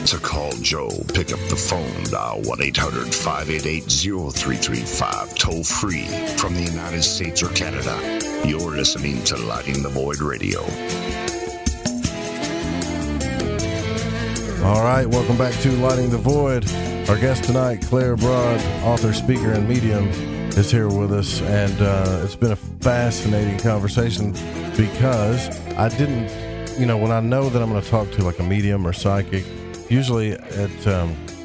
To call Joe, pick up the phone, dial 1-800-588-0335, toll free from the United States or Canada. You're listening to Lighting the Void Radio. All right, welcome back to Lighting the Void. Our guest tonight, Claire Broad, author, speaker, and medium, is here with us, and it's been a fascinating conversation because I didn't, when I know that I'm going to talk to like a medium or psychic, usually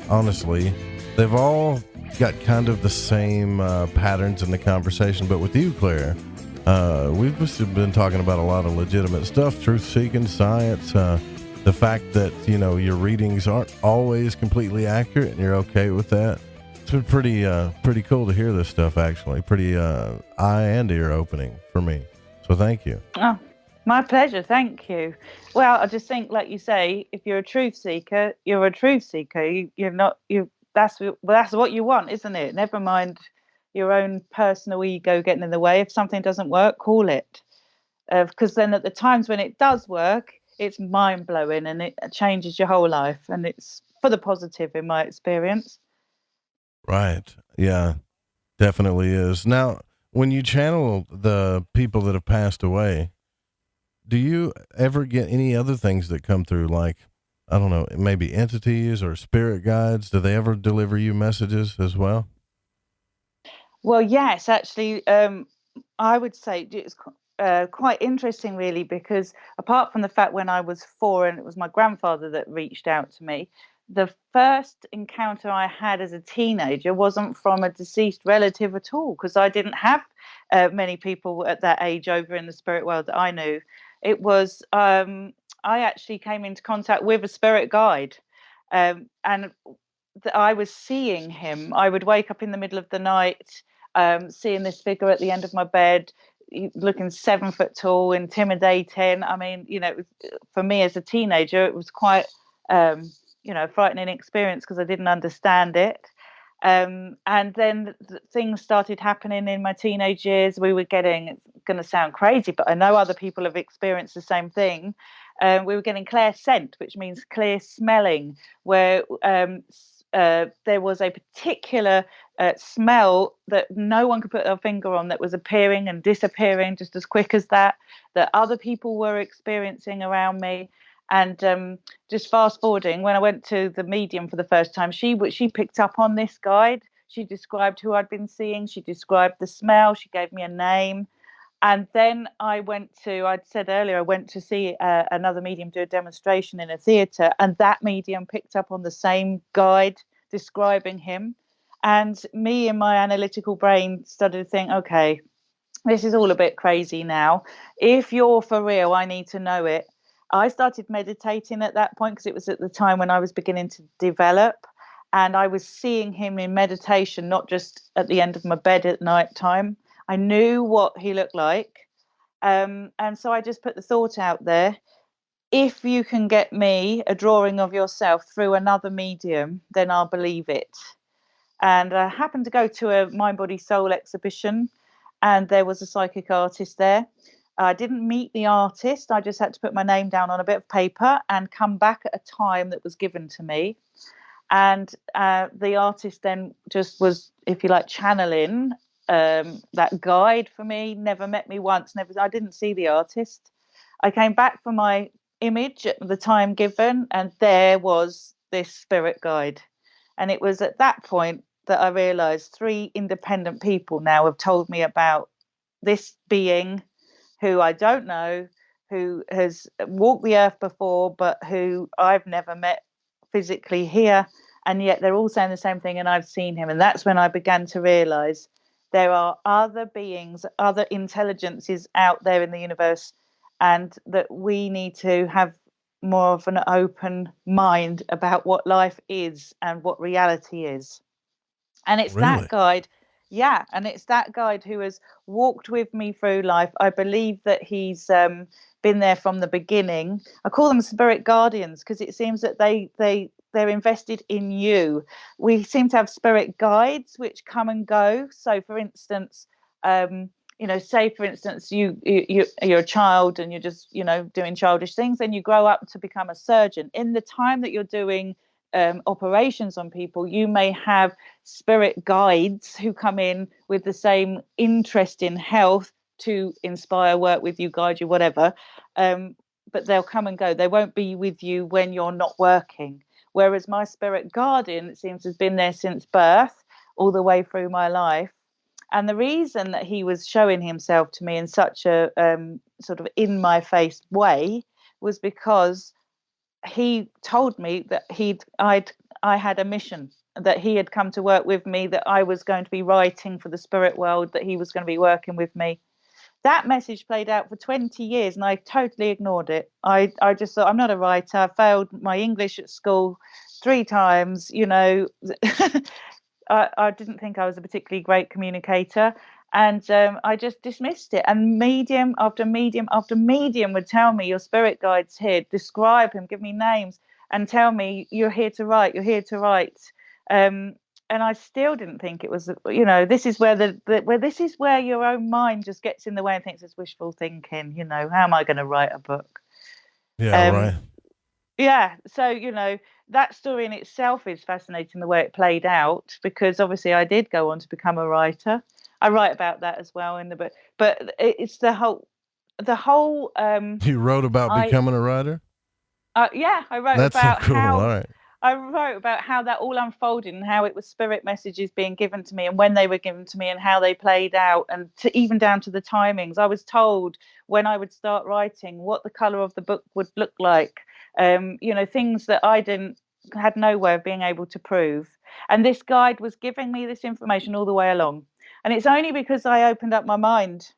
honestly, they've all got kind of the same patterns in the conversation, but with you, Claire, we've just been talking about a lot of legitimate stuff, truth-seeking, science, the fact that, your readings aren't always completely accurate, and you're okay with that. It's been pretty cool to hear this stuff, actually. Pretty eye and ear opening for me. So thank you. Oh, my pleasure. Thank you. Well, I just think, like you say, if you're a truth seeker, you're a truth seeker. That's what you want, isn't it? Never mind your own personal ego getting in the way. If something doesn't work, call it. Because then at the times when it does work, it's mind-blowing and it changes your whole life, and it's for the positive in my experience. Right. Yeah, definitely is. Now, when you channel the people that have passed away, do you ever get any other things that come through, like, I don't know, maybe entities or spirit guides? Do they ever deliver you messages as well? Well, yes, actually, I would say it's quite interesting, really, because apart from the fact when I was 4 and it was my grandfather that reached out to me, the first encounter I had as a teenager wasn't from a deceased relative at all, because I didn't have many people at that age over in the spirit world that I knew. It was, I actually came into contact with a spirit guide, and I was seeing him. I would wake up in the middle of the night, seeing this figure at the end of my bed, looking 7 foot tall, intimidating. I mean, it was, for me as a teenager, it was quite, frightening experience because I didn't understand it. And then things started happening in my teenage years. We were getting, it's going to sound crazy, but I know other people have experienced the same thing. We were getting clairscent, which means clear smelling, where there was a particular smell that no one could put their finger on that was appearing and disappearing just as quick as that other people were experiencing around me. And just fast forwarding, when I went to the medium for the first time, she picked up on this guide. She described who I'd been seeing. She described the smell. She gave me a name. And then I said earlier, I went to see another medium do a demonstration in a theatre, and that medium picked up on the same guide describing him. And me in my analytical brain started to think, okay, this is all a bit crazy now. If you're for real, I need to know it. I started meditating at that point because it was at the time when I was beginning to develop. And I was seeing him in meditation, not just at the end of my bed at night time. I knew what he looked like. And so I just put the thought out there. If you can get me a drawing of yourself through another medium, then I'll believe it. And I happened to go to a Mind, Body, Soul exhibition, and there was a psychic artist there. I didn't meet the artist. I just had to put my name down on a bit of paper and come back at a time that was given to me. And the artist then just was, if you like, channeling that guide for me. Never met me once. I didn't see the artist. I came back for my image at the time given, and there was this spirit guide. And it was at that point that I realized 3 independent people now have told me about this being who I don't know, who has walked the earth before, but who I've never met physically here. And yet they're all saying the same thing, and I've seen him. And that's when I began to realize there are other beings, other intelligences out there in the universe, and that we need to have more of an open mind about what life is and what reality is. And it's that guide. Yeah. And it's that guide who has walked with me through life. I believe that he's been there from the beginning. I call them spirit guardians because it seems that they're invested in you. We seem to have spirit guides which come and go. So for instance, say for instance you're a child and you're just doing childish things, then you grow up to become a surgeon. In the time that you're doing operations on people, you may have spirit guides who come in with the same interest in health to inspire, work with you, guide you, whatever, but they'll come and go. They won't be with you when you're not working. Whereas my spirit guardian, it seems, has been there since birth all the way through my life. And the reason that he was showing himself to me in such a sort of in my face way was because he told me that I had a mission, that he had come to work with me, that I was going to be writing for the spirit world, that he was going to be working with me. That message played out for 20 years and I totally ignored it. I just thought, I'm not a writer. I failed my English at school 3 times. I didn't think I was a particularly great communicator. And I just dismissed it. And medium after medium after medium would tell me, your spirit guide's here, describe him, give me names, and tell me, you're here to write, you're here to write. And I still didn't think it was, this is where this is where your own mind just gets in the way and thinks it's wishful thinking. How am I going to write a book? Yeah, right. Yeah. So, that story in itself is fascinating, the way it played out, because obviously I did go on to become a writer. I write about that as well in the book, but it's the whole. You wrote about becoming a writer? Yeah, I wrote That's about so cool. how. All right. I wrote about how that all unfolded and how it was spirit messages being given to me and when they were given to me and how they played out, and even down to the timings. I was told when I would start writing what the colour of the book would look like. Things that I had no way of being able to prove. And this guide was giving me this information all the way along. And it's only because I opened up my mind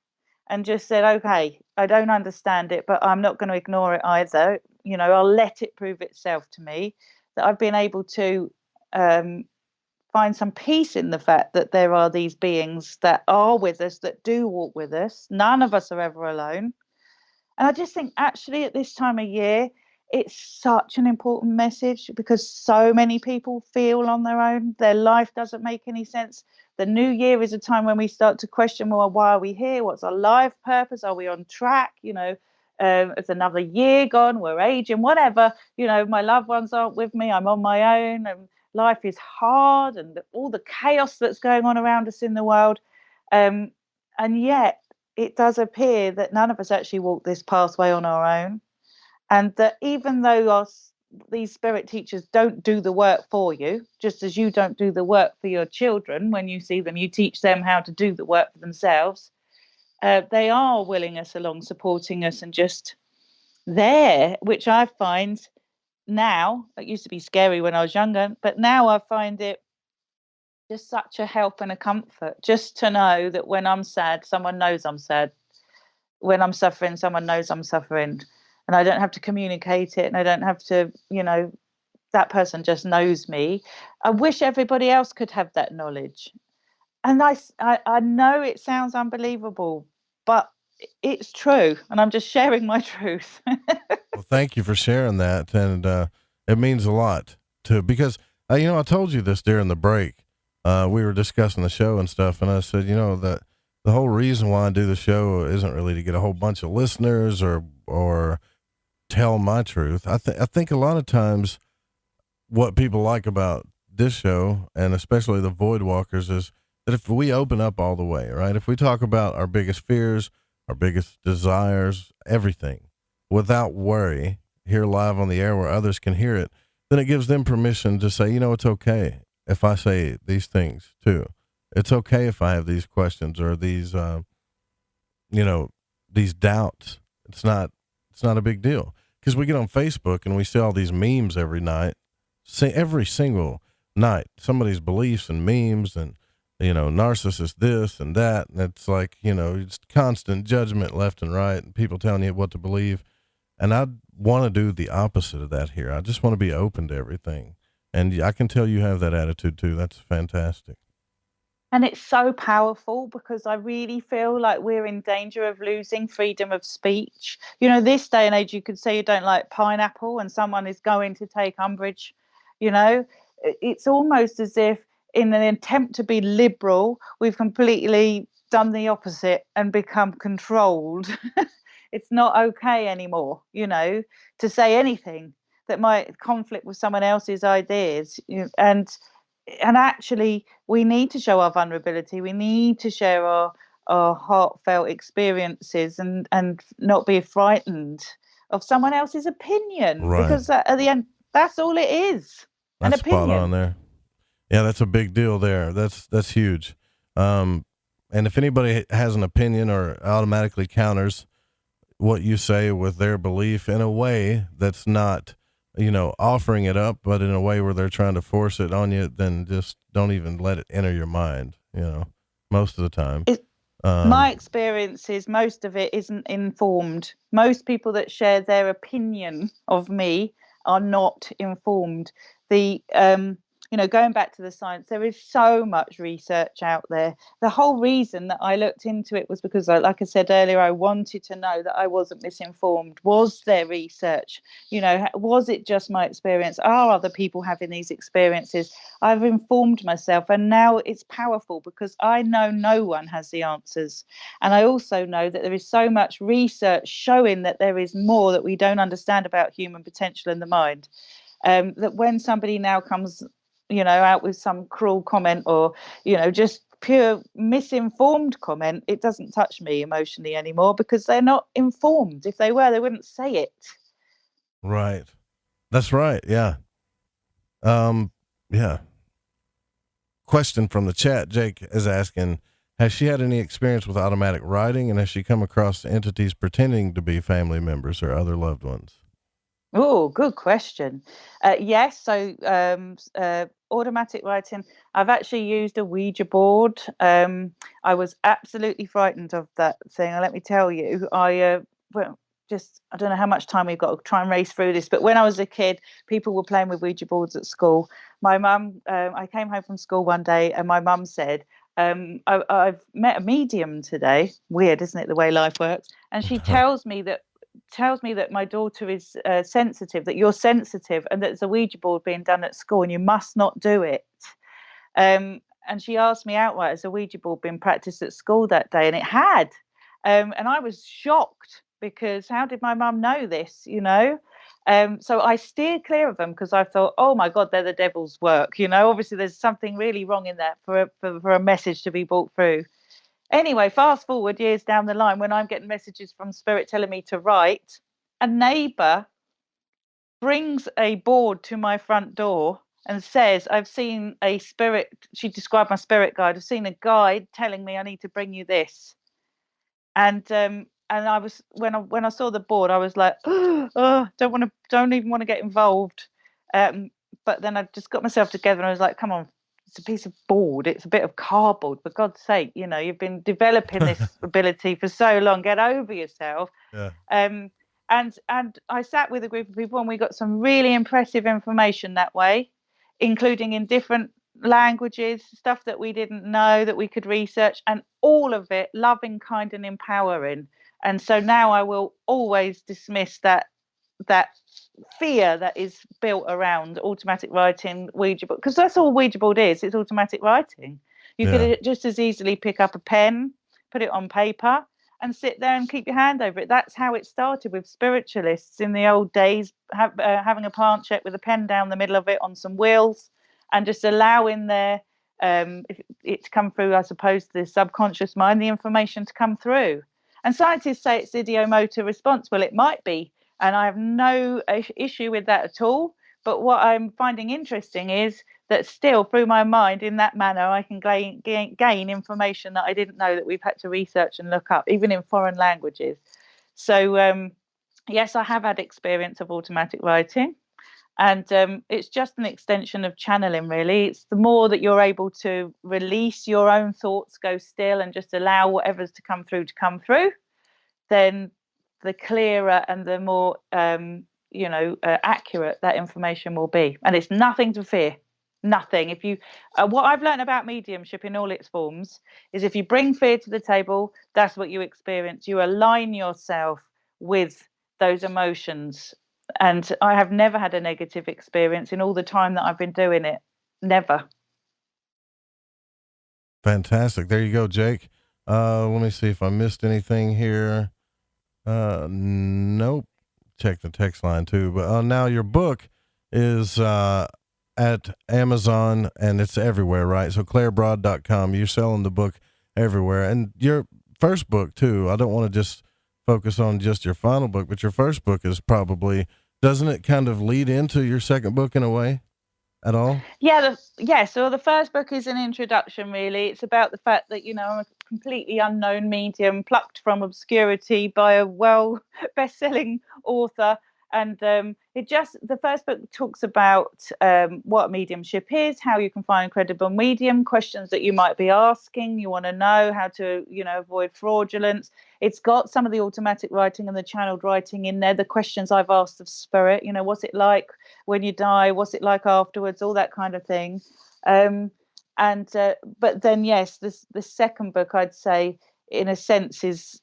and just said, okay, I don't understand it, but I'm not going to ignore it either. I'll let it prove itself to me, that I've been able to find some peace in the fact that there are these beings that are with us, that do walk with us. None of us are ever alone. And I just think actually at this time of year, it's such an important message because so many people feel on their own. Their life doesn't make any sense. The new year is a time when we start to question, well, why are we here? What's our life purpose? Are we on track? It's another year gone, we're aging, whatever. My loved ones aren't with me. I'm on my own and life is hard and all the chaos that's going on around us in the world. And yet it does appear that none of us actually walk this pathway on our own. And that even though these spirit teachers don't do the work for you, just as you don't do the work for your children, when you see them, you teach them how to do the work for themselves. They are willing us along, supporting us and just there, which I find now, it used to be scary when I was younger, but now I find it just such a help and a comfort just to know that when I'm sad, someone knows I'm sad. When I'm suffering, someone knows I'm suffering. And I don't have to communicate it, and I don't have to, that person just knows me. I wish everybody else could have that knowledge. And I know it sounds unbelievable, but it's true. And I'm just sharing my truth. Well, thank you for sharing that. And it means a lot too, because, I told you this during the break. We were discussing the show and stuff. And I said, that the whole reason why I do the show isn't really to get a whole bunch of listeners or tell my truth. I think a lot of times what people like about this show, and especially the Void Walkers, is that if we open up all the way, right? If we talk about our biggest fears, our biggest desires, everything, without worry, here live on the air where others can hear it, then it gives them permission to say, it's okay if I say these things too. It's okay if I have these questions or these, these doubts. It's not a big deal, because we get on Facebook and we see all these memes every night, every single night, somebody's beliefs and memes and, narcissist this and that. And it's like, it's constant judgment left and right and people telling you what to believe. And I want to do the opposite of that here. I just want to be open to everything. And I can tell you have that attitude too. That's fantastic. And it's so powerful, because I really feel like we're in danger of losing freedom of speech. This day and age, you could say you don't like pineapple and someone is going to take umbrage. It's almost as if in an attempt to be liberal, we've completely done the opposite and become controlled. It's not okay anymore, to say anything that might conflict with someone else's ideas. And actually, we need to show our vulnerability. We need to share our heartfelt experiences and not be frightened of someone else's opinion. Right. Because at the end, that's all it is. That's an opinion. Spot on there. Yeah, that's a big deal there. That's huge. And if anybody has an opinion or automatically counters what you say with their belief in a way that's not, offering it up, but in a way where they're trying to force it on you, then just don't even let it enter your mind, most of the time. My experience is most of it isn't informed. Most people that share their opinion of me are not informed. Going back to the science, there is so much research out there. The whole reason that I looked into it was because, like I said earlier, I wanted to know that I wasn't misinformed. Was there research? Was it just my experience? Are other people having these experiences? I've informed myself, and now it's powerful because I know no one has the answers. And I also know that there is so much research showing that there is more that we don't understand about human potential in the mind. That when somebody now comes out with some cruel comment or, just pure misinformed comment, it doesn't touch me emotionally anymore, because they're not informed. If they were, they wouldn't say it. Right. That's right. Yeah. Yeah. Question from the chat. Jake is asking, has she had any experience with automatic writing, and has she come across entities pretending to be family members or other loved ones? Oh, good question. Yes. So automatic writing, I've actually used a Ouija board. I was absolutely frightened of that thing. And let me tell you, I don't know how much time we've got to try and race through this, but when I was a kid, people were playing with Ouija boards at school. My mum, I came home from school one day and my mum said, I've met a medium today. Weird, isn't it, the way life works? And she tells me that my daughter is sensitive, that you're sensitive, and that there's a Ouija board being done at school and you must not do it. And she asked me outright, has a Ouija board been practiced at school that day? And it had. And I was shocked, because how did my mum know this, So I steered clear of them, because I thought, oh my God, they're the devil's work. Obviously there's something really wrong in that for a message to be brought through. Anyway, fast forward years down the line, when I'm getting messages from Spirit telling me to write, a neighbour brings a board to my front door and says, I've seen a spirit. She described my spirit guide. I've seen a guide telling me I need to bring you this. And I was, when I saw the board, I was like, oh, don't even want to get involved. But then I just got myself together and I was like, come on. It's a piece of board. It's a bit of cardboard. For God's sake, you've been developing this ability for so long. Get over yourself. Yeah. And And I sat with a group of people and we got some really impressive information that way, including in different languages, stuff that we didn't know that we could research, and all of it loving, kind and empowering. And so now I will always dismiss that fear that is built around automatic writing, Ouija board, because that's all Ouija board is. It's automatic writing. You could just as easily pick up a pen, put it on paper, and sit there and keep your hand over it. That's how it started with spiritualists in the old days, having a plant check with a pen down the middle of it on some wheels, and just allowing it to come through, I suppose, the subconscious mind, the information to come through. And scientists say it's ideomotor response. Well, it might be, and I have no issue with that at all. But what I'm finding interesting is that still, through my mind, in that manner, I can gain information that I didn't know that we've had to research and look up, even in foreign languages. So, yes, I have had experience of automatic writing. And it's just an extension of channeling, really. It's the more that you're able to release your own thoughts, go still, and just allow whatever's to come through, then the clearer and the more, accurate that information will be. And it's nothing to fear. Nothing. If you, what I've learned about mediumship in all its forms is if you bring fear to the table, that's what you experience. You align yourself with those emotions. And I have never had a negative experience in all the time that I've been doing it. Never. Fantastic. There you go, Jake. Let me see if I missed anything here. Nope. Check the text line too. But now your book is at Amazon and it's everywhere, right? So clairebroad.com. You're selling the book everywhere. And your first book too. I don't want to just focus on just your final book, but your first book is probably, doesn't it kind of lead into your second book in a way at all? Yeah. So the first book is an introduction, really. It's about the fact that, I'm a completely unknown medium plucked from obscurity by a best-selling author. And the first book talks about what mediumship is, how you can find a credible medium, questions that you might be asking. You want to know how to, avoid fraudulence. It's got some of the automatic writing and the channeled writing in there. The questions I've asked of spirit, what's it like when you die? What's it like afterwards? All that kind of thing. But then, yes, the second book, I'd say, in a sense, is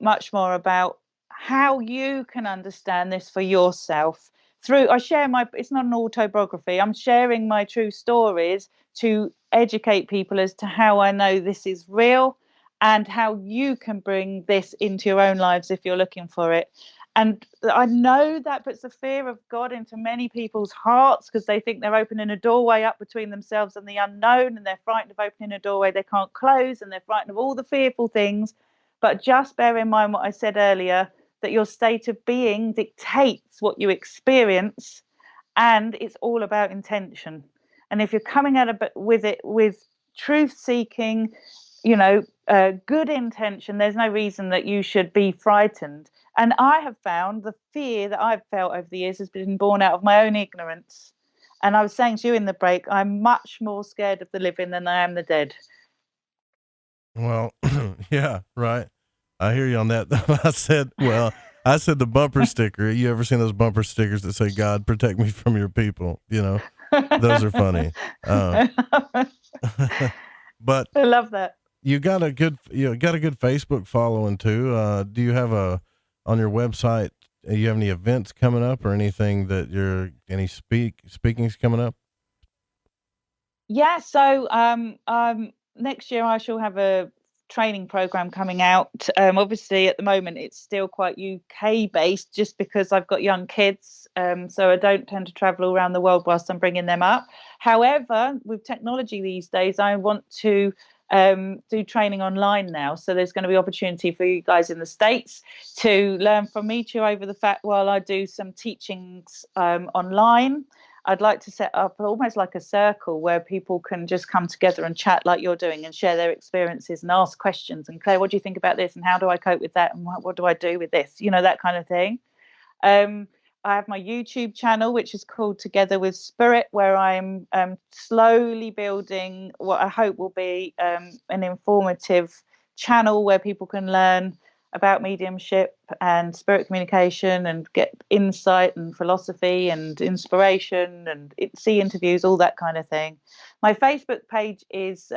much more about how you can understand this for yourself. I share it's not an autobiography. I'm sharing my true stories to educate people as to how I know this is real and how you can bring this into your own lives if you're looking for it. And I know that puts the fear of God into many people's hearts because they think they're opening a doorway up between themselves and the unknown, and they're frightened of opening a doorway they can't close, and they're frightened of all the fearful things. But just bear in mind what I said earlier, that your state of being dictates what you experience, and it's all about intention. And if you're coming at it with truth-seeking, good intention, there's no reason that you should be frightened. And I have found the fear that I've felt over the years has been born out of my own ignorance. And I was saying to you in the break, I'm much more scared of the living than I am the dead. Well, yeah, right. I hear you on that. I said the bumper sticker. You ever seen those bumper stickers that say, "God, protect me from your people"? Those are funny. But I love that. You got a good Facebook following too. Do you have on your website, you have any events coming up or anything that any speakings coming up? Yeah. So, next year I shall have a training program coming out. Obviously at the moment it's still quite UK based just because I've got young kids, so I don't tend to travel around the world whilst I'm bringing them up. However, with technology these days, I want to do training online now, so there's going to be opportunity for you guys in the States to learn from me too, over the fact while I do some teachings online. I'd like to set up almost like a circle where people can just come together and chat like you're doing and share their experiences and ask questions. And Claire, what do you think about this? And how do I cope with that? And what do I do with this? That kind of thing. I have my YouTube channel, which is called Together with Spirit, where I'm slowly building what I hope will be an informative channel where people can learn about mediumship and spirit communication and get insight and philosophy and inspiration and see interviews, all that kind of thing. My Facebook page is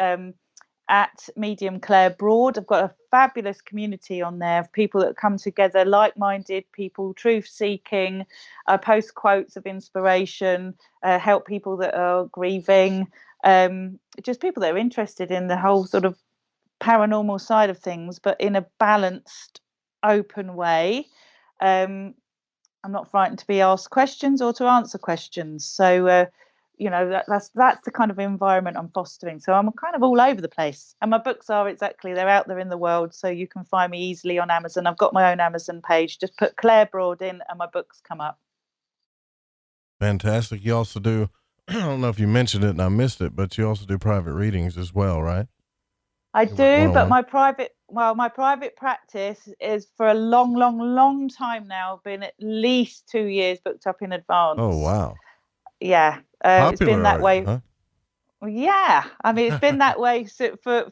at Medium Claire Broad. I've got a fabulous community on there of people that come together, like-minded people, truth-seeking. I post quotes of inspiration, help people that are grieving, just people that are interested in the whole sort of paranormal side of things, but in a balanced, open way. I'm not frightened to be asked questions or to answer questions. So, that's the kind of environment I'm fostering. So I'm kind of all over the place. And my books are they're out there in the world. So you can find me easily on Amazon. I've got my own Amazon page. Just put Claire Broad in and my books come up. Fantastic. You also do, I don't know if you mentioned it and I missed it, but you also do private readings as well, right? I do, but my private practice is for a long, long, long time now, been at least 2 years booked up in advance. Oh, wow. Yeah. It's been that way. Huh? Yeah. I mean, it's been that way for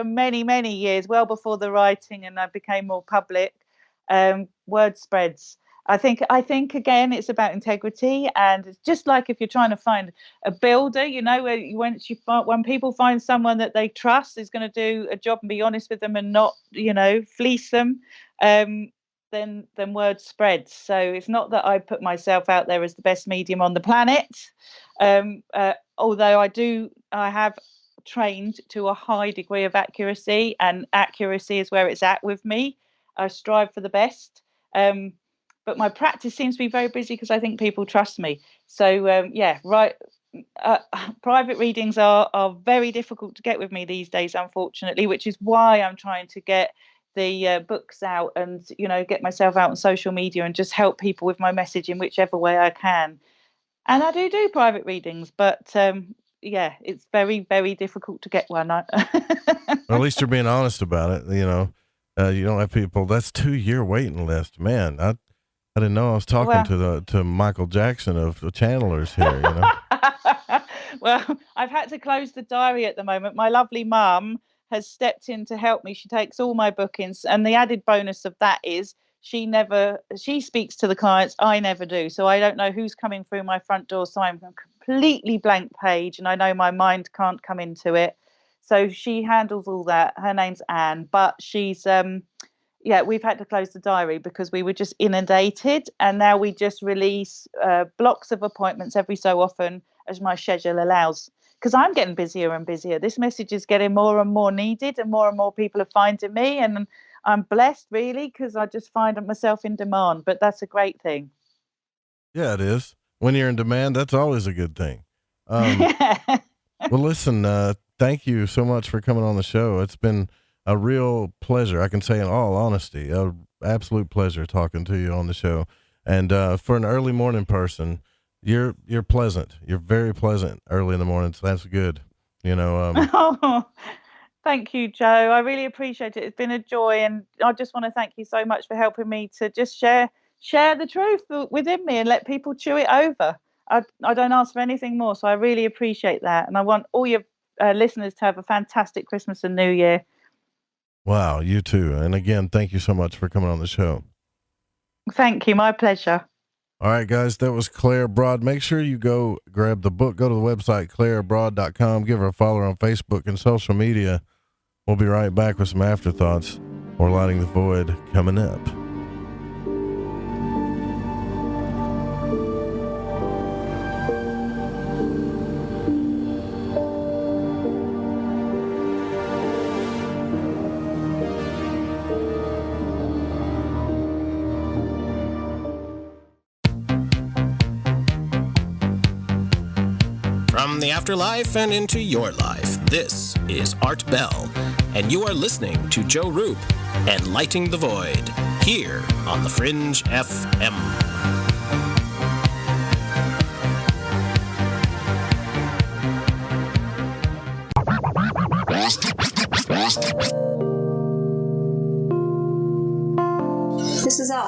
many, many years, well before the writing and I became more public. Word spreads. I think again, it's about integrity, and it's just like if you're trying to find a builder, when people find someone that they trust is going to do a job and be honest with them and not, fleece them, then word spreads. So it's not that I put myself out there as the best medium on the planet, although I have trained to a high degree of accuracy, and accuracy is where it's at with me. I strive for the best. But my practice seems to be very busy because I think people trust me. So, private readings are very difficult to get with me these days, unfortunately, which is why I'm trying to get the books out and, get myself out on social media and just help people with my message in whichever way I can. And I do private readings, but it's very, very difficult to get one. Well, at least you're being honest about it. You don't have people, that's 2-year waiting list, man. I didn't know I was talking to Michael Jackson of the channelers here, Well, I've had to close the diary at the moment. My lovely mum has stepped in to help me. She takes all my bookings, and the added bonus of that is she speaks to the clients. I never do. So I don't know who's coming through my front door. So I'm a completely blank page, and I know my mind can't come into it. So she handles all that. Her name's Anne, but she's we've had to close the diary because we were just inundated, and now we just release blocks of appointments every so often as my schedule allows, because I'm getting busier and busier. This message is getting more and more needed, and more people are finding me, and I'm blessed really because I just find myself in demand, but that's a great thing. Yeah, it is. When you're in demand, that's always a good thing. Well, listen, thank you so much for coming on the show. It's been a real pleasure. I can say in all honesty, absolute pleasure talking to you on the show. And for an early morning person, you're pleasant. You're very pleasant early in the morning. So that's good. Thank you, Joe. I really appreciate it. It's been a joy. And I just want to thank you so much for helping me to just share the truth within me and let people chew it over. I don't ask for anything more. So I really appreciate that. And I want all your listeners to have a fantastic Christmas and New Year. Wow, you too. And again, thank you so much for coming on the show. Thank you. My pleasure. All right, guys, that was Claire Broad. Make sure you go grab the book. Go to the website, clairebroad.com. Give her a follow on Facebook and social media. We'll be right back with some afterthoughts or Lighting the Void coming up. From the afterlife and into your life, this is Art Bell, and you are listening to Joe Roop and Lighting the Void, here on the Fringe FM. This is Elle.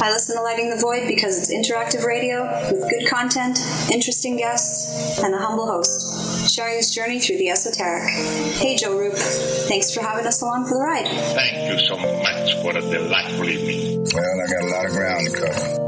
I listen to Lighting the Void because it's interactive radio with good content, interesting guests, and a humble host. sharing his journey through the esoteric. Hey, Joe Roop. Thanks for having us along for the ride. Thank you so much for a delightful evening. Well, I got a lot of ground to cover.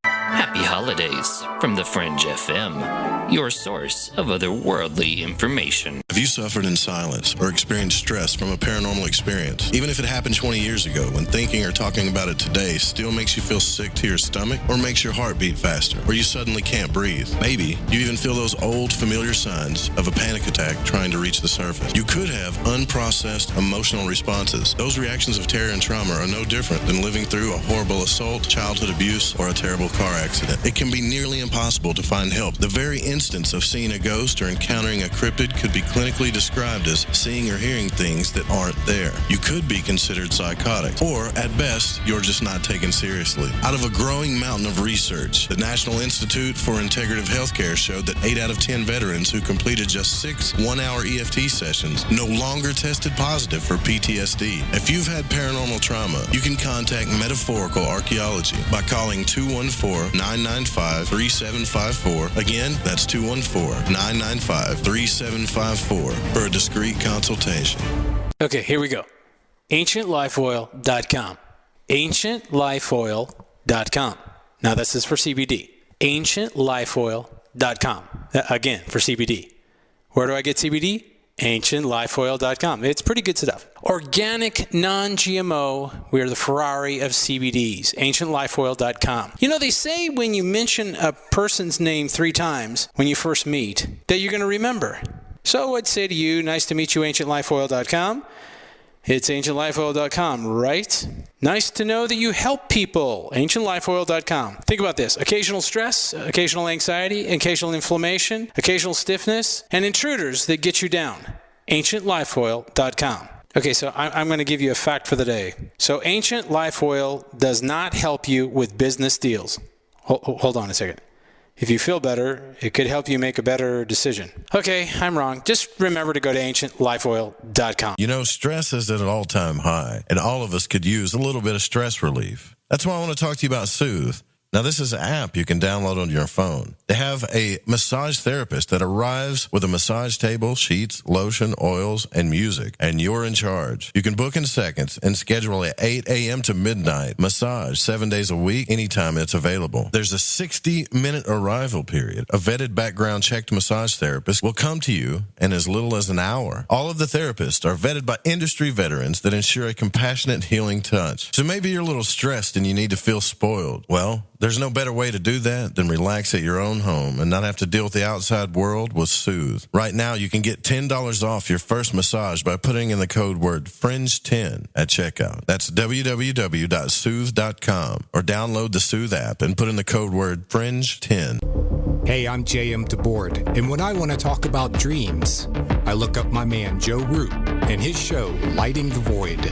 Happy holidays from the Fringe FM, your source of otherworldly information. Have you suffered in silence or experienced stress from a paranormal experience? Even if it happened 20 years ago, when thinking or talking about it today still makes you feel sick to your stomach or makes your heart beat faster, or you suddenly can't breathe. Maybe you even feel those old familiar signs of a panic attack trying to reach the surface. You could have unprocessed emotional responses. Those reactions of terror and trauma are no different than living through a horrible assault, childhood abuse, or a terrible car accident. It can be nearly impossible to find help. The very instance of seeing a ghost or encountering a cryptid could be clinically described as seeing or hearing things that aren't there. You could be considered psychotic, or at best, you're just not taken seriously. Out of a growing mountain of research, the National Institute for Integrative Healthcare showed that 8 out of 10 veterans who completed just 6 one-hour EFT sessions no longer tested positive for PTSD. If you've had paranormal trauma, you can contact Metaphorical Archaeology by calling 214-995-3754. Again, that's 214-995-3754 for a discreet consultation. Okay, here we go. AncientLifeOil.com. AncientLifeOil.com. Now this is for CBD. AncientLifeOil.com. Again, for CBD. Where do I get CBD? AncientLifeOil.com. It's pretty good stuff. Organic, non-GMO. We are the Ferrari of CBDs. AncientLifeOil.com. You know, they say when you mention a person's name 3 times when you first meet, that you're going to remember. So I'd say to you, nice to meet you, AncientLifeOil.com. It's AncientLifeOil.com, right? Nice to know that you help people. AncientLifeOil.com. Think about this. Occasional stress, occasional anxiety, occasional inflammation, occasional stiffness, and intruders that get you down. AncientLifeOil.com. Okay, so I'm going to give you a fact for the day. So Ancient Life Oil does not help you with business deals. Hold on a second. If you feel better, it could help you make a better decision. Okay, I'm wrong. Just remember to go to AncientLifeOil.com. You know, stress is at an all-time high, and all of us could use a little bit of stress relief. That's why I want to talk to you about Soothe. Now, this is an app you can download on your phone. They have a massage therapist that arrives with a massage table, sheets, lotion, oils, and music, and you're in charge. You can book in seconds and schedule at 8 a.m. to midnight. Massage 7 days a week, anytime it's available. There's a 60-minute arrival period. A vetted background-checked massage therapist will come to you in as little as an hour. All of the therapists are vetted by industry veterans that ensure a compassionate, healing touch. So maybe you're a little stressed and you need to feel spoiled. Well, there's no better way to do that than relax at your own home and not have to deal with the outside world with Soothe. Right now, you can get $10 off your first massage by putting in the code word FRINGE10 at checkout. That's www.soothe.com, or download the Soothe app and put in the code word FRINGE10. Hey, I'm J.M. DeBoard, and when I want to talk about dreams, I look up my man Joe Roop and his show, Lighting the Void.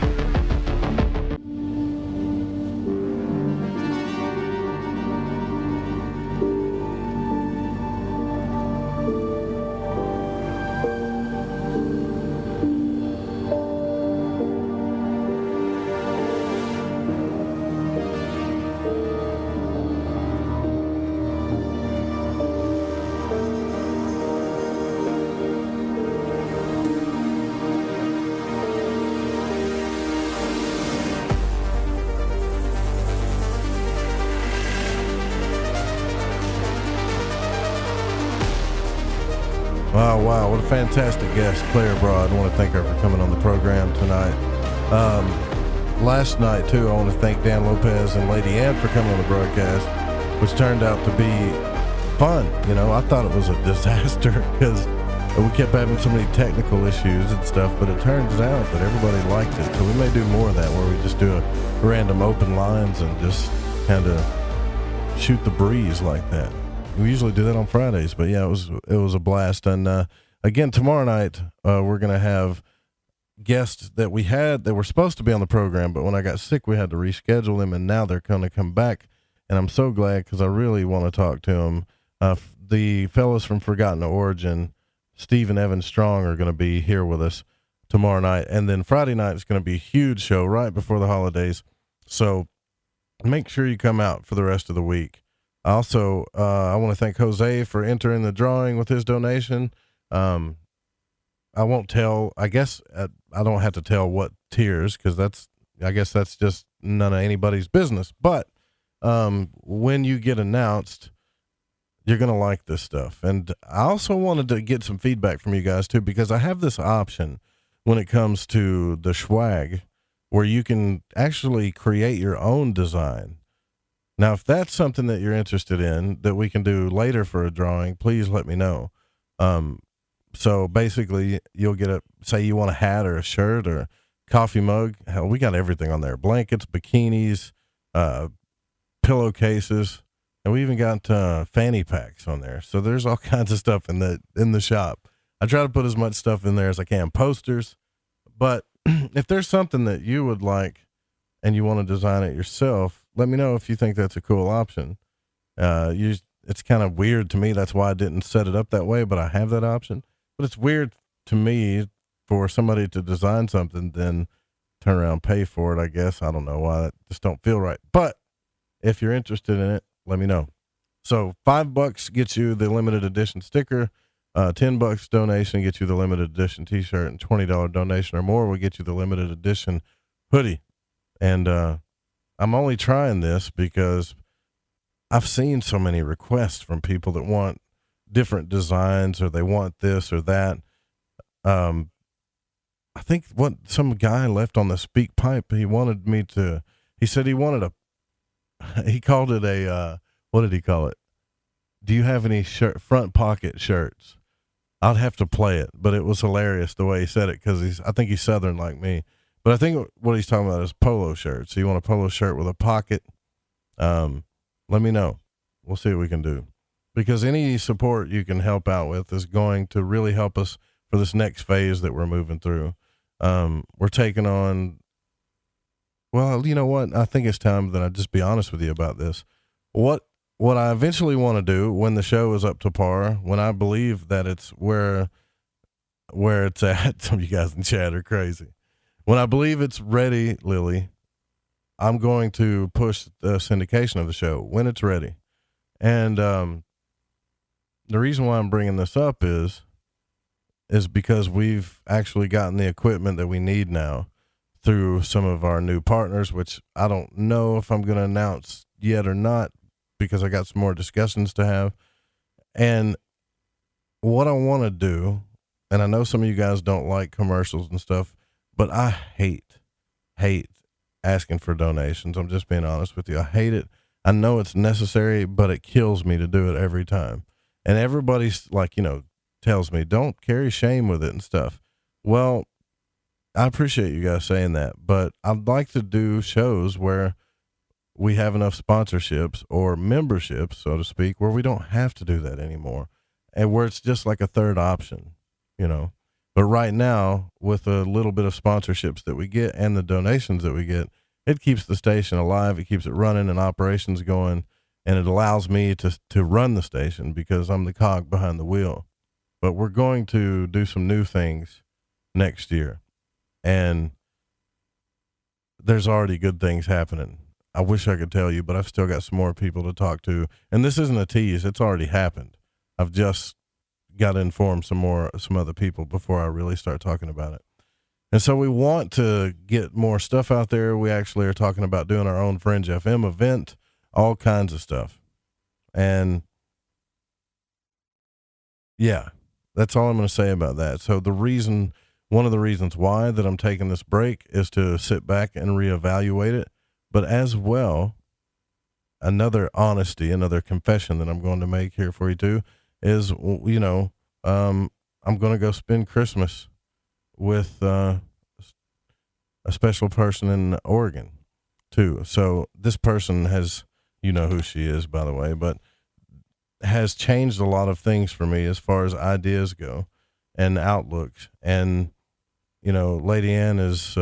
Wow, what a fantastic guest, Claire Broad. I want to thank her for coming on the program tonight. Last night, too, I want to thank Dan Lopez and Lady Ann for coming on the broadcast, which turned out to be fun. You know, I thought it was a disaster because we kept having so many technical issues and stuff, but it turns out that everybody liked it. So we may do more of that, where we just do a random open lines and just kind of shoot the breeze like that. We usually do that on Fridays, but yeah, it was a blast. And again, tomorrow night, we're going to have guests that we had that were supposed to be on the program, but when I got sick, we had to reschedule them, and now they're going to come back. And I'm so glad, because I really want to talk to them. The fellows from Forgotten Origin, Steve and Evan Strong, are going to be here with us tomorrow night. And then Friday night is going to be a huge show right before the holidays. So make sure you come out for the rest of the week. Also, I want to thank Jose for entering the drawing with his donation. I won't tell, I guess I don't have to tell what tiers, because I guess that's just none of anybody's business. But when you get announced, you're going to like this stuff. And I also wanted to get some feedback from you guys too, because I have this option when it comes to the swag where you can actually create your own design. Now, if that's something that you're interested in that we can do later for a drawing, please let me know. So basically you'll get say you want a hat or a shirt or coffee mug. Hell, we got everything on there. Blankets, bikinis, pillowcases, and we even got fanny packs on there. So there's all kinds of stuff in the shop. I try to put as much stuff in there as I can. Posters. But if there's something that you would like and you want to design it yourself, let me know if you think that's a cool option. It's kind of weird to me. That's why I didn't set it up that way, but I have that option. But it's weird to me for somebody to design something, then turn around and pay for it, I guess. I don't know why. That just don't feel right. But if you're interested in it, let me know. So $5 gets you the limited edition sticker. $10 donation gets you the limited edition t-shirt, and $20 donation or more will get you the limited edition hoodie. And I'm only trying this because I've seen so many requests from people that want different designs, or they want this or that. I think what some guy left on the speak pipe, he said he wanted he called it what did he call it? Do you have any front pocket shirts? I'd have to play it, but it was hilarious the way he said it, because I think he's Southern like me. But I think what he's talking about is polo shirts. So you want a polo shirt with a pocket? Let me know. We'll see what we can do, because any support you can help out with is going to really help us for this next phase that we're moving through. We're taking on, well, you know what? I think it's time that I just be honest with you about this. What I eventually want to do when the show is up to par, when I believe that it's where it's at, some of you guys in chat are crazy. When I believe it's ready, Lily, I'm going to push the syndication of the show when it's ready. And the reason why I'm bringing this up is because we've actually gotten the equipment that we need now through some of our new partners, which I don't know if I'm going to announce yet or not, because I got some more discussions to have. And what I want to do, and I know some of you guys don't like commercials and stuff, but I hate asking for donations. I'm just being honest with you. I hate it. I know it's necessary, but it kills me to do it every time. And everybody's like, tells me, don't carry shame with it and stuff. Well, I appreciate you guys saying that, but I'd like to do shows where we have enough sponsorships or memberships, so to speak, where we don't have to do that anymore, and where it's just like a third option, But right now, with a little bit of sponsorships that we get and the donations that we get, it keeps the station alive. It keeps it running and operations going, and it allows me to run the station because I'm the cog behind the wheel. But we're going to do some new things next year, and there's already good things happening. I wish I could tell you, but I've still got some more people to talk to. And this isn't a tease. It's already happened. I've just got to inform some other people before I really start talking about it. And so we want to get more stuff out there. We actually are talking about doing our own Fringe FM event, all kinds of stuff. And yeah, that's all I'm going to say about that. So one of the reasons why that I'm taking this break is to sit back and reevaluate it. But as well, another confession that I'm going to make here for you too is, I'm going to go spend Christmas with a special person in Oregon too. So this person has, who she is, by the way, but has changed a lot of things for me as far as ideas go and outlooks. And, Lady Ann is,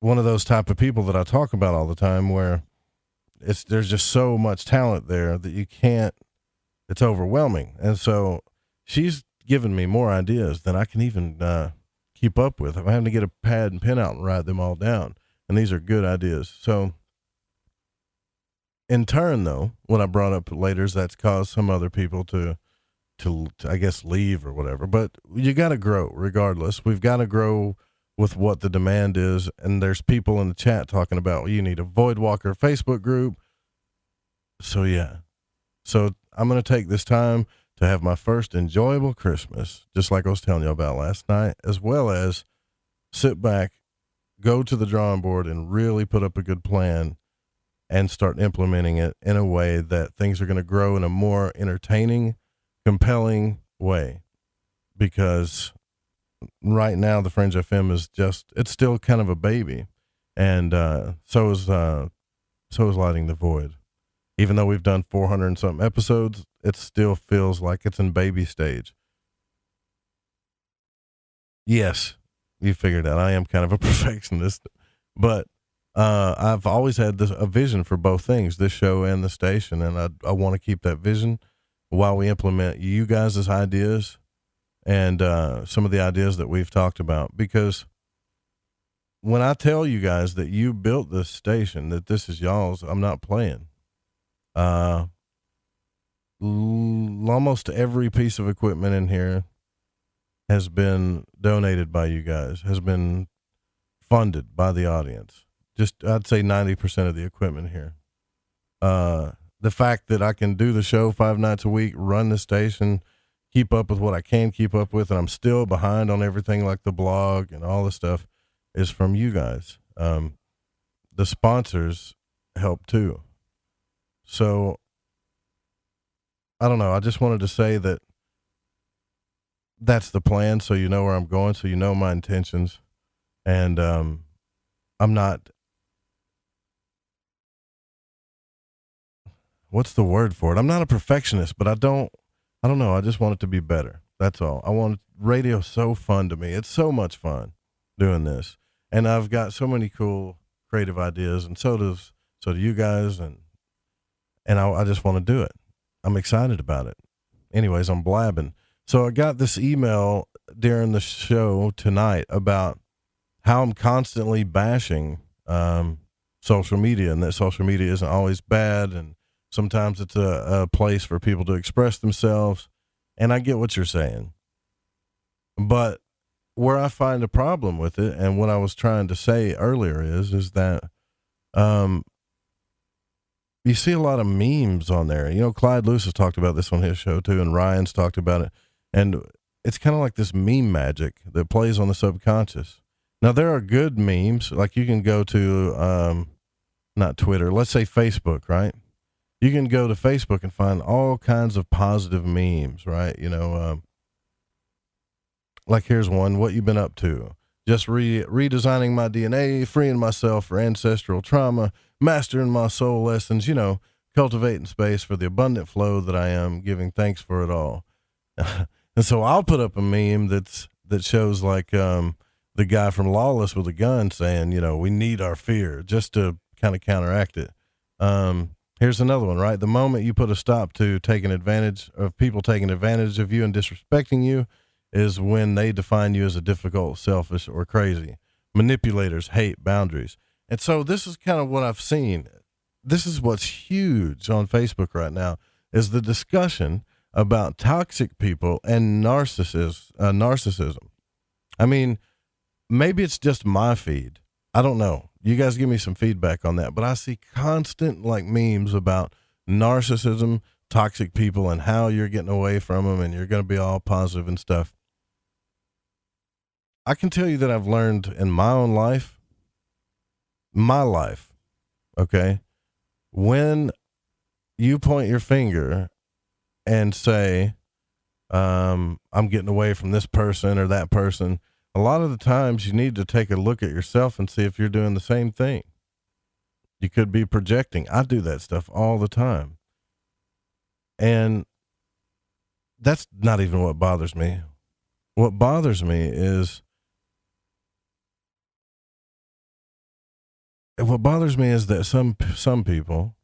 one of those type of people that I talk about all the time, where there's just so much talent there that it's overwhelming. And so she's given me more ideas than I can even keep up with. I'm having to get a pad and pen out and write them all down. And these are good ideas. So in turn, though, what I brought up later is that's caused some other people to I guess leave or whatever. But you got to grow regardless. We've got to grow with what the demand is. And there's people in the chat talking about, well, you need a Void Walker Facebook group. So yeah. So I'm going to take this time to have my first enjoyable Christmas, just like I was telling you about last night, as well as sit back, go to the drawing board and really put up a good plan and start implementing it in a way that things are going to grow in a more entertaining, compelling way. Because right now the Fringe FM is it's still kind of a baby. And so is Lighting the Void. Even though we've done 400 and something episodes, it still feels like it's in baby stage. Yes, you figured out I am kind of a perfectionist, but I've always had a vision for both things, this show and the station, and I want to keep that vision while we implement you guys' ideas and some of the ideas that we've talked about. Because when I tell you guys that you built this station, that this is y'all's, I'm not playing. Almost every piece of equipment in here has been donated by you guys, has been funded by the audience. Just, I'd say 90% of the equipment here. The fact that I can do the show 5 nights a week, run the station, keep up with what I can keep up with, and I'm still behind on everything like the blog and all the stuff is from you guys. The sponsors help too. So, I don't know. I just wanted to say that that's the plan, so you know where I'm going, so you know my intentions. And I'm not, what's the word for it? I'm not a perfectionist, but I don't know. I just want it to be better. That's all. Radio's so fun to me. It's so much fun doing this. And I've got so many cool creative ideas, and so do you guys, and I just want to do it. I'm excited about it. Anyways, I'm blabbing. So I got this email during the show tonight about how I'm constantly bashing social media, and that social media isn't always bad, and sometimes it's a place for people to express themselves. And I get what you're saying. But where I find a problem with it, and what I was trying to say earlier is that you see a lot of memes on there. You know, Clyde Lewis has talked about this on his show too, and Ryan's talked about it. And it's kind of like this meme magic that plays on the subconscious. Now, there are good memes. Like you can go to, not Twitter, let's say Facebook, right? You can go to Facebook and find all kinds of positive memes, right? You know, like here's one, what you been up to? Just redesigning my DNA, freeing myself for ancestral trauma, mastering my soul lessons, you know, cultivating space for the abundant flow that I am, giving thanks for it all. And so I'll put up a meme that shows like the guy from Lawless with a gun saying, you know, we need our fear, just to kind of counteract it. Here's another one, right? The moment you put a stop to taking advantage of people taking advantage of you and disrespecting you is when they define you as a difficult, selfish, or crazy. Manipulators hate boundaries. And so this is kind of what I've seen. This is what's huge on Facebook right now, is the discussion about toxic people and narcissism. I mean, maybe it's just my feed. I don't know. You guys give me some feedback on that. But I see constant like memes about narcissism, toxic people, and how you're getting away from them and you're going to be all positive and stuff. I can tell you that I've learned in my own life, okay, when you point your finger and say, I'm getting away from this person or that person, a lot of the times you need to take a look at yourself and see if you're doing the same thing. You could be projecting. I do that stuff all the time. And that's not even what bothers me. What bothers me is that some people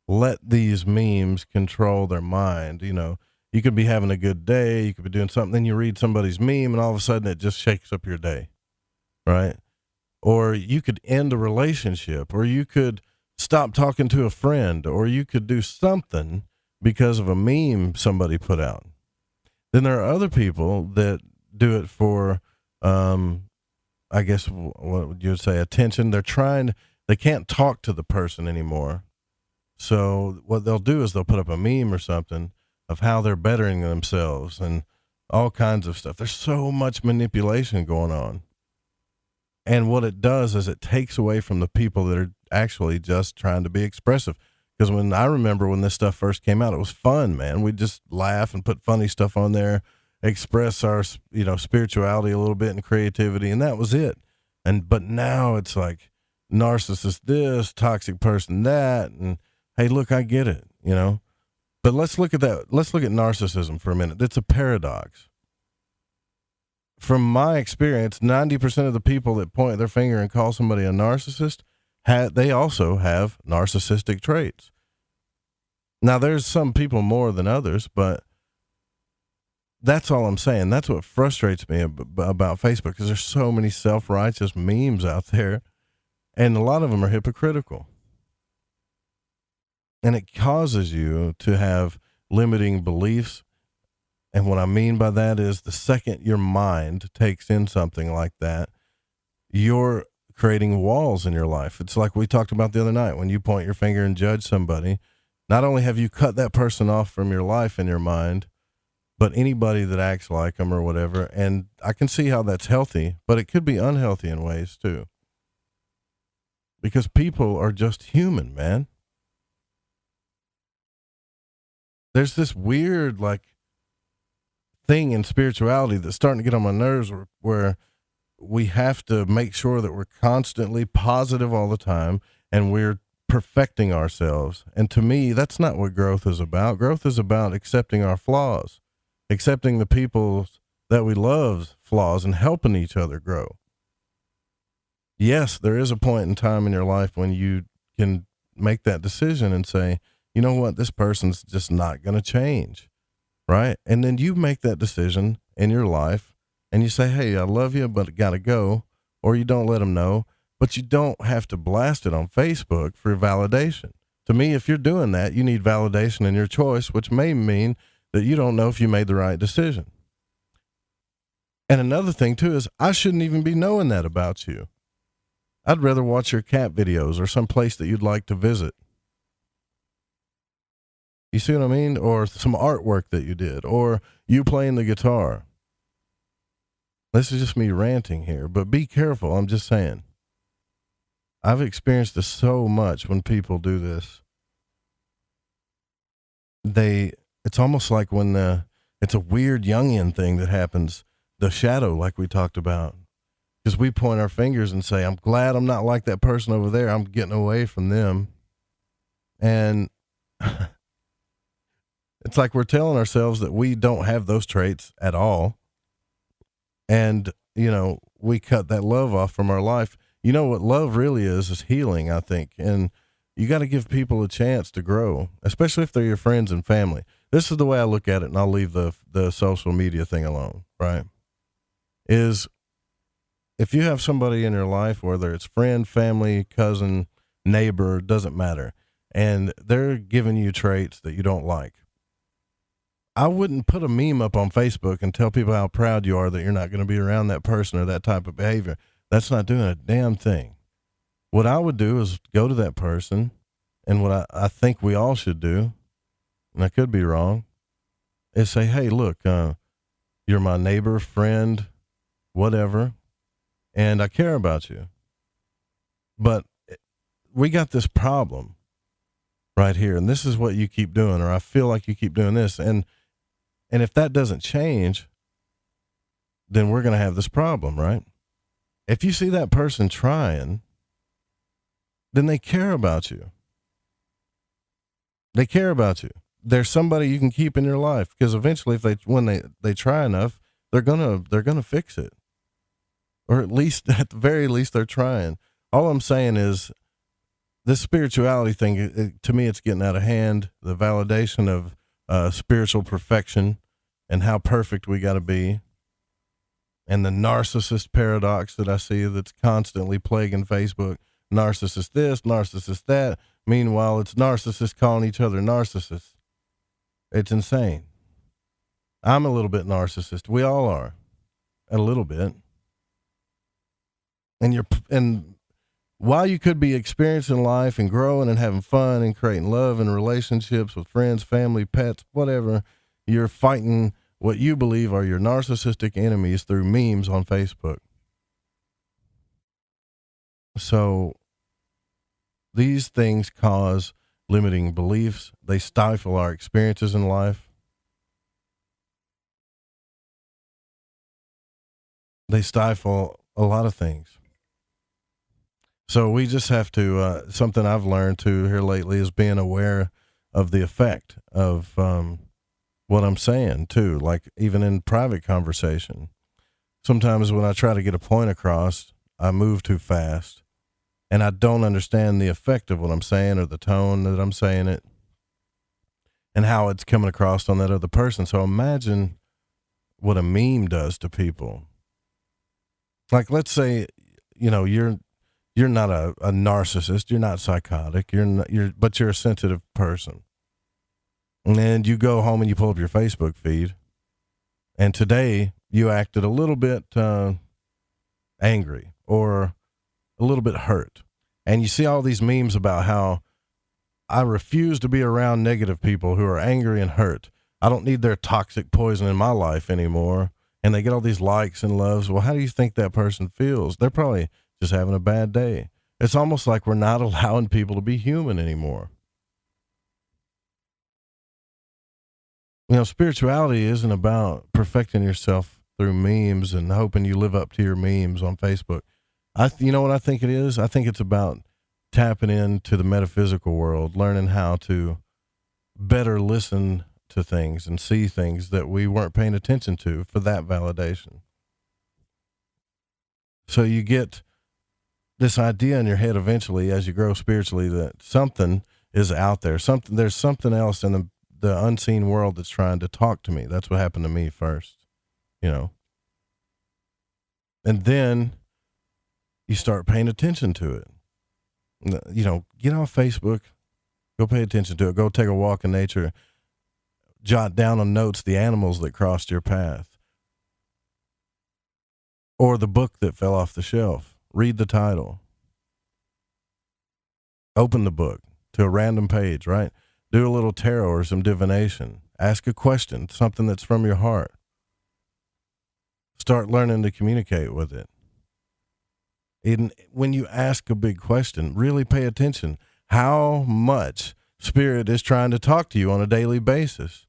let these memes control their mind. You know, you could be having a good day, you could be doing something, then you read somebody's meme and all of a sudden it just shakes up your day, right? Or you could end a relationship, or you could stop talking to a friend, or you could do something because of a meme somebody put out. Then there are other people that do it for, I guess, what would you say, attention. They can't talk to the person anymore. So what they'll do is they'll put up a meme or something of how they're bettering themselves and all kinds of stuff. There's so much manipulation going on. And what it does is it takes away from the people that are actually just trying to be expressive. Because I remember when this stuff first came out, it was fun, man. We'd just laugh and put funny stuff on there, express our, spirituality a little bit and creativity, and that was it. But now it's like narcissist this, toxic person that, and hey, look, I get it, But let's look at that. Let's look at narcissism for a minute. It's a paradox. From my experience, 90% of the people that point their finger and call somebody a narcissist, they also have narcissistic traits. Now, there's some people more than others, but that's all I'm saying. That's what frustrates me about Facebook, because there's so many self-righteous memes out there, and a lot of them are hypocritical. And it causes you to have limiting beliefs. And what I mean by that is the second your mind takes in something like that, you're creating walls in your life. It's like we talked about the other night. When you point your finger and judge somebody, not only have you cut that person off from your life and your mind, but anybody that acts like them or whatever. And I can see how that's healthy, but it could be unhealthy in ways too. Because people are just human, man. There's this weird, thing in spirituality that's starting to get on my nerves where we have to make sure that we're constantly positive all the time and we're perfecting ourselves. And to me, that's not what growth is about. Growth is about accepting our flaws, accepting the people that we love's flaws, and helping each other grow. Yes, there is a point in time in your life when you can make that decision and say, you know what, this person's just not going to change. Right. And then you make that decision in your life and you say, hey, I love you, but I got to go. Or you don't let them know, but you don't have to blast it on Facebook for validation. To me, if you're doing that, you need validation in your choice, which may mean that you don't know if you made the right decision. And another thing too is I shouldn't even be knowing that about you. I'd rather watch your cat videos or some place that you'd like to visit. You see what I mean? Or some artwork that you did, or you playing the guitar. This is just me ranting here, but be careful. I'm just saying. I've experienced this so much when people do this. It's almost like when it's a weird Jungian thing that happens, the shadow, like we talked about. Because we point our fingers and say, I'm glad I'm not like that person over there. I'm getting away from them. And it's like we're telling ourselves that we don't have those traits at all. And, we cut that love off from our life. You know what love really is healing, I think. And you got to give people a chance to grow, especially if they're your friends and family. This is the way I look at it, and I'll leave the social media thing alone, right? Is if you have somebody in your life, whether it's friend, family, cousin, neighbor, doesn't matter, and they're giving you traits that you don't like, I wouldn't put a meme up on Facebook and tell people how proud you are that you're not going to be around that person or that type of behavior. That's not doing a damn thing. What I would do is go to that person, and what I think we all should do, and I could be wrong, is say, hey, look, you're my neighbor, friend, whatever, and I care about you. But we got this problem right here, and this is what you keep doing, or I feel like you keep doing this. And if that doesn't change, then we're going to have this problem, right? If you see that person trying, then they care about you. They care about you. There's somebody you can keep in your life, because eventually when they try enough, they're going to fix it. Or at the very least they're trying. All I'm saying is this spirituality thing, to me, it's getting out of hand. The validation of spiritual perfection and how perfect we got to be, and the narcissist paradox that I see that's constantly plaguing Facebook. narcissist this, narcissist that. Meanwhile, it's narcissists calling each other narcissists. It's insane. I'm a little bit narcissist. We all are. A little bit. And while you could be experiencing life and growing and having fun and creating love and relationships with friends, family, pets, whatever, you're fighting what you believe are your narcissistic enemies through memes on Facebook. So these things cause limiting beliefs. They stifle our experiences in life. They stifle a lot of things. So we just have to, something I've learned too here lately is being aware of the effect of what I'm saying too, like even in private conversation. Sometimes when I try to get a point across, I move too fast and I don't understand the effect of what I'm saying or the tone that I'm saying it and how it's coming across on that other person. So imagine what a meme does to people. Like, let's say, you know, you're not a narcissist, you're not psychotic, but you're a sensitive person. And you go home and you pull up your Facebook feed, and today you acted a little bit angry or a little bit hurt. And you see all these memes about how I refuse to be around negative people who are angry and hurt. I don't need their toxic poison in my life anymore. And they get all these likes and loves. Well, how do you think that person feels? They're probably just having a bad day. It's almost like we're not allowing people to be human anymore. You know, spirituality isn't about perfecting yourself through memes and hoping you live up to your memes on Facebook. You know what I think it is? I think it's about tapping into the metaphysical world, learning how to better listen to things and see things that we weren't paying attention to for that validation. So you get this idea in your head eventually as you grow spiritually that something is out there. There's something else in the unseen world that's trying to talk to me. That's what happened to me first, you know. And then you start paying attention to it. You know, get off Facebook, go pay attention to it, go take a walk in nature, jot down on notes the animals that crossed your path or the book that fell off the shelf. Read the title. Open the book to a random page, right? Do a little tarot or some divination. Ask a question, something that's from your heart. Start learning to communicate with it. When you ask a big question, really pay attention. How much Spirit is trying to talk to you on a daily basis?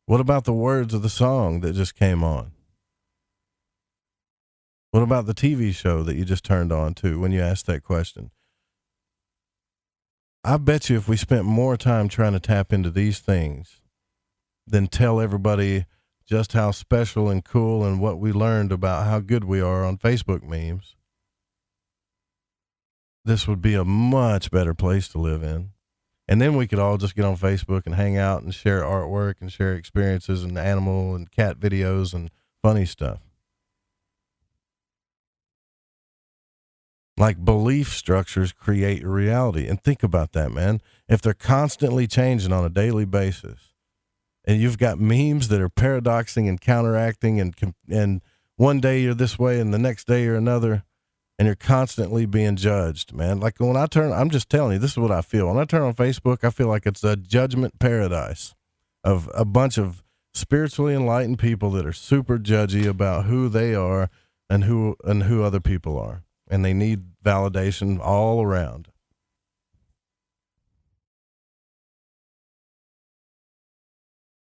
What about the words of the song that just came on? What about the TV show that you just turned on to when you asked that question? I bet you if we spent more time trying to tap into these things than tell everybody just how special and cool and what we learned about how good we are on Facebook memes, this would be a much better place to live in. And then we could all just get on Facebook and hang out and share artwork and share experiences and animal and cat videos and funny stuff. Like belief structures create reality. And think about that, man. If they're constantly changing on a daily basis and you've got memes that are paradoxing and counteracting and one day you're this way and the next day you're another, and you're constantly being judged, man. Like when I'm just telling you, this is what I feel. When I turn on Facebook, I feel like it's a judgment paradise of a bunch of spiritually enlightened people that are super judgy about who they are and who other people are. And they need validation all around.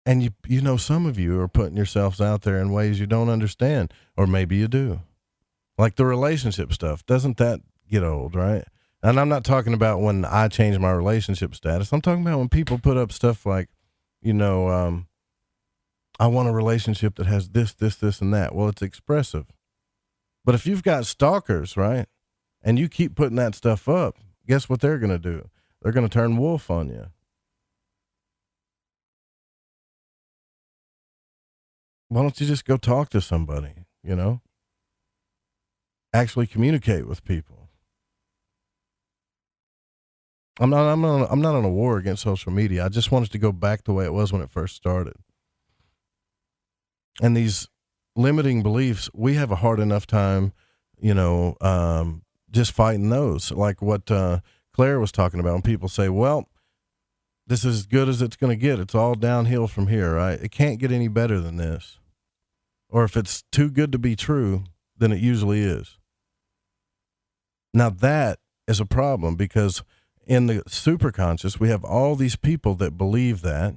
And you know, some of you are putting yourselves out there in ways you don't understand, or maybe you do. Like the relationship stuff, doesn't that get old, right? And I'm not talking about when I change my relationship status. I'm talking about when people put up stuff like, you know, I want a relationship that has this, and that. Well, it's expressive. But if you've got stalkers, right, and you keep putting that stuff up, guess what they're going to do? They're going to turn wolf on you. Why don't you just go talk to somebody, you know? Actually communicate with people. I'm not on a war against social media. I just want it to go back the way it was when it first started. And these limiting beliefs, we have a hard enough time, just fighting those. Like what Claire was talking about, when people say, well, this is as good as it's going to get. It's all downhill from here, right? It can't get any better than this. Or if it's too good to be true, then it usually is. Now that is a problem, because in the superconscious, we have all these people that believe that.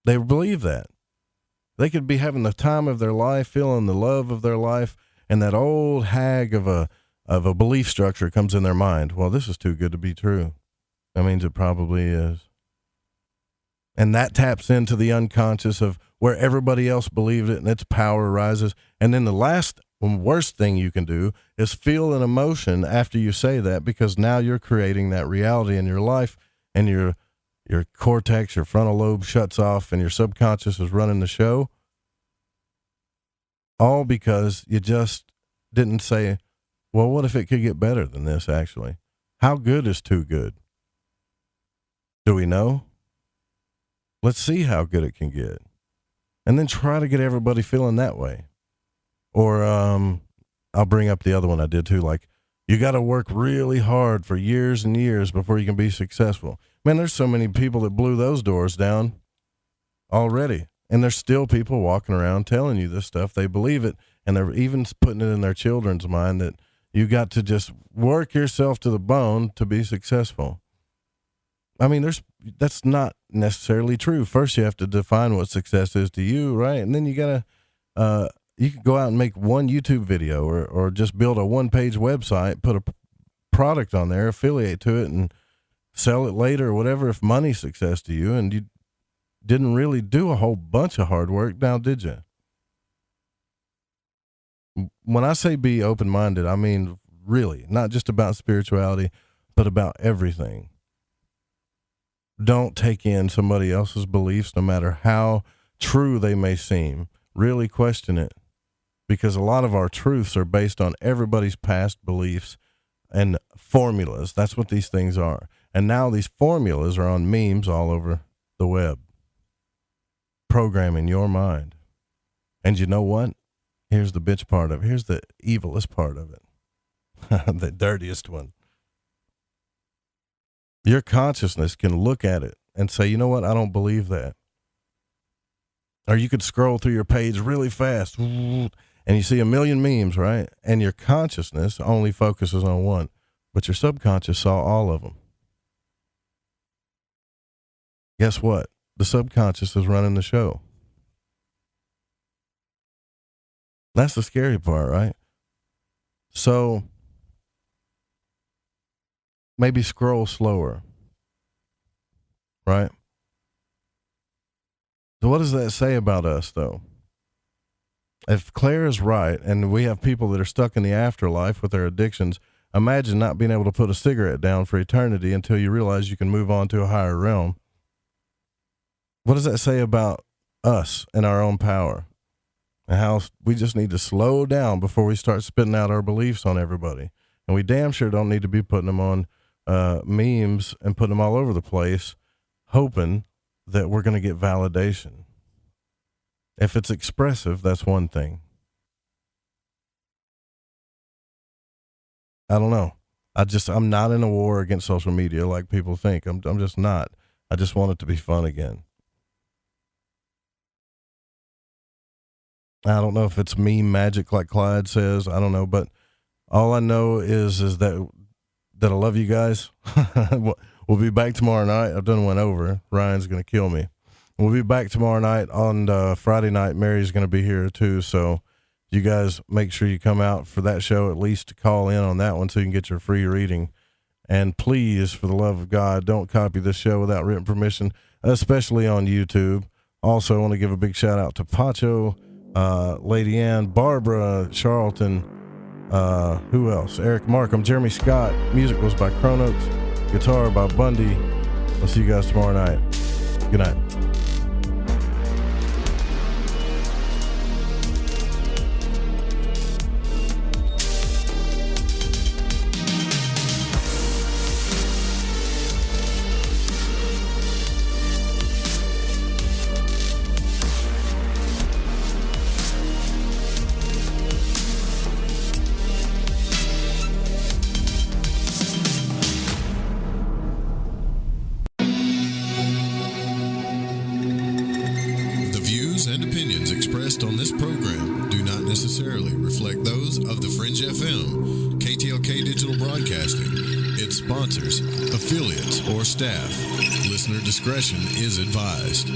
They believe that. They could be having the time of their life, feeling the love of their life, and that old hag of a belief structure comes in their mind. Well, this is too good to be true. That means it probably is. And that taps into the unconscious of where everybody else believed it, and its power rises. And then the last worst thing you can do is feel an emotion after you say that, because now you're creating that reality in your life, and your cortex, your frontal lobe shuts off, and your subconscious is running the show. All because you just didn't say, well, what if it could get better than this, actually? How good is too good? Do we know? Let's see how good it can get. And then try to get everybody feeling that way. Or I'll bring up the other one I did too, like, you got to work really hard for years and years before you can be successful. Man, there's so many people that blew those doors down already. And there's still people walking around telling you this stuff. They believe it, and they're even putting it in their children's mind that you got to just work yourself to the bone to be successful. I mean, that's not necessarily true. First, you have to define what success is to you, right? And then you got to, you could go out and make one YouTube video or just build a one-page website, put a product on there, affiliate to it, and sell it later or whatever, if money's success to you, and you didn't really do a whole bunch of hard work, now did you? When I say be open-minded, I mean really, not just about spirituality, but about everything. Don't take in somebody else's beliefs, no matter how true they may seem. Really question it, because a lot of our truths are based on everybody's past beliefs and formulas. That's what these things are. And now these formulas are on memes all over the web, programming your mind. And you know what? Here's the bitch part of it. Here's the evilest part of it. The dirtiest one. Your consciousness can look at it and say, you know what? I don't believe that. Or you could scroll through your page really fast and you see a million memes, right? And your consciousness only focuses on one, but your subconscious saw all of them. Guess what? The subconscious is running the show. That's the scary part, right? So maybe scroll slower, right? So what does that say about us, though? If Claire is right, and we have people that are stuck in the afterlife with their addictions, imagine not being able to put a cigarette down for eternity until you realize you can move on to a higher realm. What does that say about us and our own power? And how we just need to slow down before we start spitting out our beliefs on everybody. And we damn sure don't need to be putting them on memes and putting them all over the place, hoping that we're going to get validation. If it's expressive, that's one thing. I don't know. I'm not in a war against social media like people think. I'm just not. I just want it to be fun again. I don't know if it's meme magic like Clyde says. I don't know, but all I know is that I love you guys. We'll be back tomorrow night. I've done one over. Ryan's going to kill me. We'll be back tomorrow night. On Friday night, Mary's going to be here too. So you guys make sure you come out for that show, at least to call in on that one so you can get your free reading. And please, for the love of God, don't copy this show without written permission, especially on YouTube. Also, I want to give a big shout out to Pacho, Lady Ann, Barbara, Charlton, who else? Eric Markham, Jeremy Scott. Music was by Chronox, guitar by Bundy. I'll see you guys tomorrow night. Good night. expressed on this program do not necessarily reflect those of the Fringe FM, KTLK Digital Broadcasting, its sponsors, affiliates, or staff. Listener discretion is advised.